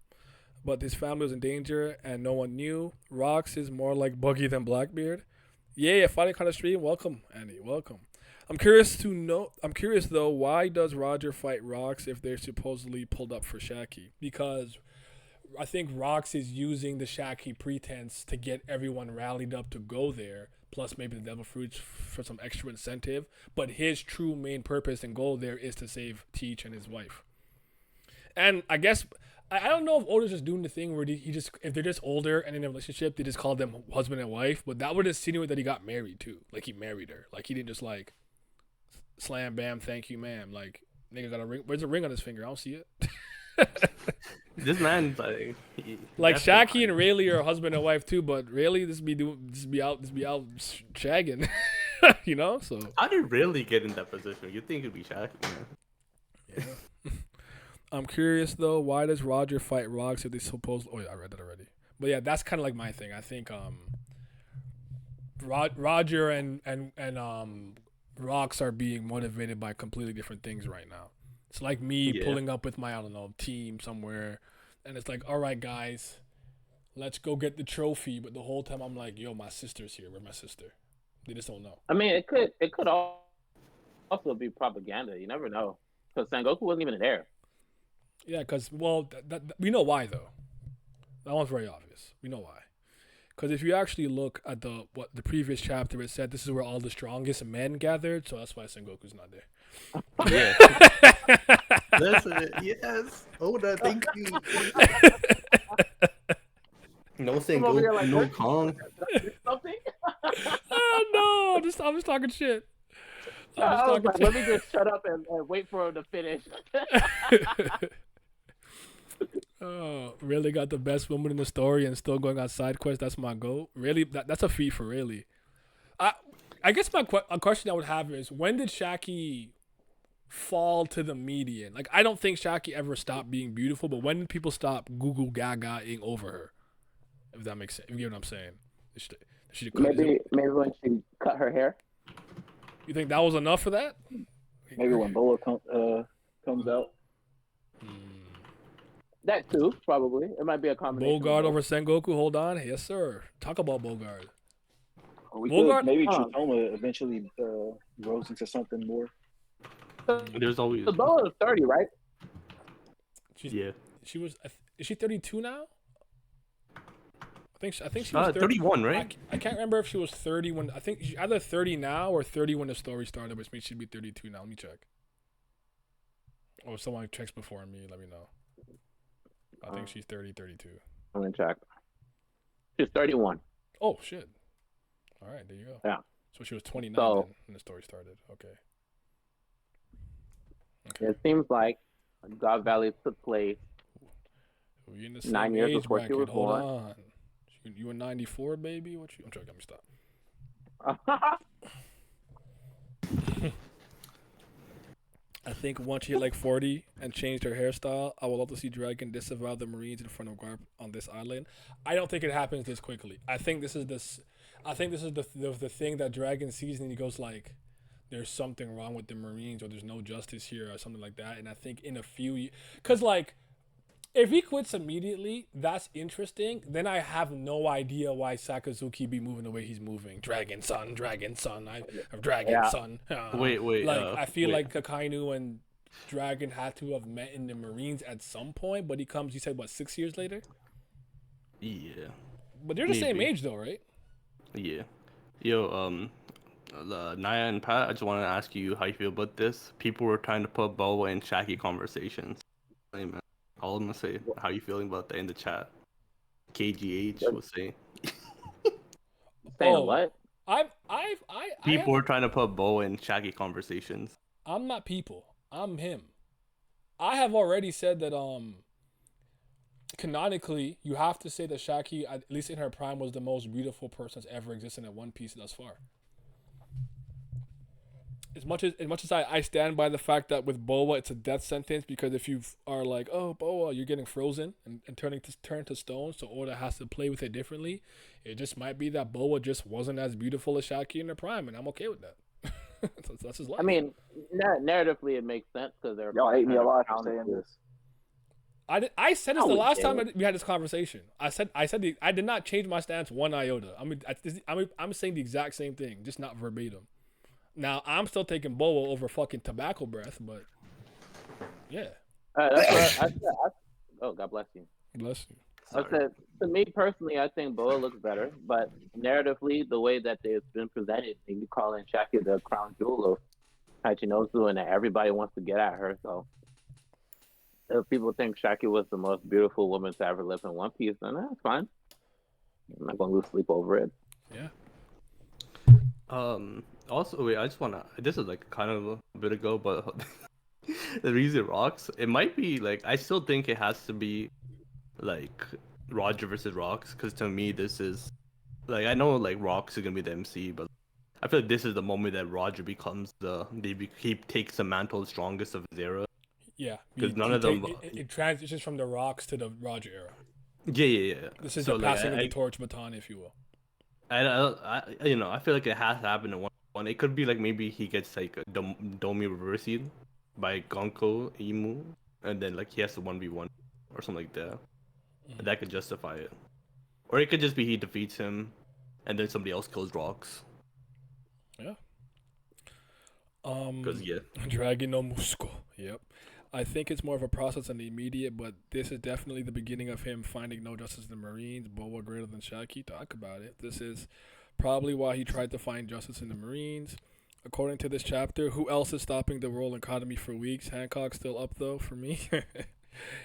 But his family was in danger and no one knew. Rocks is more like Buggy than Blackbeard. Yeah, Fighting Kind of Stream. Welcome, Andy. Welcome. I'm curious though, why does Roger fight Rocks if they're supposedly pulled up for Shaki? Because I think Rocks is using the Shaki pretense to get everyone rallied up to go there, plus maybe the Devil Fruits for some extra incentive. But his true main purpose and goal there is to save Teach and his wife. And I guess I don't know if Oda's just doing the thing where if they're just older and in a relationship, they just call them husband and wife. But that would insinuate that he got married too. Like he married her. Like he didn't just like slam bam, thank you, ma'am. Like nigga got a ring. Where's a ring on his finger? I don't see it. This man, like Shaki and Rayleigh are husband and wife too, but Rayleigh this be out shagging, you know. So how did Rayleigh get in that position? You think it'd be Shaki, man? Yeah. I'm curious though, why does Roger fight Rocks if they suppose? Oh yeah, I read that already. But yeah, that's kind of like my thing. I think Roger and Rocks are being motivated by completely different things right now. It's like me pulling up with my, I don't know, team somewhere, and it's like, all right, guys, let's go get the trophy. But the whole time I'm like, yo, my sister's here. Where's my sister? They just don't know. I mean, it could also be propaganda. You never know, because Sengoku wasn't even there. Yeah, because we know why though. That one's very obvious. We know why. Because if you actually look at the previous chapter, it said this is where all the strongest men gathered, so that's why Sengoku's not there. Yeah. That's it. Yes. Oda, thank you. No Sengoku, like, no Kong. Something? No, I'm just talking shit. Let me just shut up and wait for him to finish. Oh, really got the best woman in the story and still going on side quests. That's my goal. Really, that's a feat for really. I guess a question I would have is, when did Shaki fall to the median? Like, I don't think Shaki ever stopped being beautiful, but when did people stop Google Gaga-ing over her? If that makes sense, if you get what I'm saying. Maybe when she cut her hair. You think that was enough for that? Maybe when Boa comes out. That too, probably. It might be a combination. Bogard over Sengoku. Hold on, yes sir. Talk about Bogard. We Volgarth- could maybe Huh. Chutoma eventually grows into something more. There's always The Boa is 30, right? She's, yeah. She was. Is she 32 now? I think she was 30. 31, right? I can't remember if she was 30 when. I think she's either 30 now or 30 when the story started, which means she'd be 32 now. Let me check. Or if someone checks before me, let me know. I think she's 30, 32. I'm gonna check. She's 31. Oh shit! All right, there you go. Yeah. So she was 29 So- then when the story started. Okay. It seems like God Valley took place. We in the same 9 years age before she bracket. was Hold born. on. You were 94, baby? What you? I'm joking. Let me stop. I think once she hit like 40 and changed her hairstyle, I would love to see Dragon disavow the Marines in front of Garp on this island. I don't think it happens this quickly. I think this is the thing that Dragon sees and he goes like, there's something wrong with the Marines or there's no justice here or something like that. And I think in a few, because like, if he quits immediately, that's interesting. Then I have no idea why Sakazuki be moving the way he's moving. Dragon son, Dragon son, Dragon Yeah. son. Wait. Like I feel wait. like Kakainu and Dragon had to have met in the Marines at some point, but he comes. You said what 6 years later? Yeah. But they're the same Maybe. age though, right? Yeah. Yo, Naya and Pat, I just want to ask you how you feel about this. People were trying to put Boa in Shaggy conversations. Hey, man. All I'm gonna say, how you feeling about that in the chat? KGH was saying. Saying Oh. what? People were trying to put Boa in Shaggy conversations. I'm not people. I'm him. I have already said that canonically you have to say that Shaki, at least in her prime, was the most beautiful person that's ever existed in One Piece thus far. As much as I stand by the fact that with Boa it's a death sentence, because if you are like, oh Boa, you're getting frozen and turn to stone, so Oda has to play with it differently. It just might be that Boa just wasn't as beautiful as Shaki in her prime, and I'm okay with that. That's his life. I mean, narratively it makes sense because they're. Y'all hate me a lot for counted saying to- this. I said this I the would last dare. time we had this conversation. I said I did not change my stance one iota. I'm saying the exact same thing, just not verbatim. Now I'm still taking Boa over fucking tobacco breath, but yeah, That's what oh, God bless you. bless you. I said, to me personally, I think Boa looks better, but narratively, the way that they've been presented, and you calling Shaki the crown jewel of Hachinosu, and that everybody wants to get at her. So, if people think Shaki was the most beautiful woman to ever live in One Piece, then that's fine. I'm not going to lose sleep over it. Yeah. Also, wait, I just wanna. This is like kind of a bit ago, but the reason rocks. It might be like I still think it has to be like Roger versus Rocks, because to me this is like I know like Rocks is gonna be the MC, but I feel like this is the moment that Roger becomes he takes the mantle strongest of his era. Yeah, 'Cause none of them- it transitions from the Rocks to the Roger era. Yeah. This is So, the like, passing of the torch baton, if you will. I feel like it has to happen in one. It could be like maybe he gets like a Domi reversied by Gonko Imu, and then like he has to 1v1 or something like that. Mhm. That could justify it. Or it could just be he defeats him, and then somebody else kills Rocks. Yeah. Because Dragon no Musco. Yep. I think it's more of a process than the immediate, but this is definitely the beginning of him finding no justice in the Marines. Boa greater than Shaki. Talk about it. This is probably why he tried to find justice in the Marines. According to this chapter, who else is stopping the Roll Economy for weeks? Hancock's still up though for me.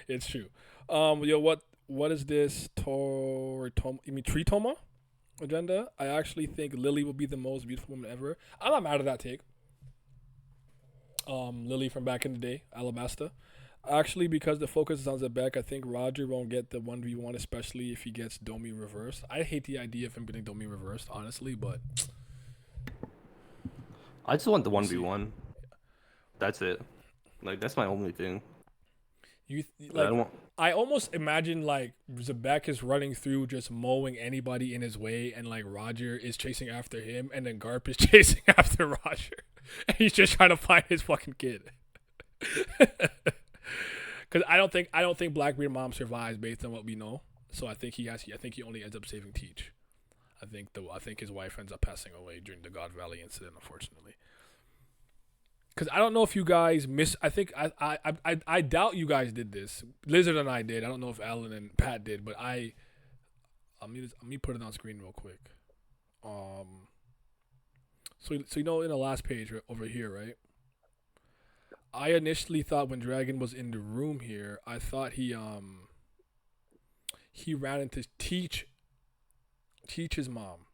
It's true. What is this Tritoma agenda? I actually think Lily will be the most beautiful woman ever. I'm not mad at that take. Lily from back in the day, Alabasta. Actually, because the focus is on Zebek, I think Roger won't get the 1v1, especially if he gets Domi reversed. I hate the idea of him getting Domi reversed, honestly, but I just want the 1v1. That's it. Like that's my only thing. I don't want. I almost imagine like Zebek is running through just mowing anybody in his way, and like Roger is chasing after him, and then Garp is chasing after Roger, and he's just trying to find his fucking kid. Because I don't think Blackbeard Mom survives based on what we know. So I think he only ends up saving Teach. I think his wife ends up passing away during the God Valley incident, unfortunately. Because I don't know if you guys I think I doubt you guys did this. Lizard and I did. I don't know if Alan and Pat did, but let me put it on screen real quick. So you know, in the last page over here, right? I initially thought when Dragon was in the room here, I thought he ran into Teach's mom.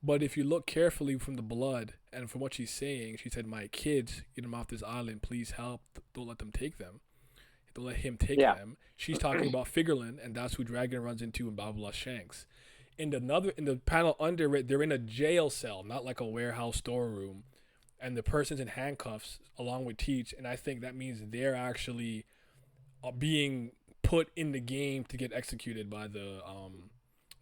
But if you look carefully from the blood and from what she's saying, she said, "My kids, get them off this island. Please help. Don't let them take them. Don't let him take them." She's talking about Figureland, and that's who Dragon runs into in Babala Shanks. In the panel under it, they're in a jail cell, not like a warehouse storeroom, and the person's in handcuffs along with Teach, and I think that means they're actually being put in the game to get executed by the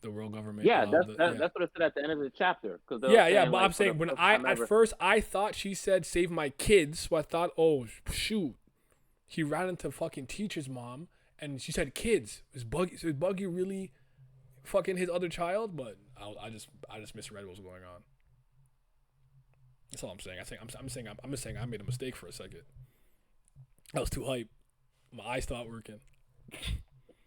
world government. Yeah, that's what it said at the end of the chapter. But I'm saying when at first I thought she said save my kids, so I thought, oh shoot, he ran into fucking Teacher's mom, and she said kids. Is Buggy really fucking his other child? But I just misread what was going on. That's all I'm saying. I'm just saying I made a mistake for a second. I was too hype. My eyes stopped working.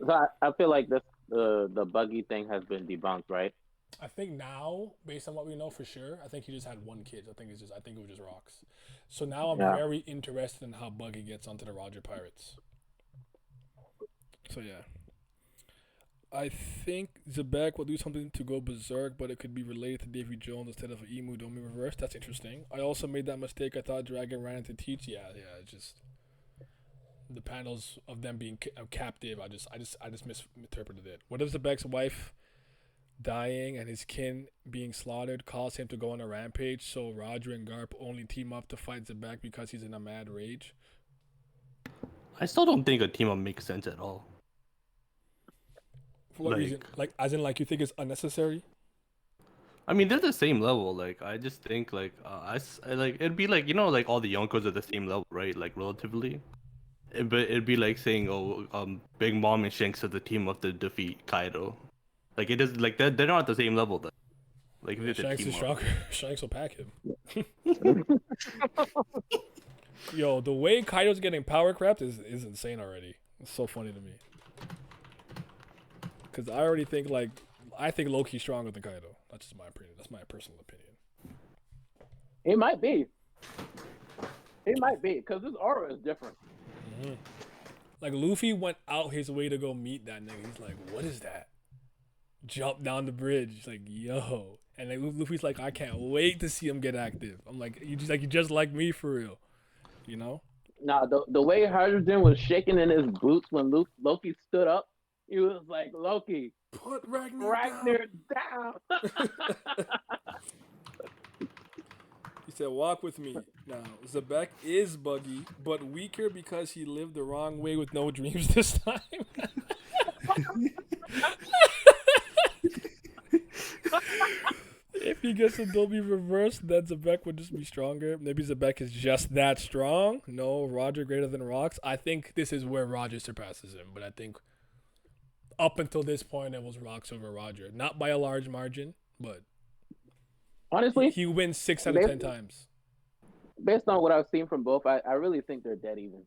So I feel like the Buggy thing has been debunked, right? I think now, based on what we know for sure, I think he just had one kid. I think it was just Rocks. So now I'm very interested in how Buggy gets onto the Roger Pirates. So yeah. I think Zebek will do something to go berserk, but it could be related to Davy Jones instead of Emu Domi reverse. That's interesting. I also made that mistake. I thought Dragon ran into Teach. Yeah. It's just the panels of them being captive. I just misinterpreted it. What if Zebek's wife dying and his kin being slaughtered caused him to go on a rampage? So Roger and Garp only team up to fight Zebek because he's in a mad rage. I still don't think a team up makes sense at all. For what reason? Like, as in, like, you think it's unnecessary? I mean, they're the same level. Like, I just think, like, I like, it'd be like, you know, like, all the Yonkos are the same level, right? Like, relatively. But it'd be like saying, oh, Big Mom and Shanks are the team up to defeat Kaido. Like, it is, like, they're not at the same level, though. Like, yeah, Shanks is stronger. Shanks will pack him. Yo, the way Kaido's getting power crept is insane already. It's so funny to me. Because I already think, like, I think Loki's stronger than Kaido. That's just my opinion. That's my personal opinion. It might be. It might be, because his aura is different. Mm-hmm. Like, Luffy went out his way to go meet that nigga. He's like, what is that? Jump down the bridge. He's like, yo. And like, Luffy's like, I can't wait to see him get active. I'm like, you just like me for real. You know? Nah, the way Hydrogen was shaking in his boots when Loki stood up, he was like, Loki, put Ragnar down. He said, walk with me. Now, Zebek is Buggy, but weaker because he lived the wrong way with no dreams this time. If he gets Adobe reversed, then Zebek would just be stronger. Maybe Zebek is just that strong. No, Roger greater than Rocks. I think this is where Roger surpasses him, but I think up until this point, it was Rocks over Roger. Not by a large margin, but honestly, he wins 6 out of 10 times. Based on what I've seen from both, I really think they're dead even.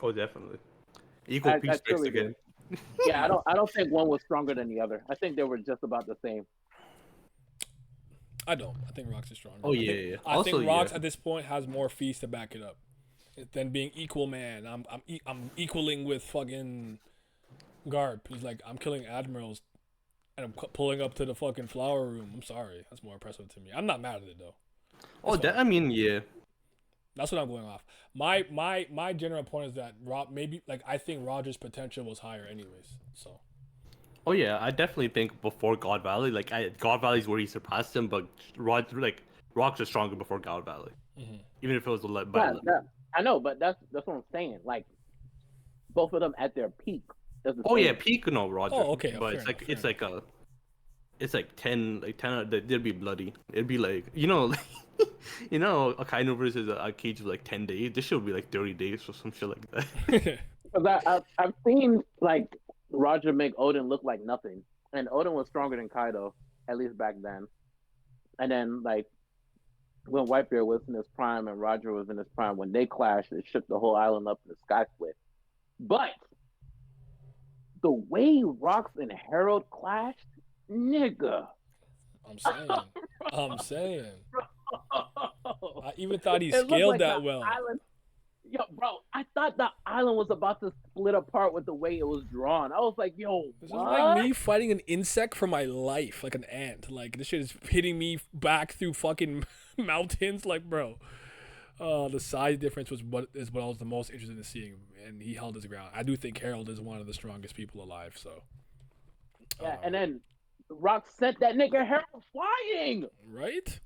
Oh, definitely. Equal peace stakes again. Yeah, I don't think one was stronger than the other. I think they were just about the same. I don't. I think Rocks is stronger. Oh, yeah. I think Rocks at this point has more feats to back it up than being equal man. I'm equaling with fucking Garp. He's like, I'm killing admirals and I'm pulling up to the fucking flower room. I'm sorry. That's more impressive to me. I'm not mad at it though. I mean, yeah. That's what I'm going off. My general point is that I think Roger's potential was higher anyways. So. Oh yeah, I definitely think before God Valley, like God Valley is where he surpassed him, but Rocks is stronger before God Valley, even if it was I know, but that's what I'm saying. Like both of them at their peak. Yeah, peak no Roger. Oh okay, but it's like 10, they'd be bloody. It'd be like a Kaino versus a cage of like 10 days. This shit would be like 30 days or some shit like that. Because I've seen like Roger make Odin look like nothing, and Odin was stronger than Kaido. at least back then. And then like when Whitebeard was in his prime and Roger was in his prime, when they clashed, it shook the whole island up in the sky split. But the way Rox and Harold clashed, nigga. I'm saying. I even thought he It looked scaled like that the well. Island, yo, bro, I thought the island was about to split apart with the way it was drawn. I was like, yo, This what? is like me fighting an insect for my life, like an ant. Like this shit is hitting me back through fucking mountains. Like, bro, the size difference was what I was the most interested in seeing, and he held his ground. I do think Harold is one of the strongest people alive. So, Yeah, and then Rock sent that nigga Harold flying. right?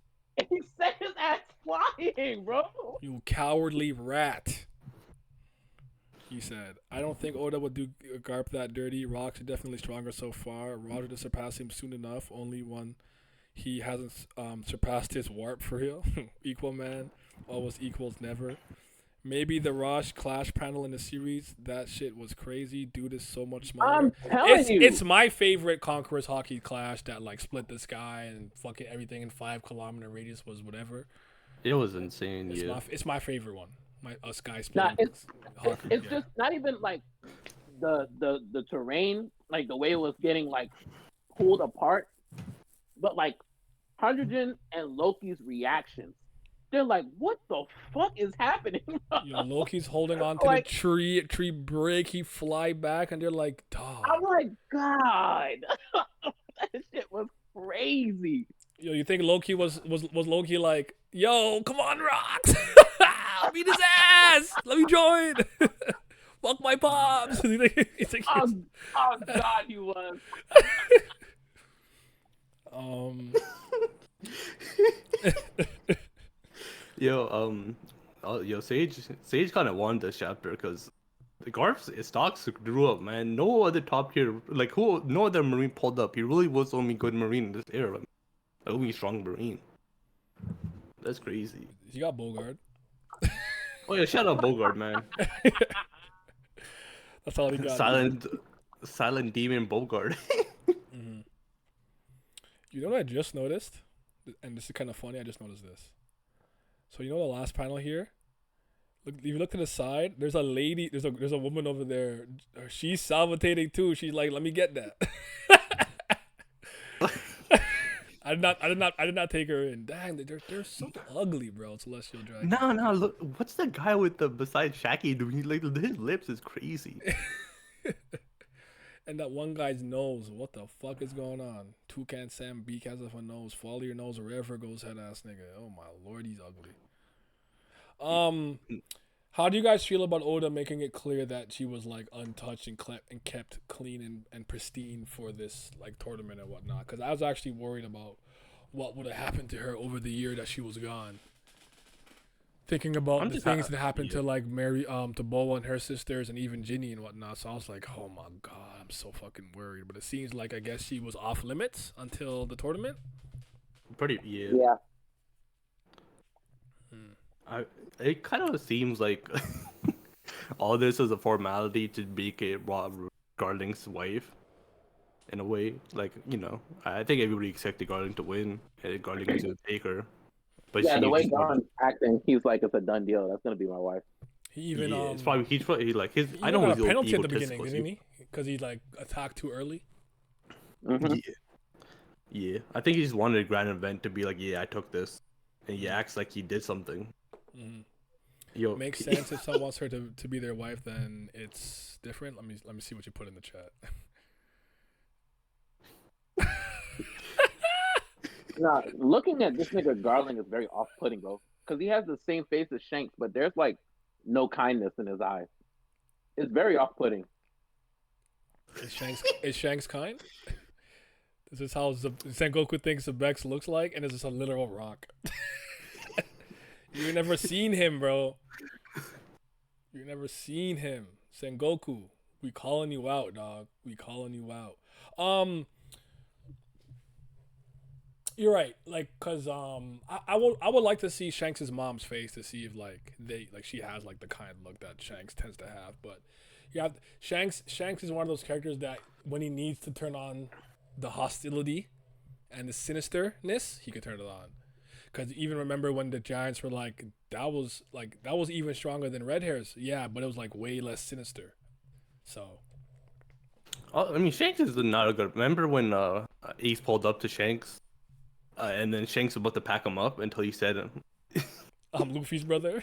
He sent his ass flying, bro. You cowardly rat. He said, I don't think Oda would do Garp that dirty. Rocks are definitely stronger so far. Roger to surpass him soon enough. Only one he hasn't surpassed his warp for real. Equal man. Always equals never. Maybe the Rosh Clash panel in the series. That shit was crazy. Dude is so much smaller. I'm telling you. It's my favorite Conqueror's Hockey Clash that like split the sky and fucking everything in 5-kilometer radius was whatever. It was insane. It's my favorite one. My sky Nah, splitting. it's hockey, yeah. just not even like the terrain, like the way it was getting like pulled apart, but like Hydrogen and Loki's reactions. They're like, what the fuck is happening? You know, Loki's holding on to Like- the tree break, he fly back, and they're like, dog. I'm like, God, that shit was crazy. Yo, you think Loki was Loki like, yo, come on, Rocks, beat his ass, let me join, fuck my pops. He's like, Oh God, he was. Sage kind of won this chapter because the Garp's stocks grew up, man. No other top tier, no other Marine pulled up. He really was the only good Marine in this era. The only strong Marine. That's crazy. he got Bogard. Oh yeah, shout out Bogard, man. That's all he got. Silent demon Bogard. You know what I just noticed? And this is kind of funny. I just noticed this. So you know the last panel here? Look, if you look to the side, there's a lady. There's a woman over there. She's salivating too. She's like, let me get that. I did not take her in. Dang, they're so ugly, bro. Celestial Dragon. No, look, what's the guy with the beside Shaggy doing? His lips is crazy. And that one guy's nose. What the fuck is going on? Toucan Sam Beak has a nose. Follow your nose wherever it goes, head ass nigga. Oh my lord, he's ugly. How do you guys feel about Oda making it clear that she was like untouched and kept clean and pristine for this like tournament and whatnot? Because I was actually worried about what would have happened to her over the year that she was gone. Thinking about the things that happened to like Mary, to Boa and her sisters, and even Ginny and whatnot. So I was like, oh my god, I'm so fucking worried. But it seems like I guess she was off limits until the tournament. Yeah. It kind of seems like all this is a formality to make it Rob Garling's wife. In a way, like, you know, I think everybody expected Garling to win, and Garling was gonna take her. But Yeah, she the way just- Garland's acting, he's like, it's a done deal. That's gonna be my wife. He even yeah, he's probably like his. he I know got he's a penalty at the egotistical, beginning, didn't he? Because he like attacked too early. Mm-hmm. Yeah. I think he just wanted a grand event to be like, yeah, I took this, and he acts like he did something. Yo, Makes sense if someone wants her to be their wife, then it's different. Let me see what you put in the chat. Nah, looking at this nigga Garland is very off-putting, bro. Because he has the same face as Shanks, but there's like no kindness in his eyes. It's very off-putting. Is Shanks kind? This is how Sengoku thinks Zebex looks like, and it's just a literal rock. You've never seen him, bro. You've never seen him. Sengoku, we calling you out, dog. We calling you out. You're right. Like, cause I would like to see Shanks' mom's face to see if she has like the kind look that Shanks tends to have. But you have Shanks is one of those characters that when he needs to turn on the hostility and the sinisterness, he could turn it on. Because even remember when the Giants were like that was even stronger than Red Hair's. Yeah, but it was like way less sinister. So. Oh, I mean, Shanks is not a good. Remember when Ace pulled up to Shanks, and then Shanks was about to pack him up until he said, I'm Luffy's brother.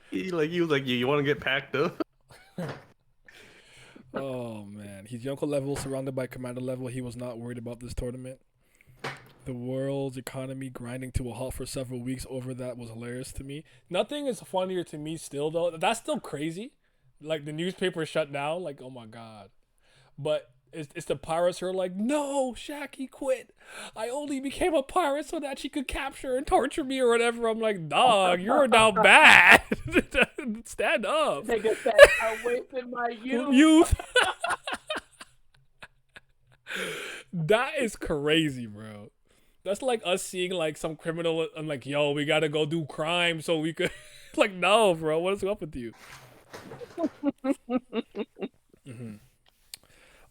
he was like, you want to get packed up? Oh man, he's Yonko level, surrounded by commander level. He was not worried about this tournament. The world's economy grinding to a halt for several weeks over that was hilarious to me. Nothing is funnier to me still though. That's still crazy. Like the newspaper shut down. Like oh my god. But it's the pirates who are like, no, Shaq, quit. I only became a pirate so that she could capture and torture me or whatever. I'm like, dog, you're now bad. Stand up. Nigga said, I'm wasting my Youth. That is crazy, bro. That's like us seeing like some criminal and like, yo, we gotta go do crime so we could. Like, no, bro, what is up with you?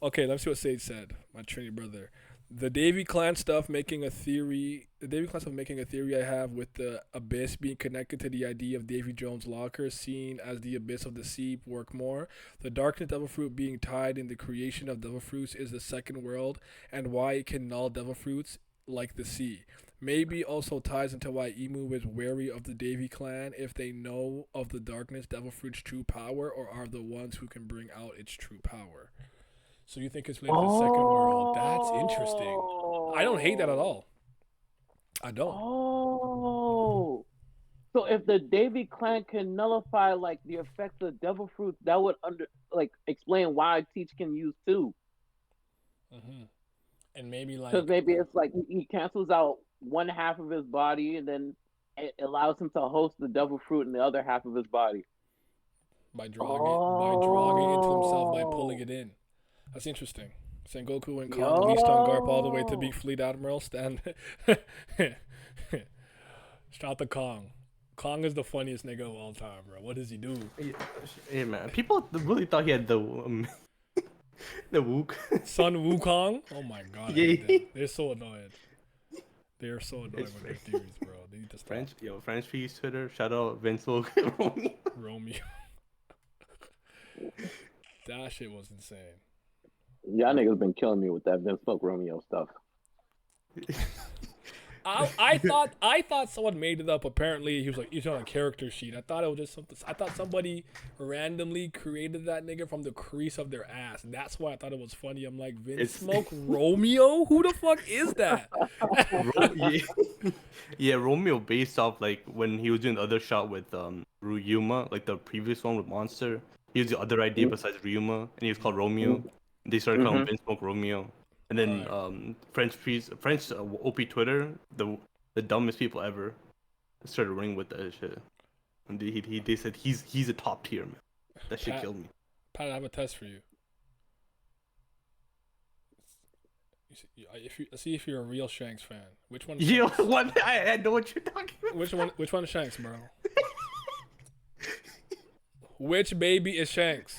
Okay, let's see what Sage said. My Trinity brother. The Davy Clan stuff making a theory. The Davy Clan stuff making a theory I have with the abyss being connected to the idea of Davy Jones' locker, seen as the abyss of the sea, work more. The darkness devil fruit being tied in the creation of devil fruits is the second world, and why it can null devil fruits like the sea. Maybe also ties into why Emu is wary of the Davy Clan if they know of the darkness devil fruit's true power, or are the ones who can bring out its true power. So you think it's related to the second world? That's interesting. I don't hate that at all. I don't. Oh. So if the Davy Clan can nullify like the effects of devil fruits, that would explain why Teach can use two. Mm-hmm. And maybe like because maybe it's like he cancels out one half of his body and then it allows him to host the devil fruit in the other half of his body by drawing it into himself by pulling it in. That's interesting. Sengoku and Kong leashed on Garp all the way to be Fleet Admiral. Shout out to Kong. Kong is the funniest nigga of all time, bro. What does he do? Hey man, people really thought he had the Wukong. Son Wukong? Oh my god. Yeah. They're so annoyed. They're so annoyed with their theories, bro. They need to stop. French Peace Twitter. Shout out Vince Logan. Romeo. That shit was insane. Y'all niggas been killing me with that Vince Smoke Romeo stuff. I thought someone made it up. Apparently, he was on a character sheet. I thought it was just something. I thought somebody randomly created that nigga from the crease of their ass. And that's why I thought it was funny. I'm like, Vince Smoke Romeo? Who the fuck is that? Yeah, Romeo based off like when he was doing the other shot with Ryuma, like the previous one with Monster. He was the other idea besides Ryuma, and he was called Romeo. They started calling him Vince Smoke Romeo. And then French OP Twitter, the dumbest people ever, started running with that shit. And they said he's a top tier, man. That shit killed me. Pat, I have a test for you. See if you're a real Shanks fan. Which one? Yo, what? I know what you're talking about. Which one is Shanks, bro? Which baby is Shanks?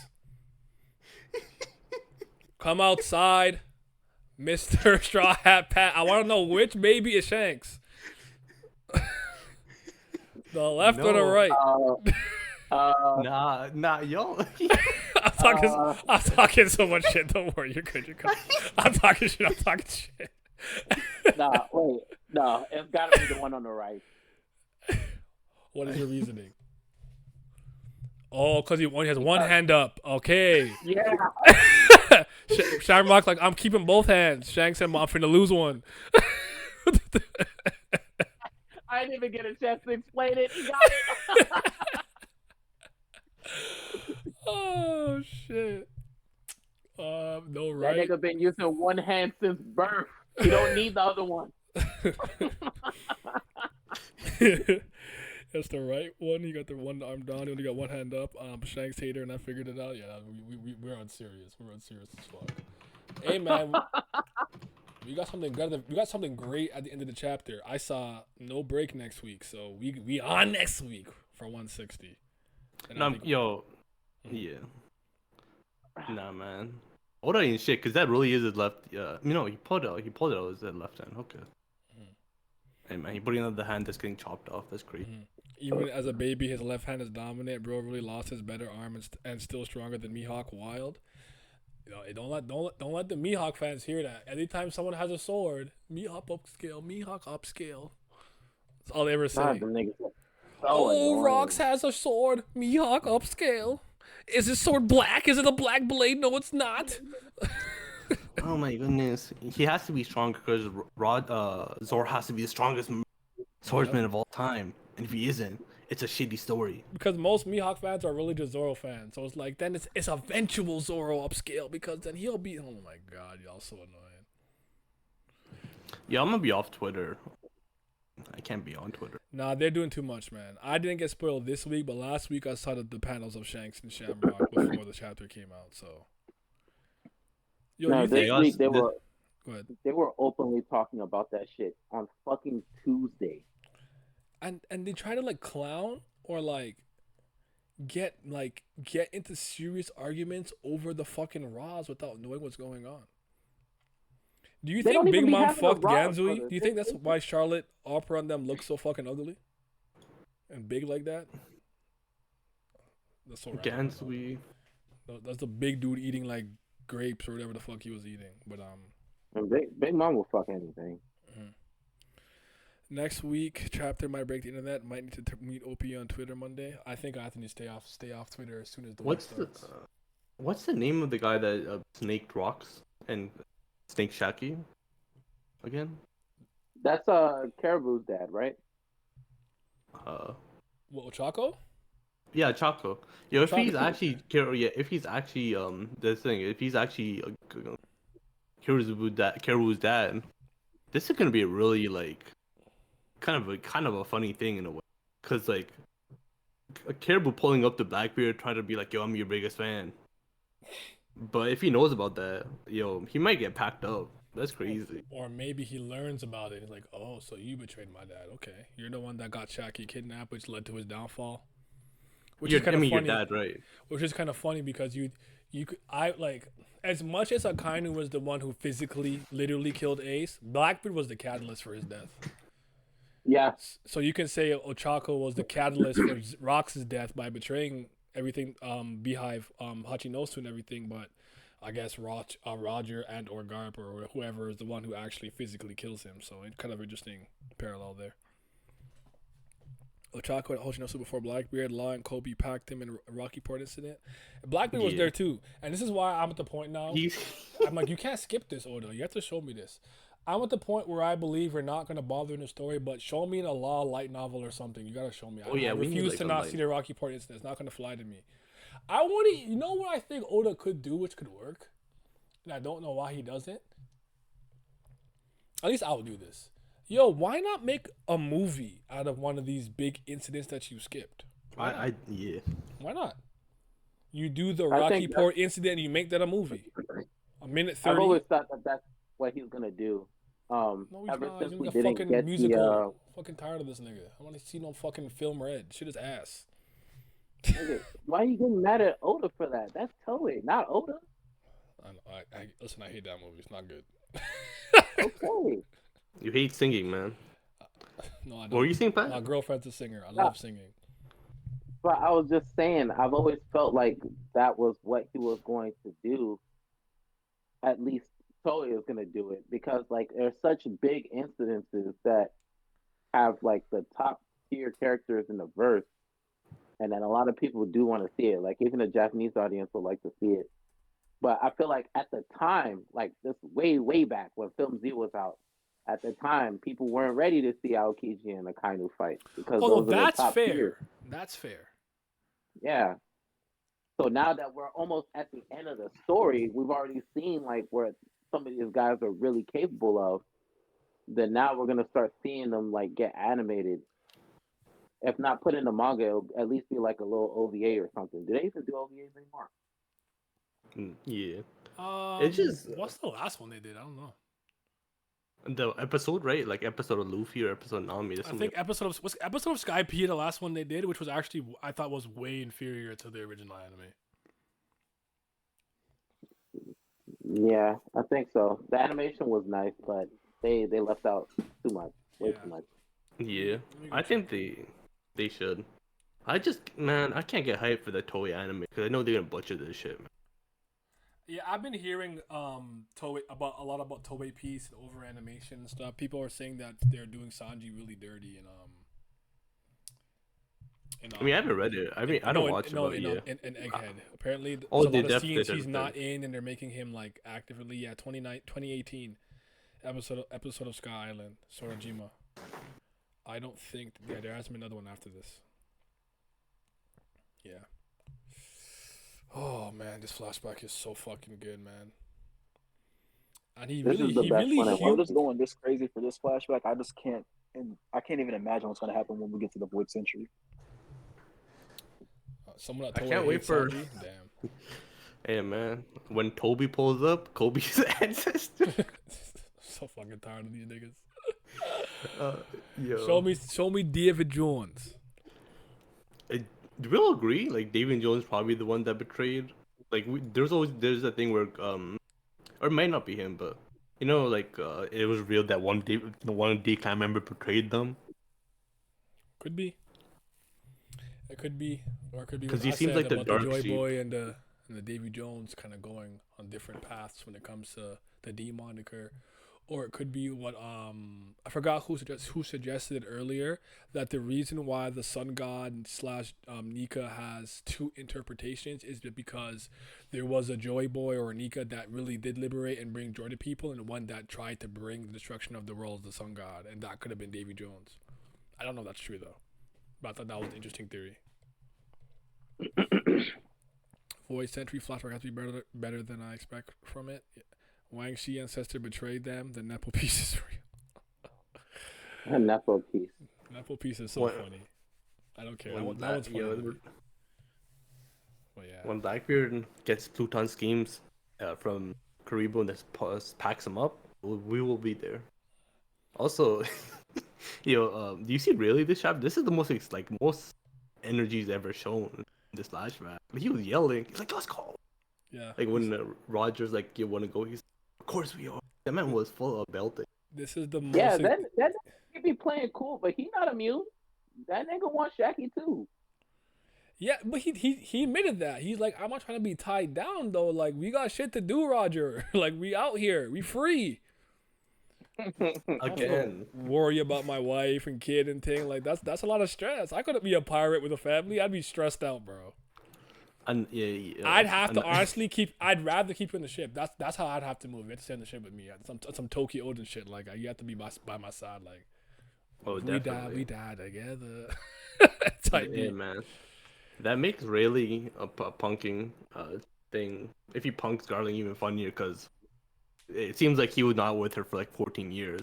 Come outside, Mr. Straw Hat Pat. I want to know which baby is Shanks. The left or the right? Nah, yo. I'm talking so much shit. Don't worry, you're good. I'm talking shit. Nah, wait. No, it's gotta be the one on the right. What is your reasoning? Oh, because he only has one hand up. Okay. Yeah. Shamrock's like, I'm keeping both hands. Shanks said, I'm finna lose one. I didn't even get a chance to explain it. He got it. Oh, shit. No, right? That nigga been using one hand since birth. He don't need the other one. That's the right one. You got the one arm down. You only got one hand up. Shanks hater, and I figured it out. Yeah, we're on serious. We're on serious as fuck. Hey man, we got something good. We got something great at the end of the chapter. I saw no break next week, so we on next week for 160. Yeah. Nah, man. Oda ain't shit, cause that really is his left. Yeah, he pulled it out with his left hand. Okay. Hey man, he putting out the hand that's getting chopped off. That's crazy. Even as a baby, his left hand is dominant. Bro really lost his better arm and still stronger than Mihawk. Wild. Don't let the Mihawk fans hear that. Anytime someone has a sword, Mihawk upscale. That's all they ever say. God, them niggas are so Oh, annoying. Rox has a sword. Mihawk upscale. Is his sword black? Is it a black blade? No, it's not. Oh my goodness, he has to be stronger because Zoro has to be the strongest swordsman of all time, and if he isn't, it's a shitty story. Because most Mihawk fans are really just Zoro fans. So it's like, then it's eventual Zoro upscale because then he'll be. Oh my god, y'all so annoying. Yeah, I'm gonna be off Twitter. I can't be on Twitter. Nah, they're doing too much, man. I didn't get spoiled this week, but last week I saw the panels of Shanks and Shamrock before the chapter came out. So, yo, No, you this think? week Go ahead. they were openly talking about that shit on fucking Tuesday. And they try to like clown or like get into serious arguments over the fucking Raws without knowing what's going on. Do you They think don't even Big be Mom having a fucked Raws, Ganzui? brother. Do you think that's why Charlotte, Opera, and them look so fucking ugly and big like that? That's so random. Gansui. That's the big dude eating like grapes or whatever the fuck he was eating. But And Big Mom will fuck anything. next week, chapter might break the internet. Might need to meet OP on Twitter Monday. I think I have to stay off Twitter as soon as the week starts. What's the name of the guy that snaked rocks and snake Shaki? Again? That's Caribou's dad, right? What, Ochako? Yeah, Chaco. Yo, if he's Chaco. actually Caribou's dad, this is gonna be a really like kind of a funny thing in a way, cause like Caribou pulling up the Blackbeard trying to be like, yo, I'm your biggest fan. But if he knows about that, yo, he might get packed up. That's crazy. Or maybe he learns about it. He's like, oh, so you betrayed my dad. Okay. You're the one that got Shaki kidnapped, which led to his downfall. Which is kind of funny. Your dad, right? Which is kind of funny because I like, as much as Akainu was the one who physically, literally killed Ace, Blackbeard was the catalyst for his death. Yeah. So you can say Ochako was the catalyst for Rox's death by betraying everything, Beehive, Hachinosu and everything, but I guess Roger and or Garp or whoever is the one who actually physically kills him. So it's kind of interesting parallel there. Ochako and Hachinosu before Blackbeard, Law and Kobe packed him in a Rocky Port incident. Blackbeard was there too. And this is why I'm at the point now. I'm like, you can't skip this, Oda. You have to show me this. I'm at the point where I believe we're not going to bother in the story, but show me in a Law light novel or something. You got to show me. I refuse to not see the Rocky Port incident. It's not going to fly to me. I want to, you know what I think Oda could do, which could work? And I don't know why he doesn't. At least I'll do this. Yo, why not make a movie out of one of these big incidents that you skipped? Yeah. Why not? You do the Rocky Port incident and you make that a movie. A minute 30. I've always thought that that's what he's gonna do. No, he's Ever not. since He's we a didn't fucking get musical. Fucking tired of this nigga. I want to see no fucking film red. Shit is ass. Nigga, why are you getting mad at Oda for that? That's Toei, not Oda. Listen, I hate that movie. It's not good. Okay. You hate singing, man. No, I don't. What were you saying, Pat? My girlfriend's a singer. I love singing. But I was just saying, I've always felt like that was what he was going to do. At least Toei is going to do it because, like, there's such big incidences that have like the top tier characters in the verse, and then a lot of people do want to see it. Like, even the Japanese audience would like to see it. But I feel like at the time, like this way back when Film Z was out, at the time people weren't ready to see Aokiji and Akainu fight because those are the top tier. That's fair. Yeah. So now that we're almost at the end of the story, we've already seen like where some of these guys are really capable of. Then now we're gonna start seeing them like get animated. If not put in the manga, it'll at least be like a little OVA or something. Do they even do OVAs anymore? Yeah. It's just What's the last one they did? I don't know. the episode, right? Like episode of Luffy or episode of Nami. I think episode of Skypiea, the last one they did, which was actually I thought was way inferior to the original anime. Yeah, I think so. The animation was nice, but they left out too much, way Yeah. too much. Yeah, Let me go I check. think they should. I just man, I can't get hyped for the Toei anime because I know they're gonna butcher this shit. Man. Yeah, I've been hearing Toei about a lot about Toei Piece and over animation and stuff. People are saying that they're doing Sanji really dirty and I mean, I haven't read it. I mean, I don't watch it, but yeah. in Egghead. Apparently, Oh, there's a they lot of definitely scenes he's did. not in, and they're making him like actively. Yeah, 2018 episode of Sky Island, Sorajima. I don't think there hasn't been another one after this. Yeah. Oh man, this flashback is so fucking good, man. And he This really, is the he best really, one I've he, I'm just going this crazy for this flashback. I can't even imagine what's gonna happen when we get to the Void Century. someone at I Toei can't wait hates for- Sanji? Damn. Hey man, when Toby pulls up, Kobe's ancestor. So fucking tired of these niggas. Yo. Show me David Jones. Do we all agree? Like David Jones probably the one that betrayed. Like there's a thing where or it might not be him, but you know, like it was real that the one D clan member betrayed them. Could be. It could be, or it could be 'Cause what he I seems said like the about dark the Joy sheep. Boy and the Davy Jones kind of going on different paths when it comes to the D moniker, or it could be what I forgot who suggested it earlier that the reason why the Sun God / Nika has two interpretations is because there was a Joy Boy or a Nika that really did liberate and bring joy to people, and one that tried to bring the destruction of the world, the Sun God, and that could have been Davy Jones. I don't know if that's true though, but I thought that was an interesting theory. Void Century flashback has to be better than I expect from it. Wang Shi ancestor betrayed them. The Nepo piece is real. A Nepo piece. Nepo piece is so What- funny. I don't care. When That one's funny. But yeah. when Blackbeard gets Pluton schemes from Karibo and just packs them up, we will be there. Also, do you see really this chapter? This is the most most energies ever shown in this flashback. He was yelling. He's like, "Let's go!" Yeah. Like when Roger's like, "You want to go?" He's, "Of course we are." That man was full of belting. This is the most. Yeah, that nigga be playing cool, but he not immune. That nigga wants Shaggy too. Yeah, but he admitted that. He's like, I'm not trying to be tied down though. Like, we got shit to do, Roger. Like, we out here. We free. Again. Worry about my wife and kid and thing. Like, that's a lot of stress. I couldn't be a pirate with a family. I'd be stressed out, bro. And yeah, I'd have to honestly I'd rather keep you in the ship. That's how I'd have to move. You have to stay in the ship with me. Some Tokyo Odin shit. Like, you have to be by my side. Like, oh, we definitely. die together. Type Yeah, beat. man. That makes Rayleigh a punking thing. If he punks Garling even funnier, because it seems like he was not with her for like 14 years.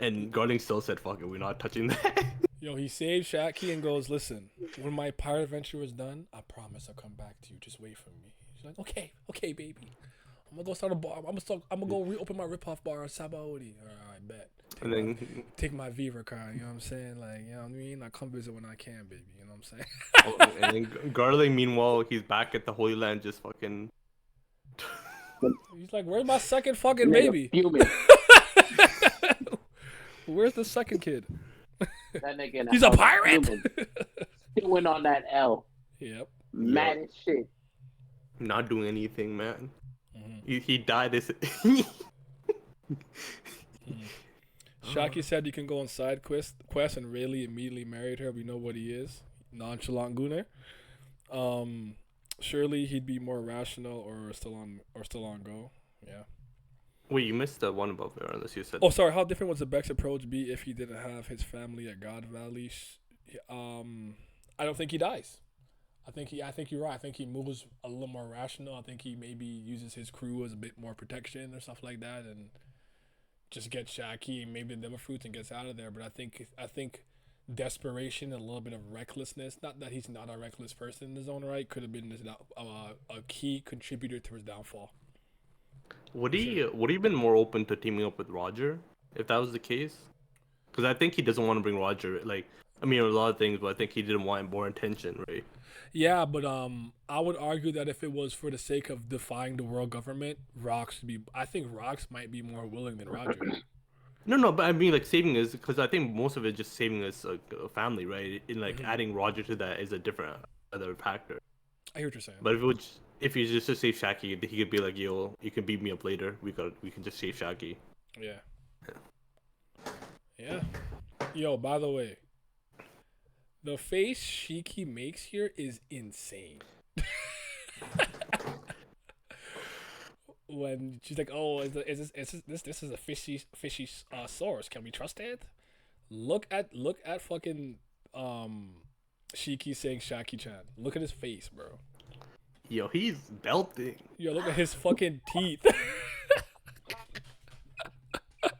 And Garling still said, fuck it, we're not touching that. Yo, he saved Shaki and goes, listen, when my pirate adventure is done, I promise I'll come back to you. Just wait for me. She's like, okay, baby. I'm gonna go start a bar. I'm gonna go reopen my rip-off bar on Sabaody. All right, bet. And then Take my Viva card, you know what I'm saying? Like, you know what I mean? I come visit when I can, baby. You know what I'm saying? and then Garling, meanwhile, he's back at the Holy Land just fucking... He's like, where's my second fucking Nigga baby? fuming. Where's the second kid? That nigga in the He's a house pirate? fuming. Chewing on that L. Yep. Mad as shit. Not doing anything, man. Mhm. He died this... Shaki said you can go on side quest and Rayleigh immediately married her. We know what he is. Nonchalant Gunner. Surely he'd be more rational or still on go. Yeah. Wait, you missed the one above there, unless you said... Oh, sorry. How different would Zebek's approach be if he didn't have his family at God Valley? I don't think he dies. I think you're right. I think he moves a little more rational. I think he maybe uses his crew as a bit more protection or stuff like that, and just gets Shaki and maybe the fruits and gets out of there. But I think desperation and a little bit of recklessness. Not that he's not a reckless person in his own right. Could have been a key contributor to his downfall. Would he been more open to teaming up with Roger if that was the case? Because I think he doesn't want to bring Roger. Like I mean, a lot of things, but I think he didn't want more attention, right? Yeah, but I would argue that if it was for the sake of defying the world government, Rocks would be. I think Rocks might be more willing than Roger. No, but I mean, like saving us because I think most of it just saving us like a family, right? And like adding Roger to that is a different other factor. I hear what you're saying. But if you just to save Shaki, he could be like, "Yo, you can beat me up later. We can just save Shaki." Yeah. Yeah. Yo, by the way, the face Shiki makes here is insane. When she's like, "Oh, is this is a fishy source? Can we trust it?" Look at fucking Shiki saying Shaki-chan. Look at his face, bro. Yo, he's belting. Yo, look at his fucking teeth. Oh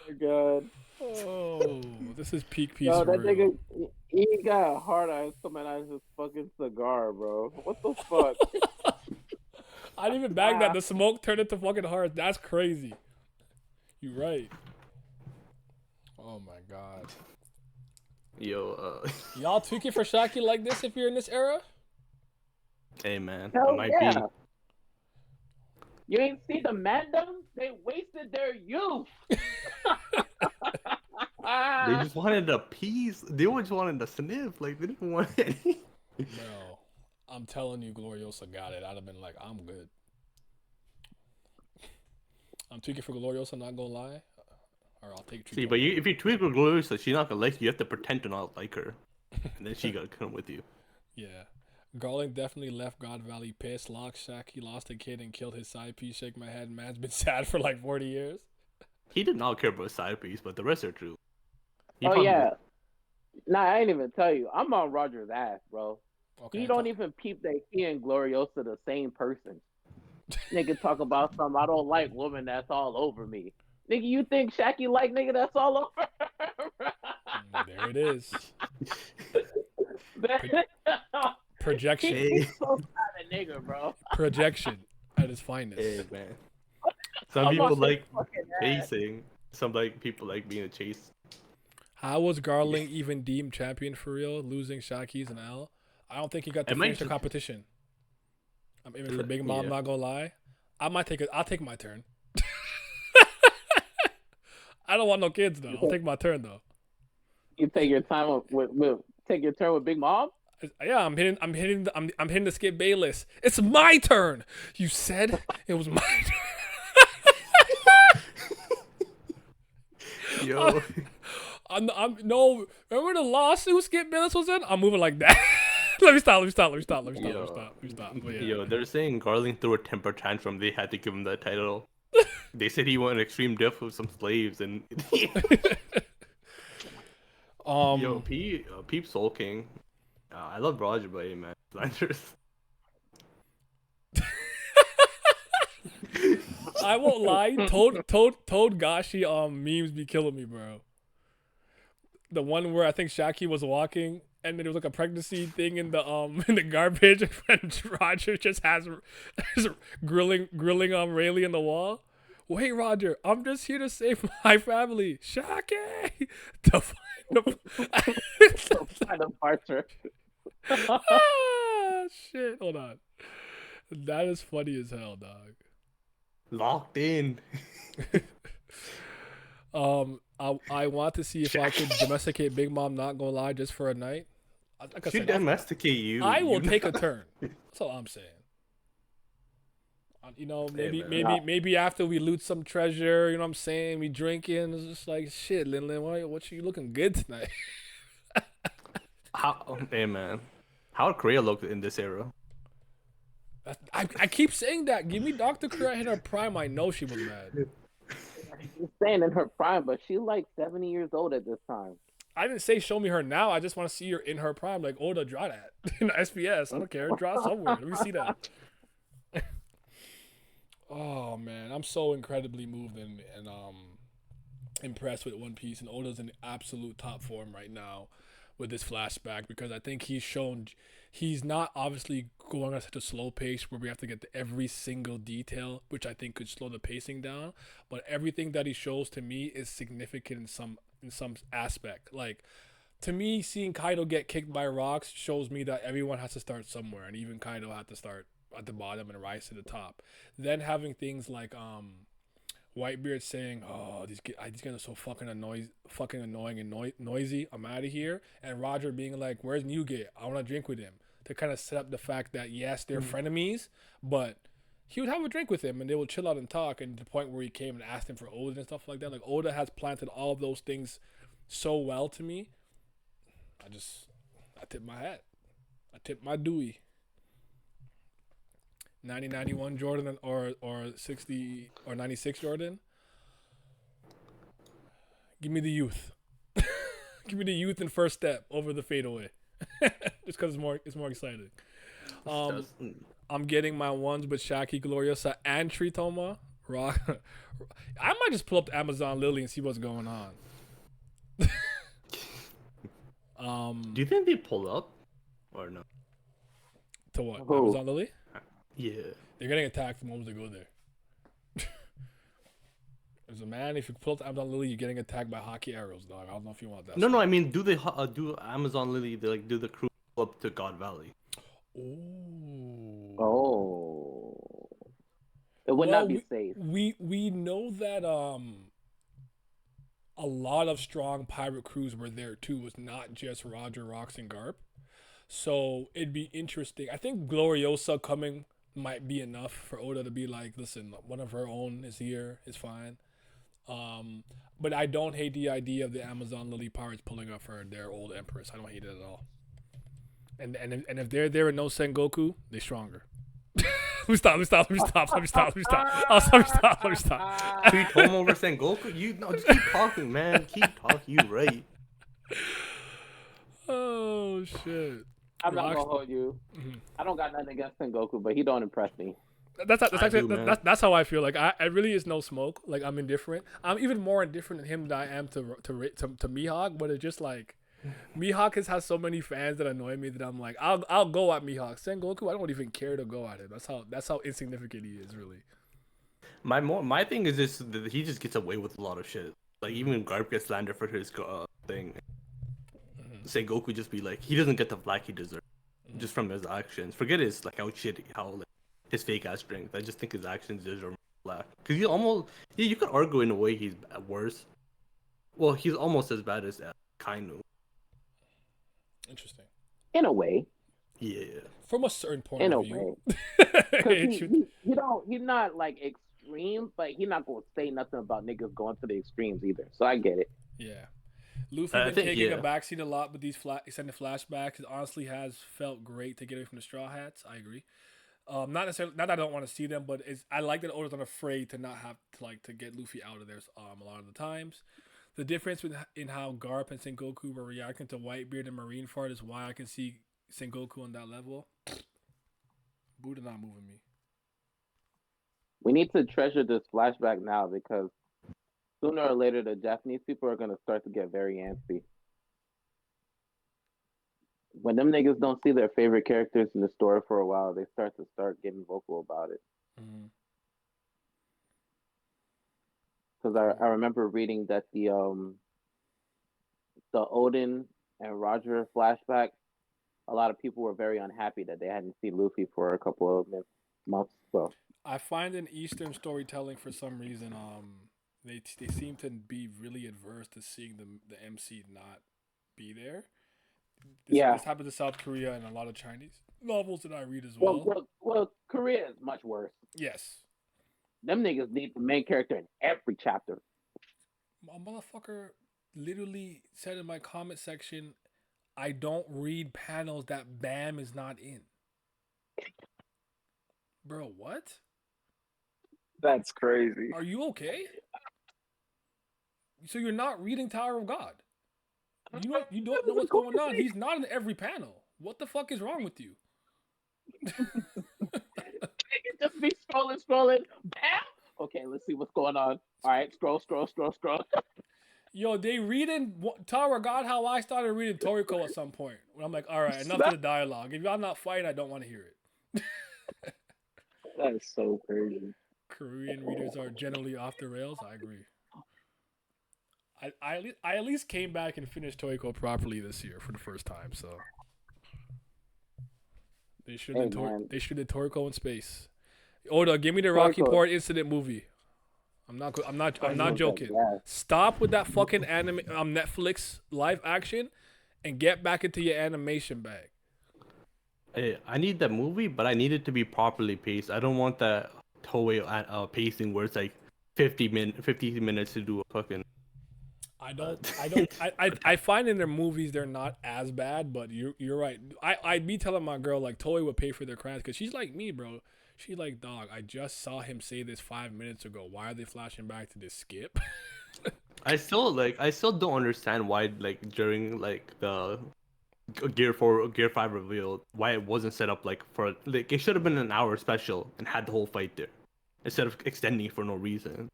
my god. Oh, this is peak piece Yo, for that real. nigga, he got hard eyes coming out of his fucking cigar, bro. What the fuck? I didn't even bag that. The smoke turned into fucking hearts. That's crazy. You right. Oh my god. Yo, Y'all tweaking for Shaki like this if you're in this era? hey man, Hell I might yeah. be. You ain't see the Mandem? They wasted their youth. They just wanted a piece. They just wanted a sniff. Like they didn't want any. Bro, I'm telling you, Gloriosa got it. I'd have been like, I'm good. I'm tweaking for Gloriosa, not gonna lie. Or I'll take See, but if you tweak with Gloriosa, she's not gonna like you. You have to pretend to not like her, and then she gotta come with you. Yeah. Garland definitely left God Valley pissed. Lock Shaki lost a kid and killed his side piece. Shake my head. Man's been sad for like 40 years. He did not care about his side piece, but the rest are true. Oh yeah. Nah, I ain't even tell you. I'm on Roger's ass, bro. Okay, He don't even peep that he and Gloriosa the same person. Nigga talk about something. I don't like women that's all over me. Nigga, you think Shaki like nigga that's all over her? There it is. That- Projection. He's so kind of nigga, bro. Projection at its finest. Hey man. Some I'm people on his like fucking ass. chasing. Some people like being a chase. How was Garling even deemed champion for real? Losing Shaki's an L? I don't think he got to It might finish the just- competition. I'm aiming for Big Mom, Yeah. not gonna lie. I'll take my turn. I don't want no kids though. I'll take my turn though. You take your time with take your turn with Big Mom. Yeah, I'm hitting the Skip Bayless. It's my turn. You said it was my turn. Yo, I'm no. Remember the lawsuit Skip Bayless was in? I'm moving like that. Let me stop. But yeah. yo, they're saying Garling threw a temper tantrum. They had to give him that title. They said he went extreme depth with some slaves, and yo, Peep Soul King. I love Roger, but hey, man, Flanders. I won't lie. Toad Gashi memes be killing me, bro. The one where I think Shaki was walking and then there was like a pregnancy thing in the garbage and Roger just has grilling Rayleigh in the wall. Wait, Roger, I'm just here to save my family. Shaki to Find a partner. ah, shit. Hold on. That is funny as hell, dog. Locked in. I want to see if I could domesticate Big Mom, not gonna lie, just for a night. Like I She said, domesticate you. I will you take a turn. That's all I'm saying. You know, man. maybe after we loot some treasure, you know what I'm saying? We drinking. It's just like shit, Lin, what you looking good tonight? Hey man, how would Korea look in this era? I keep saying that. Give me Dr. Korea in her prime. I know she was mad. She's staying in her prime, but she's like 70 years old at this time. I didn't say show me her now. I just want to see her in her prime. Like, Oda, draw that in SPS. I don't care. Draw somewhere. Let me see that. Oh man, I'm so incredibly moved and impressed with One Piece, and Oda's in absolute top form right now. with this flashback because I think he's not obviously going at such a slow pace where we have to get to every single detail, which I think could slow the pacing down. But everything that he shows to me is significant in some aspect. Like to me, seeing Kaido get kicked by rocks shows me that everyone has to start somewhere, and even Kaido had to start at the bottom and rise to the top. Then having things like Whitebeard saying, "Oh, these guys are so fucking annoying and noisy. I'm out of here." And Roger being like, "Where's Newgate? I want to drink with him." To kind of set up the fact that yes, they're frenemies, but he would have a drink with him and they would chill out and talk. And to the point where he came and asked him for Oda and stuff like that. Like Oda has planted all of those things so well to me. I tip my hat. I tip my Dewey. 90-91 Jordan or 60 or 96 Jordan. Give me the youth. Give me the youth and first step over the fadeaway. Just because it's more exciting. I'm getting my ones with Shaki, Gloriosa, and Tritoma. Rock. I might just pull up the Amazon Lily and see what's going on. Do you think they pull up or no? To what? Who? Amazon Lily? Yeah. They're getting attacked the moment they go there. As a man, if you pull up the Amazon Lily, you're getting attacked by hockey arrows, dog. I don't know if you want that. No, I mean, do they do Amazon Lily? They like do the crew up to God Valley? Ooh. Oh. It would not be safe. We know that a lot of strong pirate crews were there too. It was not just Roger, Rox, and Garp. So it'd be interesting. I think Gloriosa coming might be enough for Oda to be like, listen, one of her own is here, is fine. But I don't hate the idea of the Amazon Lily pirates pulling up for their old empress. I don't hate it at all. And if they're there and no Sengoku, they're stronger. Let me stop. Tritoma over Sengoku? Just keep talking, man. Keep talking. You right. Oh shit. I'm not gonna hold you. I don't got nothing against Sengoku, but he don't impress me. That's how I feel. Like I really is no smoke. Like I'm indifferent. I'm even more indifferent than him than I am to Mihawk. But it's just like Mihawk has so many fans that annoy me that I'm like I'll go at Mihawk. Sengoku, I don't even care to go at him. That's how insignificant he is, really. My thing is just that he just gets away with a lot of shit. Like even Garp gets slandered for his thing. Sengoku just be like, he doesn't get the flack he deserves just from his actions. Forget his like how his fake ass strength. I just think his actions deserve flack. Cause you could argue in a way he's worse. Well, he's almost as bad as Kainu. Interesting. In a way. Yeah. From a certain point In of a view. way. He's not like extreme, but he's not gonna say nothing about niggas going to the extremes either. So I get it. Yeah. Luffy been taking a backseat a lot with these extended flashbacks. It honestly has felt great to get away from the Straw Hats. I agree. Not necessarily, not that I don't want to see them, but I like that Oda's not afraid to not have to get Luffy out of there a lot of the times. The difference in how Garp and Sengoku were reacting to Whitebeard and Marineford is why I can see Sengoku on that level. Buddha not moving me. We need to treasure this flashback now because sooner or later the Japanese people are gonna start to get very antsy. When them niggas don't see their favorite characters in the story for a while, they start getting vocal about it. Because I remember reading that the Odin and Roger flashback, a lot of people were very unhappy that they hadn't seen Luffy for a couple of months. So I find in Eastern storytelling for some reason, they seem to be really adverse to seeing the MC not be there. This happens to South Korea and a lot of Chinese novels that I read as well. Well, Korea is much worse. Yes. Them niggas need the main character in every chapter. A motherfucker literally said in my comment section, I don't read panels that Bam is not in. Bro, what? That's crazy. Are you okay? So you're not reading Tower of God? You don't know what's going on. He's not in every panel. What the fuck is wrong with you? Just be scrolling. Bam! Okay, let's see what's going on. All right, scroll. Yo, they reading Tower God how I started reading Toriko at some point. When I'm like, all right, enough of the dialogue. If y'all not fighting, I don't want to hear it. That is so crazy. Korean readers are generally off the rails. I agree. I at least came back and finished Toriko properly this year for the first time. So they should have Toriko in space. Oda, give me the Rocky Toriko. Port incident movie. I'm not joking. Stop with that fucking anime Netflix live action and get back into your animation bag. Hey, I need that movie, but I need it to be properly paced. I don't want that Toei pacing where it's like 50 minutes to do a fucking. I find in their movies they're not as bad, but you're right. I'd be telling my girl like Toei would pay for their crimes because she's like me, bro. She's like, dog, I just saw him say this 5 minutes ago. Why are they flashing back to this skip? I still don't understand why like during like the Gear 5 reveal why it wasn't set up like for like it should have been an hour special and had the whole fight there instead of extending it for no reason.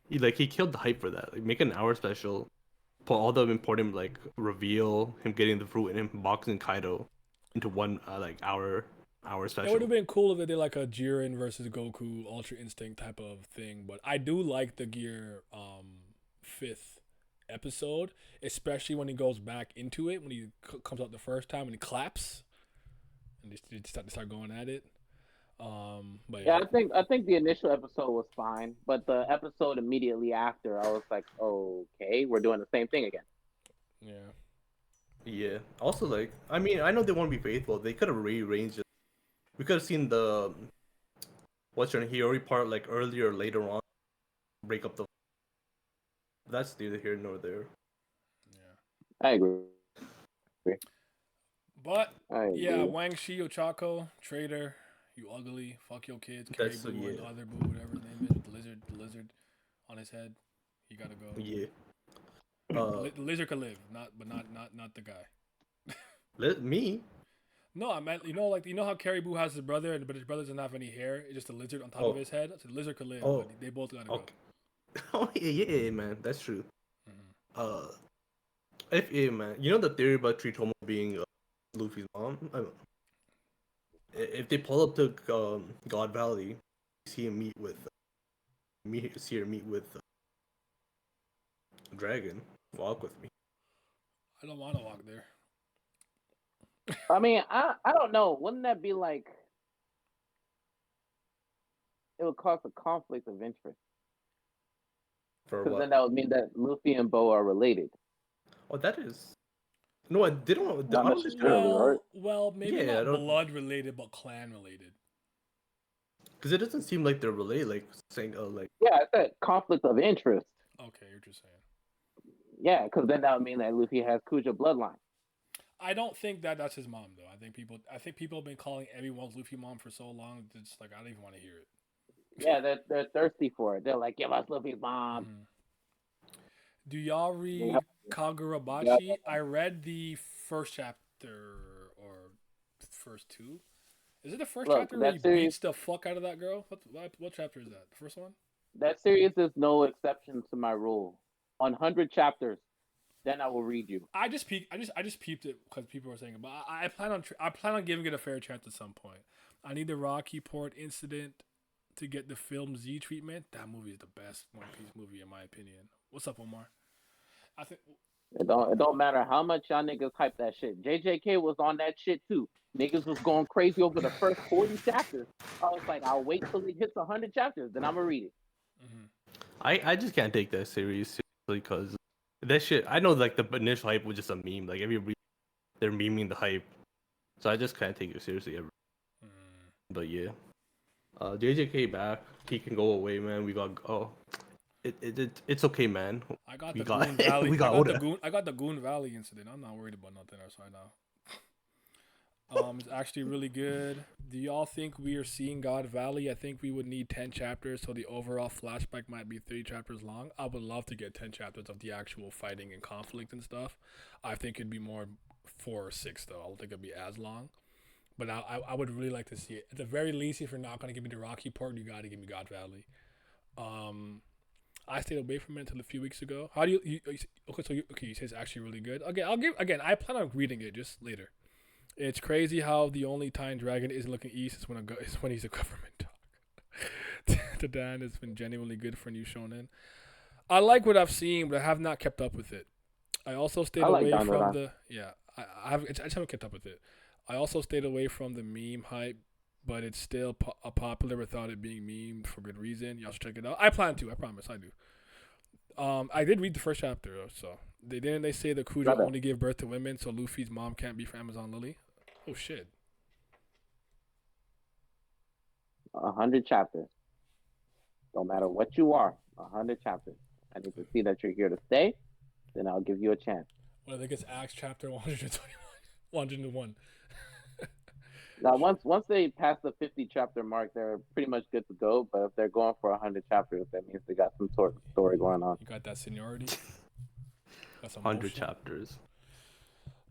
He killed the hype for that. Like make an hour special, put all the important like reveal, him getting the fruit and him boxing Kaido into one like hour special. It would have been cool if they did like a Jiren versus Goku Ultra Instinct type of thing, but I do like the Gear 5th episode, especially when he goes back into it when he comes out the first time and he claps and they start going at it. But Yeah, I think the initial episode was fine, but the episode immediately after, I was like, okay, we're doing the same thing again. Yeah. Also, like, I mean, I know they want to be faithful. They could have rearranged it. We could have seen the what's your Hiyori part like earlier or later on. Break up the. That's neither here nor there. I agree. But yeah, Wang Shi, Ochako, traitor, you ugly, fuck your kids, Carrie Boo, and the other Boo, whatever his name is, with the lizard on his head. You gotta go. Yeah. The lizard can live, not the guy. Me? No, I meant you know how Carrie Boo has his brother, but his brother doesn't have any hair. It's just a lizard on top of his head. So the lizard could live. But they both gotta go. Oh yeah, man, that's true. Man, you know the theory about Tritomo being Luffy's mom. If they pull up to God Valley, see her meet with Dragon. Walk with me. I don't want to walk there. I mean, I don't know. Wouldn't that be like it would cause a conflict of interest? Because then that would mean that Luffy and Bo are related. Oh, that is. No, they don't. Well, maybe not blood related, but clan related. Because it doesn't seem like they're related. Like saying, like. Yeah, I said conflict of interest. Okay, you're just saying. Yeah, because then that would mean that Luffy has Kuja bloodline. I don't think that's his mom though. I think people have been calling everyone's Luffy mom for so long. It's like I don't even want to hear it. Yeah, they're thirsty for it. They're like, give us Luffy's mom. Mm-hmm. Do y'all read Kagurabachi? Yeah. I read the first chapter or first two. Is it the first chapter where he beats the fuck out of that girl? What chapter is that? The first one? That series is no exception to my rule. 100 chapters, then I will read you. I just peeped it because people were saying it, but I plan on giving it a fair chance at some point. I need the Rocky Port incident to get the Film Z treatment. That movie is the best One Piece movie in my opinion. What's up, Omar? I think it don't matter how much y'all niggas hype that shit. JJK was on that shit too. Niggas was going crazy over the first 40 chapters. I was like, I'll wait till it hits 100 chapters, then I'm gonna read it. Mm-hmm. I just can't take that series seriously because that shit. I know like the initial hype was just a meme. Like they're memeing the hype, so I just can't take it seriously ever. But yeah, JJK back. He can go away, man. We got it's okay, man. I got the Goon Valley. I got the Goon Valley incident. I'm not worried about nothing else right now. It's actually really good. Do y'all think we are seeing God Valley? I think we would need 10 chapters, so the overall flashback might be 3 chapters long. I would love to get 10 chapters of the actual fighting and conflict and stuff. I think it'd be more 4 or 6 though. I don't think it'd be as long. But I would really like to see it. At the very least, if you're not gonna give me the Rocky Port, you gotta give me God Valley. I stayed away from it until a few weeks ago. How do you okay? So you say it's actually really good. Okay, I plan on reading it just later. It's crazy how the only time Dragon isn't looking east is when he's a government dog. The Dan has been genuinely good for new shonen. I like what I've seen, but I have not kept up with it. I also stayed away from the I just haven't kept up with it. I also stayed away from the meme hype, but it's still popular without it being meme for good reason. Y'all should check it out. I plan to. I promise. I do. I did read the first chapter though, so they say the Kujo only give birth to women, so Luffy's mom can't be for Amazon Lily. Oh shit. 100 chapters. No matter what you are, 100 chapters. I need to see that you're here to stay. Then I'll give you a chance. Well, I think it's Acts chapter 121, 101. Now, once they pass the 50 chapter mark, they're pretty much good to go. But if they're going for 100 chapters, that means they got some sort of story going on. You got that seniority. That's 100 chapters.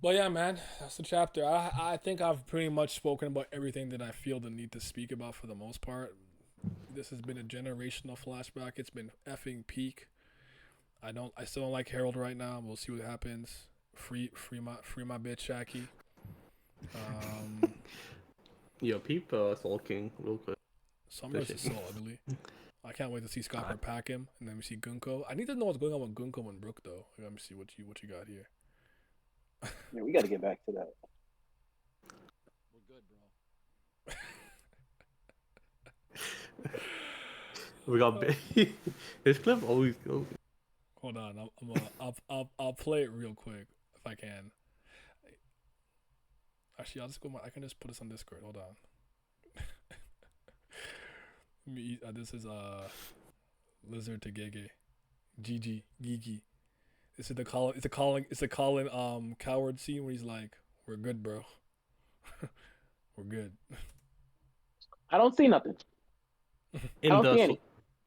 But yeah, man, that's the chapter. I think I've pretty much spoken about everything that I feel the need to speak about for the most part. This has been a generational flashback. It's been effing peak. I still don't like Harold right now. We'll see what happens. Free my bitch Shaki. Yo, peep Soul King real quick. Summers is so ugly. I can't wait to see Scott pack him, and then we see Gunko. I need to know what's going on with Gunko and Brook though. Let me see what you got here. Yeah, we got to get back to that. We got this clip always goes. Hold on, I'll play it real quick if I can. Actually, I'll just go. I can just put this on Discord. Hold on. This is Lizard to Gege, Gigi. This is the Colin. It's a Colin Coward scene where he's like, "We're good, bro. We're good." I don't see nothing. In I don't see the any.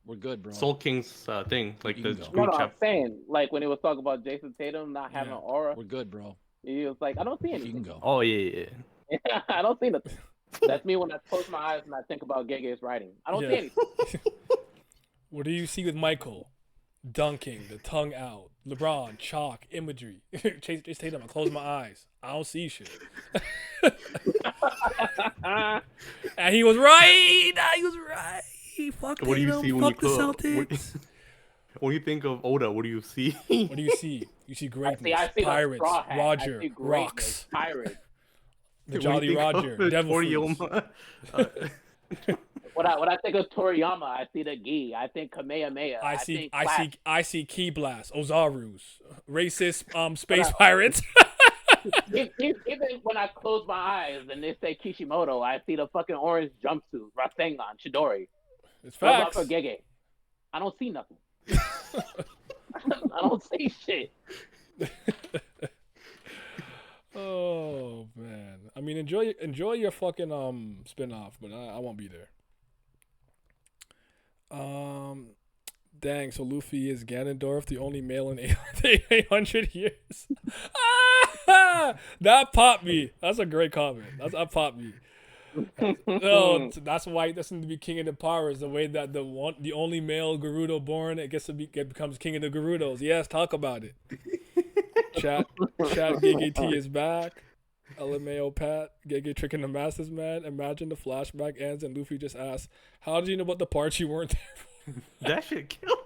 We're good, bro. Soul King's thing, like the No, group I'm chat. saying, like, when he was talking about Jason Tatum not having Yeah. an aura, We're good, bro. he was like, I don't see You can anything. go. Oh yeah. I don't see nothing. That's me when I close my eyes and I think about Gege's writing. I don't see Yeah. anything. What do you see with Michael? Dunking, the tongue out. LeBron, chalk, imagery. Chase Tatum, I close my eyes. I don't see shit. And he was right. He was right. Fuck What do you Tatum, see when you fuck the close? Celtics. When you think of Oda, what do you see? What do you see? You see greatness. I see the Pirates, straw hat. Roger, I see greatness, Rocks, Pirates. the When Jolly you think Roger, of Devil Fruits. Toriyama, When I think of Toriyama, I see the Gi. I think Kamehameha. I see think Flash. I see Key Blast, Ozarus, racist space pirates. Even when I close my eyes and they say Kishimoto, I see the fucking orange jumpsuit, Rasengan, Chidori. It's What about facts. for Gege? I don't see nothing. I don't see shit. Oh man, I mean, enjoy your fucking spin-off, but I won't be there. Dang, so Luffy is Ganondorf, the only male in 800 years. That popped me. That's a great comment. That popped me. No, that's why he doesn't to be king of the pirates. The way that the only male Gerudo born becomes king of the Gerudos. Yes, talk about it. Chat GGT is back. LMAO Pat, Gege tricking the masses, man. Imagine the flashback ends and Luffy just asks, "How did you know about the parts you weren't there for?" that shit killed.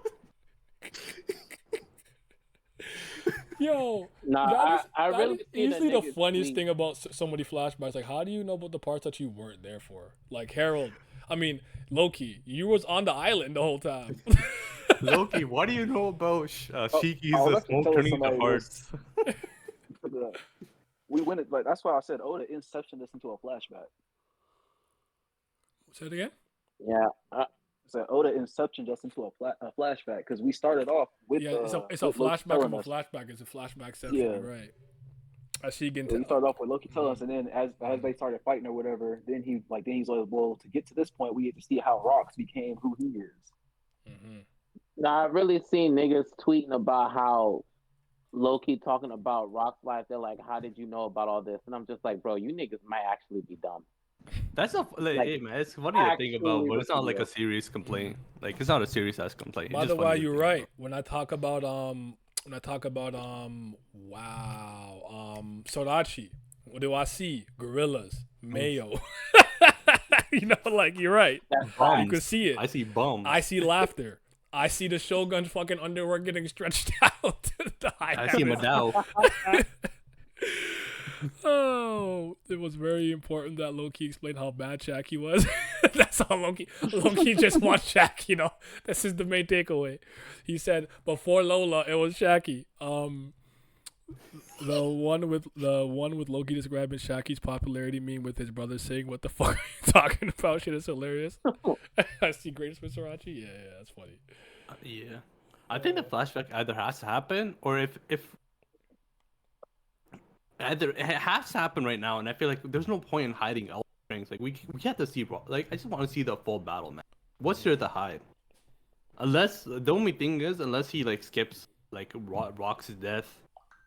Yo, Nah, I that really is see usually the niggas funniest tweet. thing about so many flashbacks. Like, how do you know about the parts that you weren't there for? Like Harold, I mean Loki, you was on the island the whole time. Loki, what do you know about Shiki's let's smoke tell turning somebody into hearts? We went like that's why I said Oda inception this into a flashback. Say it again. Yeah, So Oda inception just into a flashback because we started off with Yeah, it's a with Loki flashback telling of a us. flashback. It's a flashback section, Yeah. right? I see again. We started off with Loki telling us, and then as they started fighting or whatever, then he's like, well, to get to this point, we get to see how Rocks became who he is. Mm-hmm. Now I've really seen niggas tweeting about how Loki talking about Rock's life. They're like, "How did you know about all this?" And I'm just like, "Bro, you niggas might actually be dumb." That's a like, Like, hey man, it's funny to think about, actually but it's not like reveal. a serious complaint. Like it's not a serious ass complaint. It's By just the way, funny to you're think right. about. Sorachi. What do I see? Gorillas, Mayo. You know, like you're right. That's You Bums. can see it. I see bums. I see laughter. I see the Shogun's fucking underwear getting stretched out to the high I see heavens. Madao. Oh, it was very important that Loki explained how bad Shaq was. That's all Loki. Loki just wants Shaq, you know. This is the main takeaway. He said before Lola, it was Shaqy. The one with Loki describing Shaki's popularity meme with his brother saying, "What the fuck are you talking about?" Shit is hilarious. I see greatest with Sriracha. Yeah, that's funny. Yeah, I think the flashback either has to happen, or if either it has to happen right now, and I feel like there's no point in hiding all things. Like we have to see, like I just want to see the full battle, man. What's there to hide? Unless the only thing is, unless he like skips like Rock's death,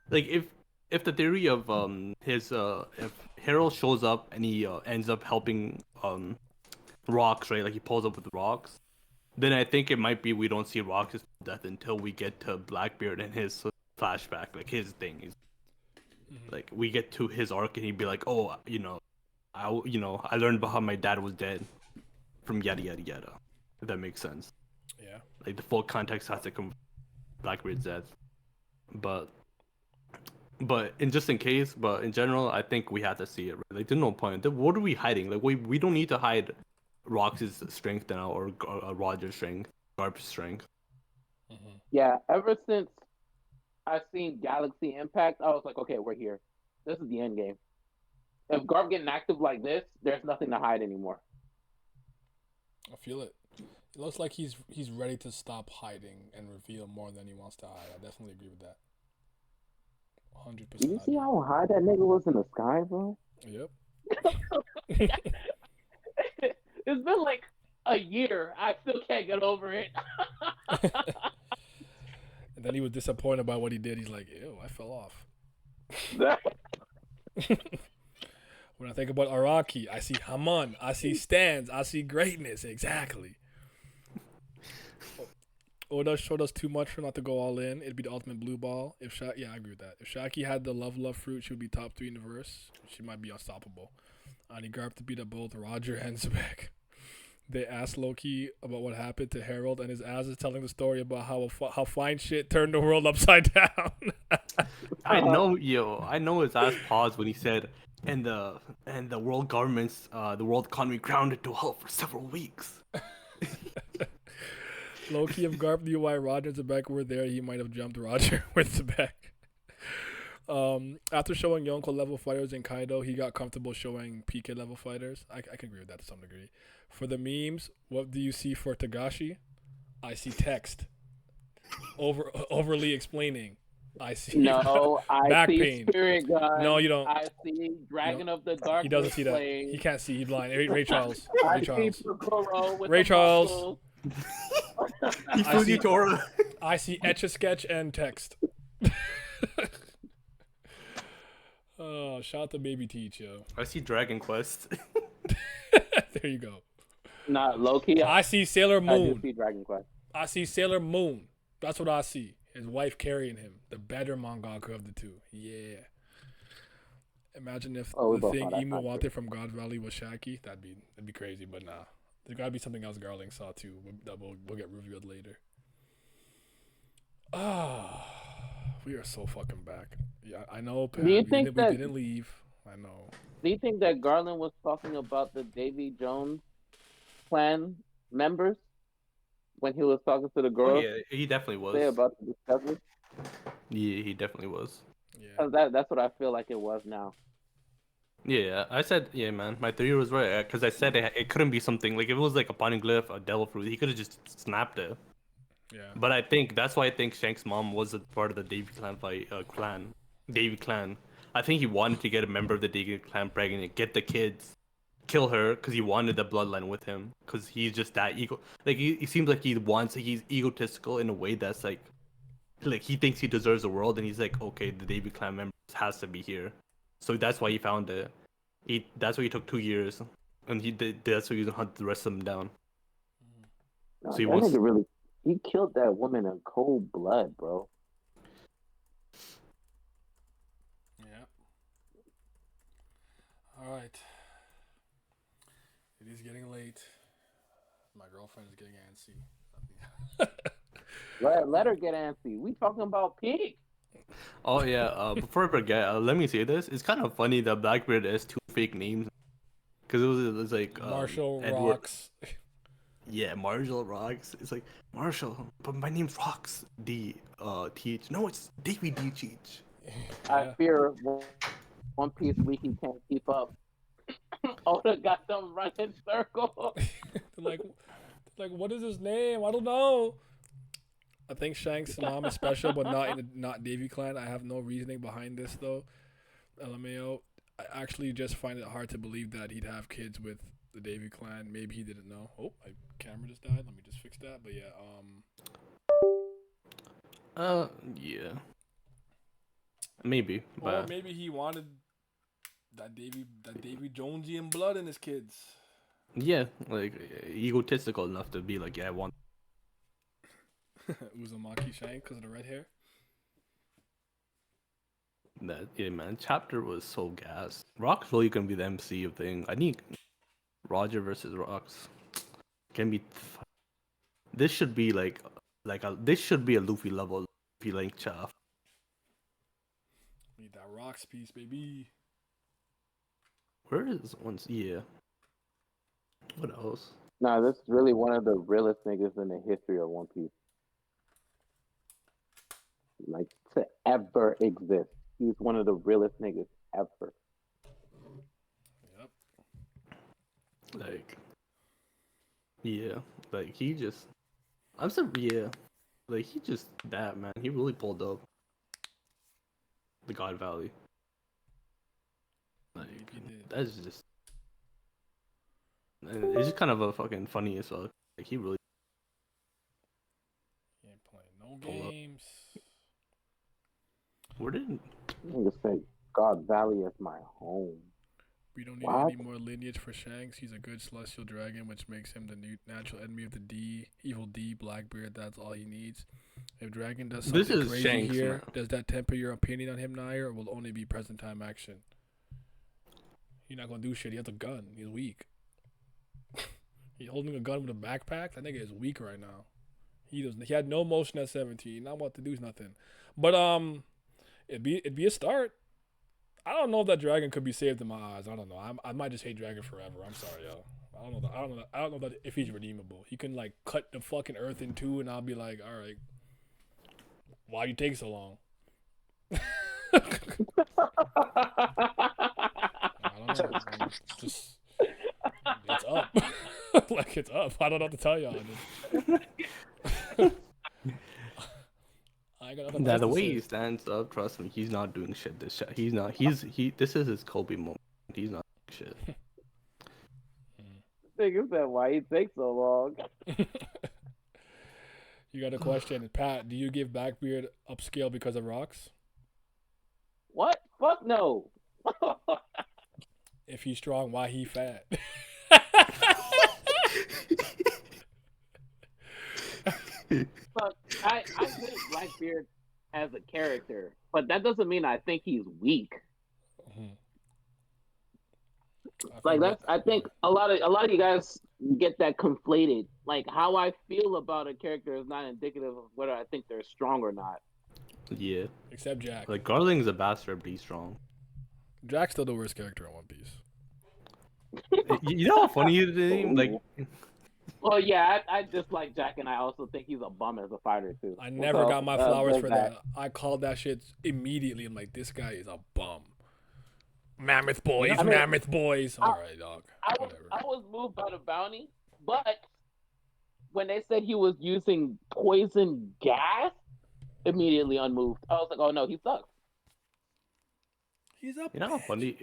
like if the theory of his if Harold shows up and he ends up helping Rocks, right? Like he pulls up with Rocks, then I think it might be we don't see Rock's death until we get to Blackbeard and his flashback, like his thing. He's like we get to his arc and he'd be like, oh, I learned about how my dad was dead from yada yada yada. If that makes sense. Yeah. Like the full context has to come from Blackbeard's death. But in general, I think we have to see it. Right? Like there's no point. What are we hiding? Like we don't need to hide Rock's strength now or Roger's strength, Garp's strength. Yeah, ever since I've seen Galaxy Impact, I was like, okay, we're here. This is the end game. If Garp getting active like this, there's nothing to hide anymore. I feel it. It looks like he's ready to stop hiding and reveal more than he wants to hide. I definitely agree with that. 100%. Do you see how high that nigga was in the sky, bro? Yep. It's been like a year. I still can't get over it. And then he was disappointed about what he did. He's like, ew, I fell off. When I think about Araki, I see Haman, I see stands, I see greatness. Exactly. Oda showed us too much for not to go all in. It'd be the ultimate blue ball. Yeah, I agree with that. If Shaki had the love fruit, she would be top 3 in the verse. She might be unstoppable. I need Garp to beat up both Roger and Zebek. They asked Loki about what happened to Harold, and his ass is telling the story about how fine shit turned the world upside down. I know his ass paused when he said, and the world governments, the world economy grounded to a halt for several weeks. Loki, if Garp knew why Roger and Zebek were there, he might have jumped Roger with Zebek. After showing Yonko level fighters in Kaido, he got comfortable showing PK level fighters. I can agree with that to some degree. For the memes, what do you see for Tagashi? I see text. Overly explaining. I see No, I back see pain. Spirit Gun. No, you don't. I see Dragon of the Dark. He doesn't see that. He can't see. He's blind. Ray Charles. I Ray see Charles. Kokoro with Ray the Charles. muscles. I see Tora. I see Etch-a-Sketch and text. Oh, shout out to Baby Teach, yo. I see Dragon Quest. There you go. Not Loki. I see Sailor I do Moon. see Dragon Quest. I see Sailor Moon. That's what I see. His wife carrying him. The better mangaka of the two. Yeah. Imagine if Oh, we the both thing saw that Emo factor. Walter from God Valley was Shaki. That'd be crazy, but nah. There's gotta be something else Garling saw too that we'll get revealed later. Ah, we are so fucking back. Yeah, I know, Pat. Do you we think didn't, that- we didn't leave. I know. Do you think that Garland was talking about the Davy Jones clan members when he was talking to the Oh, girls? yeah, he definitely was. Say about the discovery? Yeah, he definitely was. Yeah. 'Cause that's what I feel like it was now. Yeah, I said, yeah, man, my theory was right. Because I said it couldn't be something, like, if it was like a poneglyph, a devil fruit, he could have just snapped it. Yeah. But I think, that's why I think Shank's mom was a part of the Davy clan Davy clan. I think he wanted to get a member of the Davy clan pregnant, get the kids, kill her, because he wanted the bloodline with him. Because he's just that ego. Like, he seems like he's egotistical in a way that's like he thinks he deserves the world, and he's like, okay, the Davy clan members has to be here. So that's why he found it. That's why he took 2 years and that's what he's gonna hunt the rest of them down. No, So he that wants. nigga really, he killed that woman in cold blood, bro. Yeah. All right. It is getting late. My girlfriend is getting antsy. Let her get antsy. We talking about pig. Oh yeah. Before I forget, let me say this. It's kind of funny that Blackbeard has two fake names, because it was like Marshall Edward. Rocks. Yeah, Marshall Rocks. It's like Marshall, but my name's Rocks D TH. No, it's Davy D Cheech. I fear One Piece Wiki can't keep up. Oda got them running circles. like, what is his name? I don't know. I think Shanks' mom is special, but not Davy Clan. I have no reasoning behind this though. LMAO. I actually just find it hard to believe that he'd have kids with the Davy Clan. Maybe he didn't know. Oh, my camera just died. Let me just fix that. But yeah, yeah. Maybe, or but maybe he wanted that Davy Jonesian blood in his kids. yeah, like egotistical enough to be like, yeah, I want. Uzumaki Shank because of the red hair. That. Yeah, man. Chapter was so gas. Rock's really gonna be the MC of thing. I think Roger versus Rocks can be. This should be this should be a Luffy level Luffy length chaff. Need that Rocks piece, baby. Where is once? Yeah. What else? Nah, this is really one of the realest niggas in the history of One Piece. Like, to ever exist. He's one of the realest niggas ever. Yep. Like, yeah, like he just. I'm so yeah, like he just that man. He really pulled up the God Valley. Like He did. that's just. And it's just kind of a fucking funny as well. Like he really. He ain't playing no Pull up. games. Where did? Niggas say God Valley is my home. We don't need What? any more lineage for Shanks. He's a good celestial dragon, which makes him the new natural enemy of the evil D, Blackbeard. That's all he needs. If Dragon does something This is crazy Shanks, here, man. does that temper your opinion on him, Nair, or will only be present time action? He's not gonna do shit. He has a gun. He's weak. He's holding a gun with a backpack. That nigga is weak right now. He had no motion at 17. Not about to do nothing. But it'd be a start. I don't know if that dragon could be saved in my eyes. I don't know. I might just hate dragon forever. I'm sorry, yo. I don't know that if he's redeemable. He can like cut the fucking earth in two, and I'll be like, all right, why you take so long? I don't know. Just it's up. Like it's up. I don't know what to tell y'all. I got nothing Nah, else the to way say. he stands up, trust me, he's not doing shit. This shit. He's not. This is his Kobe moment. He's not doing shit. Nigga said, why he take so long? You got a question, Pat? Do you give Blackbeard upscale because of rocks? What? Fuck no. If he's strong, why he fat? Fuck, I hate Blackbeard as a character, but that doesn't mean I think he's weak. Like I think a lot of you guys get that conflated. Like how I feel about a character is not indicative of whether I think they're strong or not. Yeah. Except Jack. Like Garling's a bastard, but he's strong. Jack's still the worst character in One Piece. You know how funny it is? Like, well, yeah, I dislike Jack, and I also think he's a bum as a fighter too. I never So, got my flowers there's for that. I called that shit immediately. I'm like, this guy is a bum. Mammoth boys, I mean, mammoth boys. All right, dog. I Whatever. was moved by the bounty, but when they said he was using poison gas, immediately unmoved. I was like, oh no, he sucks. He's up. you know how funny?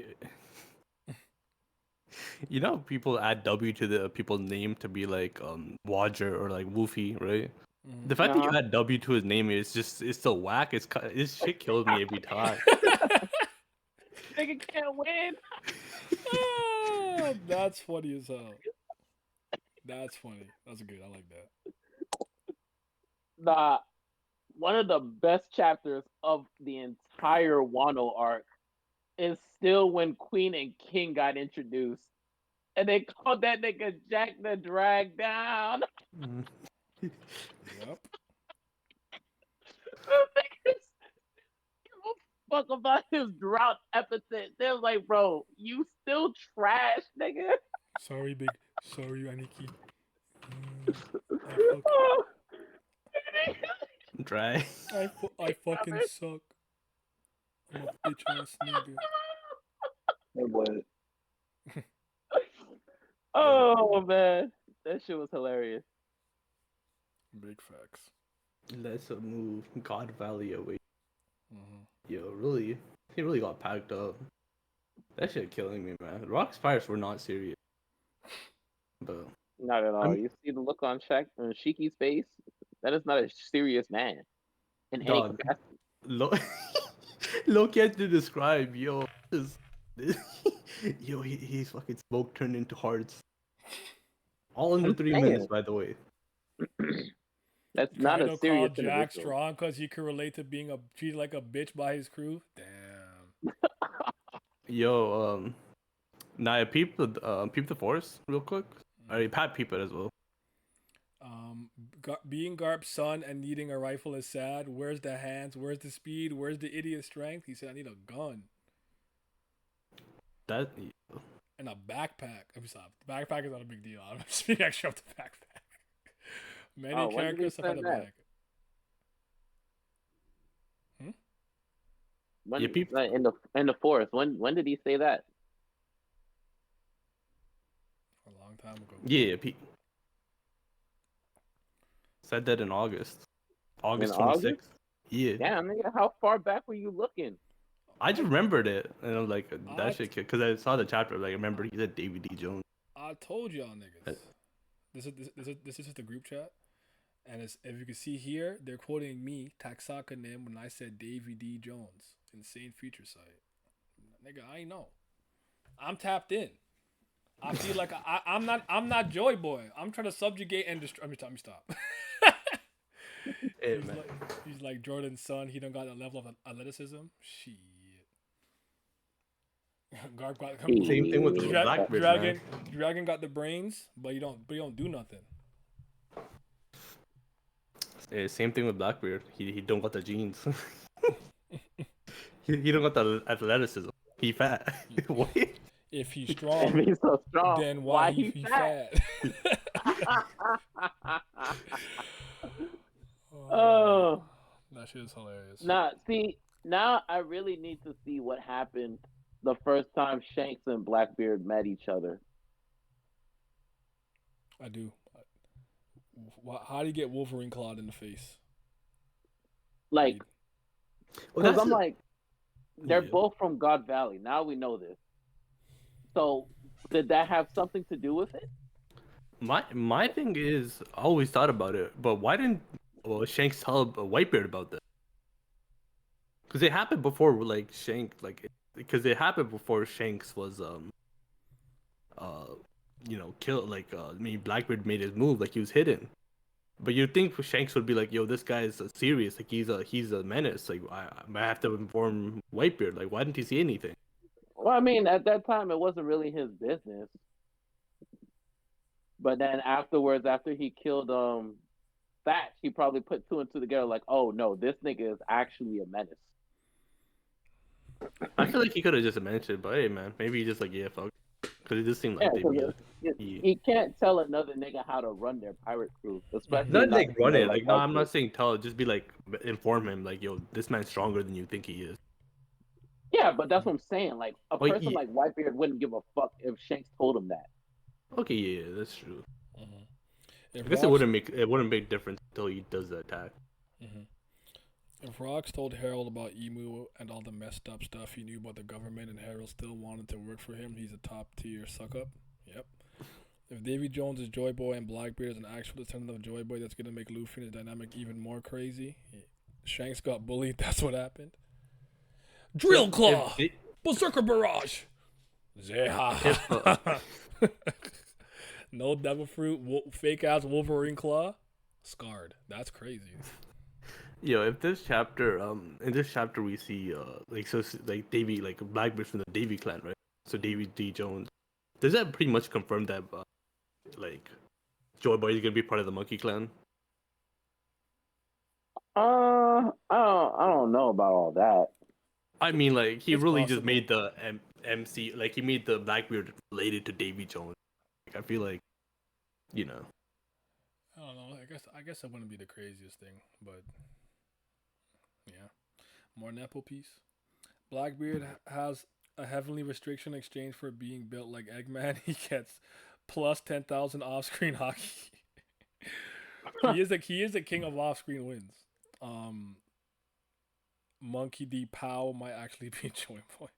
You know, people add W to the people's name to be like Roger or like Woofy, right? The fact that you add W to his name is it's so whack. This shit kills me every time. Nigga can't win. Ah, that's funny as hell. That's funny. That's good. I like that. Nah, one of the best chapters of the entire Wano arc is still when Queen and King got introduced. And they called that nigga Jack the Drag Down. Yep. Niggas give a fuck about his drought epithet. They're like, bro, you still trash, nigga. Sorry, Aniki. I, Dry. I fucking suck. I'm a bitch ass nigga. Hey, boy. Oh man, that shit was hilarious. Big facts. Let's move God Valley away. Mm-hmm. Yo, really, he really got packed up. That shit killing me, man. Rock's Pirates were not serious, but Not at all. I'm- You see the look on Shiki's face? That is not a serious man in any Dog. capacity. Loki had to describe, yo, yo, he's fucking smoke turned into hearts. All under I'm 3 saying. minutes, by the way. That's not a Kaido serious called Jack individual. strong because he could relate to being treated like a bitch by his crew. Damn. Yo, now peep the force real quick. I Pat peep it as well. Being Garp's son and needing a rifle is sad. Where's the hands? Where's the speed? Where's the idiot strength? He said, I need a gun That and a backpack. I'm sorry. The backpack is not a big deal. I'm speaking extra of the backpack. Many Oh, when did he characters have had a say that? bag. When, Yeah, peep- in the forest. When did he say that? A long time ago. yeah, peep. Said that in August. August In August? 26th. Yeah. Damn, nigga, how far back were you looking? I just remembered it, and I'm like, I- that shit, because I saw the chapter. Like, I remember he said David D. Jones. I told y'all niggas. This is just the group chat. And it's, if you can see here, they're quoting me, Taksaka Nim, when I said Davy D. Jones. Insane Future Sight. Nigga, I ain't know. I'm tapped in. I feel like I'm not Joy Boy. I'm trying to subjugate and destroy. Let me stop. Hey, man. He's like Jordan's son. He don't got a level of athleticism. Shit. Garp got Same thing with the Blackbeard, man. Dragon got the brains, but you don't do nothing. Yeah, same thing with Blackbeard. He don't got the genes. he don't got the athleticism. He fat. What? If he's If strong, he's so strong, then why he fat? Oh. That shit is hilarious. Nah, see, now I really need to see what happened the first time Shanks and Blackbeard met each other. I do. How do you get Wolverine clawed in the face? Like, Well, because that's I'm the- like, they're Yeah. both from God Valley. Now we know this. So, did that have something to do with it? My thing is, I always thought about it, but why didn't Shanks tell Whitebeard about this? Because it happened before, like because it happened before Shanks was killed. Like Blackbeard made his move, like he was hidden. But you'd think Shanks would be like, yo, this guy's serious, like he's a menace. Like I have to inform Whitebeard. Like why didn't he see anything? Well, I mean, at that time, it wasn't really his business. But then afterwards, after he killed Thatch, he probably put two and two together, like, oh no, this nigga is actually a menace. I feel like he could have just mentioned, but hey, man, maybe he just like, yeah, fuck, because it just seemed like Yeah, they'd be. 'cause Yeah. he can't tell another nigga how to run their pirate crew, especially Not like run it. like Like no, I'm Whitebeard. not saying tell. Just be like inform him. Like yo, this man's stronger than you think he is. Yeah, but that's what I'm saying. Like a Well, person yeah. like Whitebeard wouldn't give a fuck if Shanks told him that. Okay, yeah, that's true. If I guess it Rox- wouldn't make difference until he does the attack. If Rox told Harold about Emu and all the messed up stuff he knew about the government and Harold still wanted to work for him, he's a top tier suck up. Yep. If Davy Jones is Joy Boy and Blackbeard is an actual descendant of Joy Boy, that's gonna make Luffy and his dynamic even more crazy. Shanks got bullied, that's what happened. Drill Claw! If Berserker Barrage! Zeha. No devil fruit, fake ass Wolverine claw, scarred. That's crazy. Yo, if this chapter, in this chapter we see, like Davy, like Blackbeard from the Davy clan, right? So Davy D Jones. Does that pretty much confirm that, like, Joy Boy is gonna be part of the Monkey Clan? I don't know about all that. I mean, like, he It's really just possible. made the MC, like, he made the Blackbeard related to Davy Jones. Like, I feel like, you know. I don't know. I guess that wouldn't be the craziest thing, but yeah. More Nepo piece. Blackbeard has a heavenly restriction exchange for being built like Eggman. He gets plus 10,000 off-screen hockey. he is the king of off-screen wins. Monkey D Pow might actually be Joy Boy.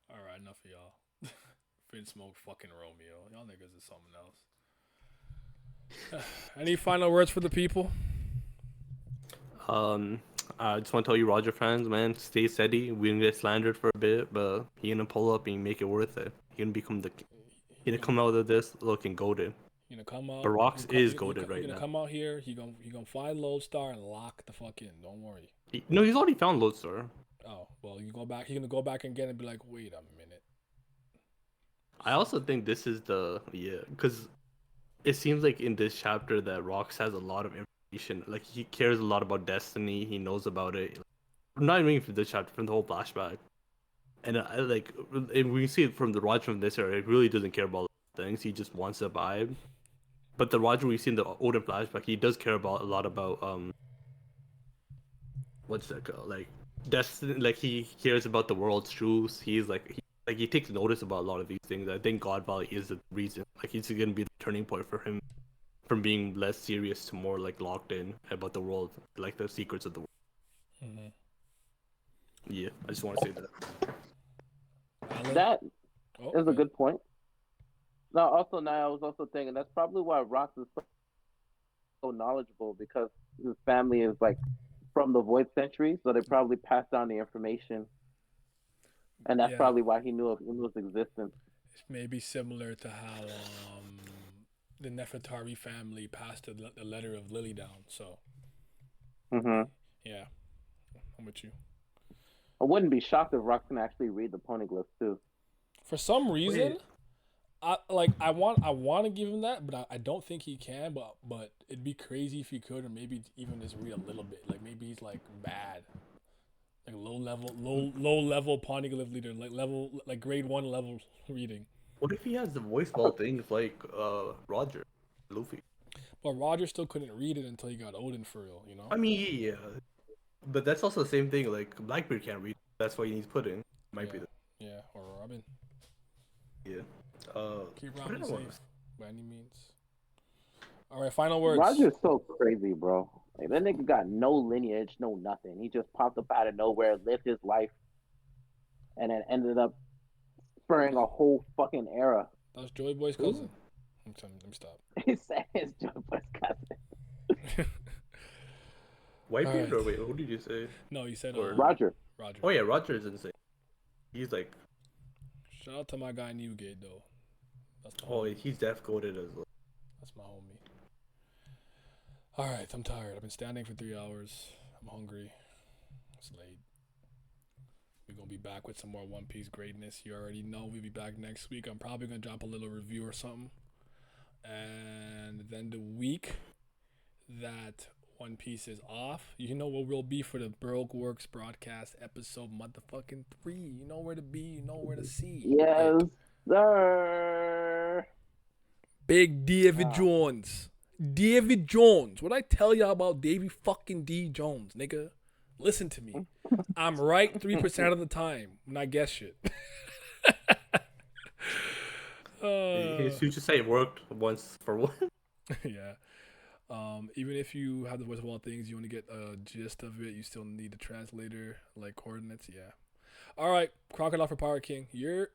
All right, enough of y'all. Fin Smoke fucking Romeo. Y'all niggas is something else. Any final words for the people? I just want to tell you, Roger fans, man, stay steady. We gonna get slandered for a bit, but he gonna pull up and make it worth it. He gonna become he gonna come out of this looking goaded. You gonna come out. But Rocks is goated right He gonna now. come out here. He gonna find Lodestar and lock the fuck in. Don't worry. No, he's already found Lodestar. Oh well, you go back. He's gonna go back again and be like, wait a minute. I also think this is because it seems like in this chapter that Rocks has a lot of information. Like, he cares a lot about Destiny. He knows about it. Not even from this chapter, from the whole flashback. And and we see it from the Roger from this era. He really doesn't care about things. He just wants the vibe. But the Roger we see in the older flashback, he does care about a lot about what's that called? Like Destiny. Like, he cares about the world's truths. He's he takes notice about a lot of these things. I think God Valley is the reason. Like, he's gonna be the turning point for him from being less serious to more like locked in about the world, like the secrets of the world. Mm-hmm. Yeah, I just want to say that. That Oh, is a good point. No, also now I was also thinking that's probably why Rox is so knowledgeable, because his family is like from the Void Century, so they probably passed down the information, and that's Yeah. probably why he knew of Inu's existence. It's maybe similar to how the Nefertari family passed the letter of Lily down. So yeah, I'm with you. I wouldn't be shocked if Rox can actually read the poneglyphs too. For some reason, I want to give him that, but I don't think he can. But it'd be crazy if he could, or maybe even just read a little bit. Like, maybe he's like bad, like low level poneglyph leader, like grade 1 level reading. What if he has the voice ball things like Roger, Luffy? But Roger still couldn't read it until he got Odin for real, you know? I mean, yeah, but that's also the same thing. Like, Blackbeard can't read. That's why he needs pudding. Might be the or Robin. yeah. Keep what Robin did I wanna safe by any means. All right, final words. Roger's so crazy, bro. Like, that nigga got no lineage, no nothing. He just popped up out of nowhere, lived his life, and then ended up spurring a whole fucking era. That's Joy Boy's cousin. Let me stop. He said his Joy Boy's cousin. Whitebeard, Alright. or wait, who did you say? No, you said Roger. Roger. Oh yeah, Roger is insane. He's like, Shout out to my guy Newgate though. That's my oh, homie. he's def goated as well. That's my homie. All right, I'm tired. I've been standing for 3 hours. I'm hungry. It's late. We're gonna be back with some more One Piece greatness. You already know we'll be back next week. I'm probably gonna drop a little review or something. And then the week that One Piece is off, you know what we'll be for the Baroque Works broadcast episode motherfucking 3. You know where to be. You know where to see. Yes, Like, sir. Big David Jones. David Jones. What I tell y'all about Davy fucking D Jones, nigga? Listen to me. I'm right 3% of the time when I guess shit. His future say worked once for one. Yeah. Even if you have the voice of all things, you want to get a gist of it, you still need a translator, like coordinates. Yeah. All right. Crocodile for Power King. You're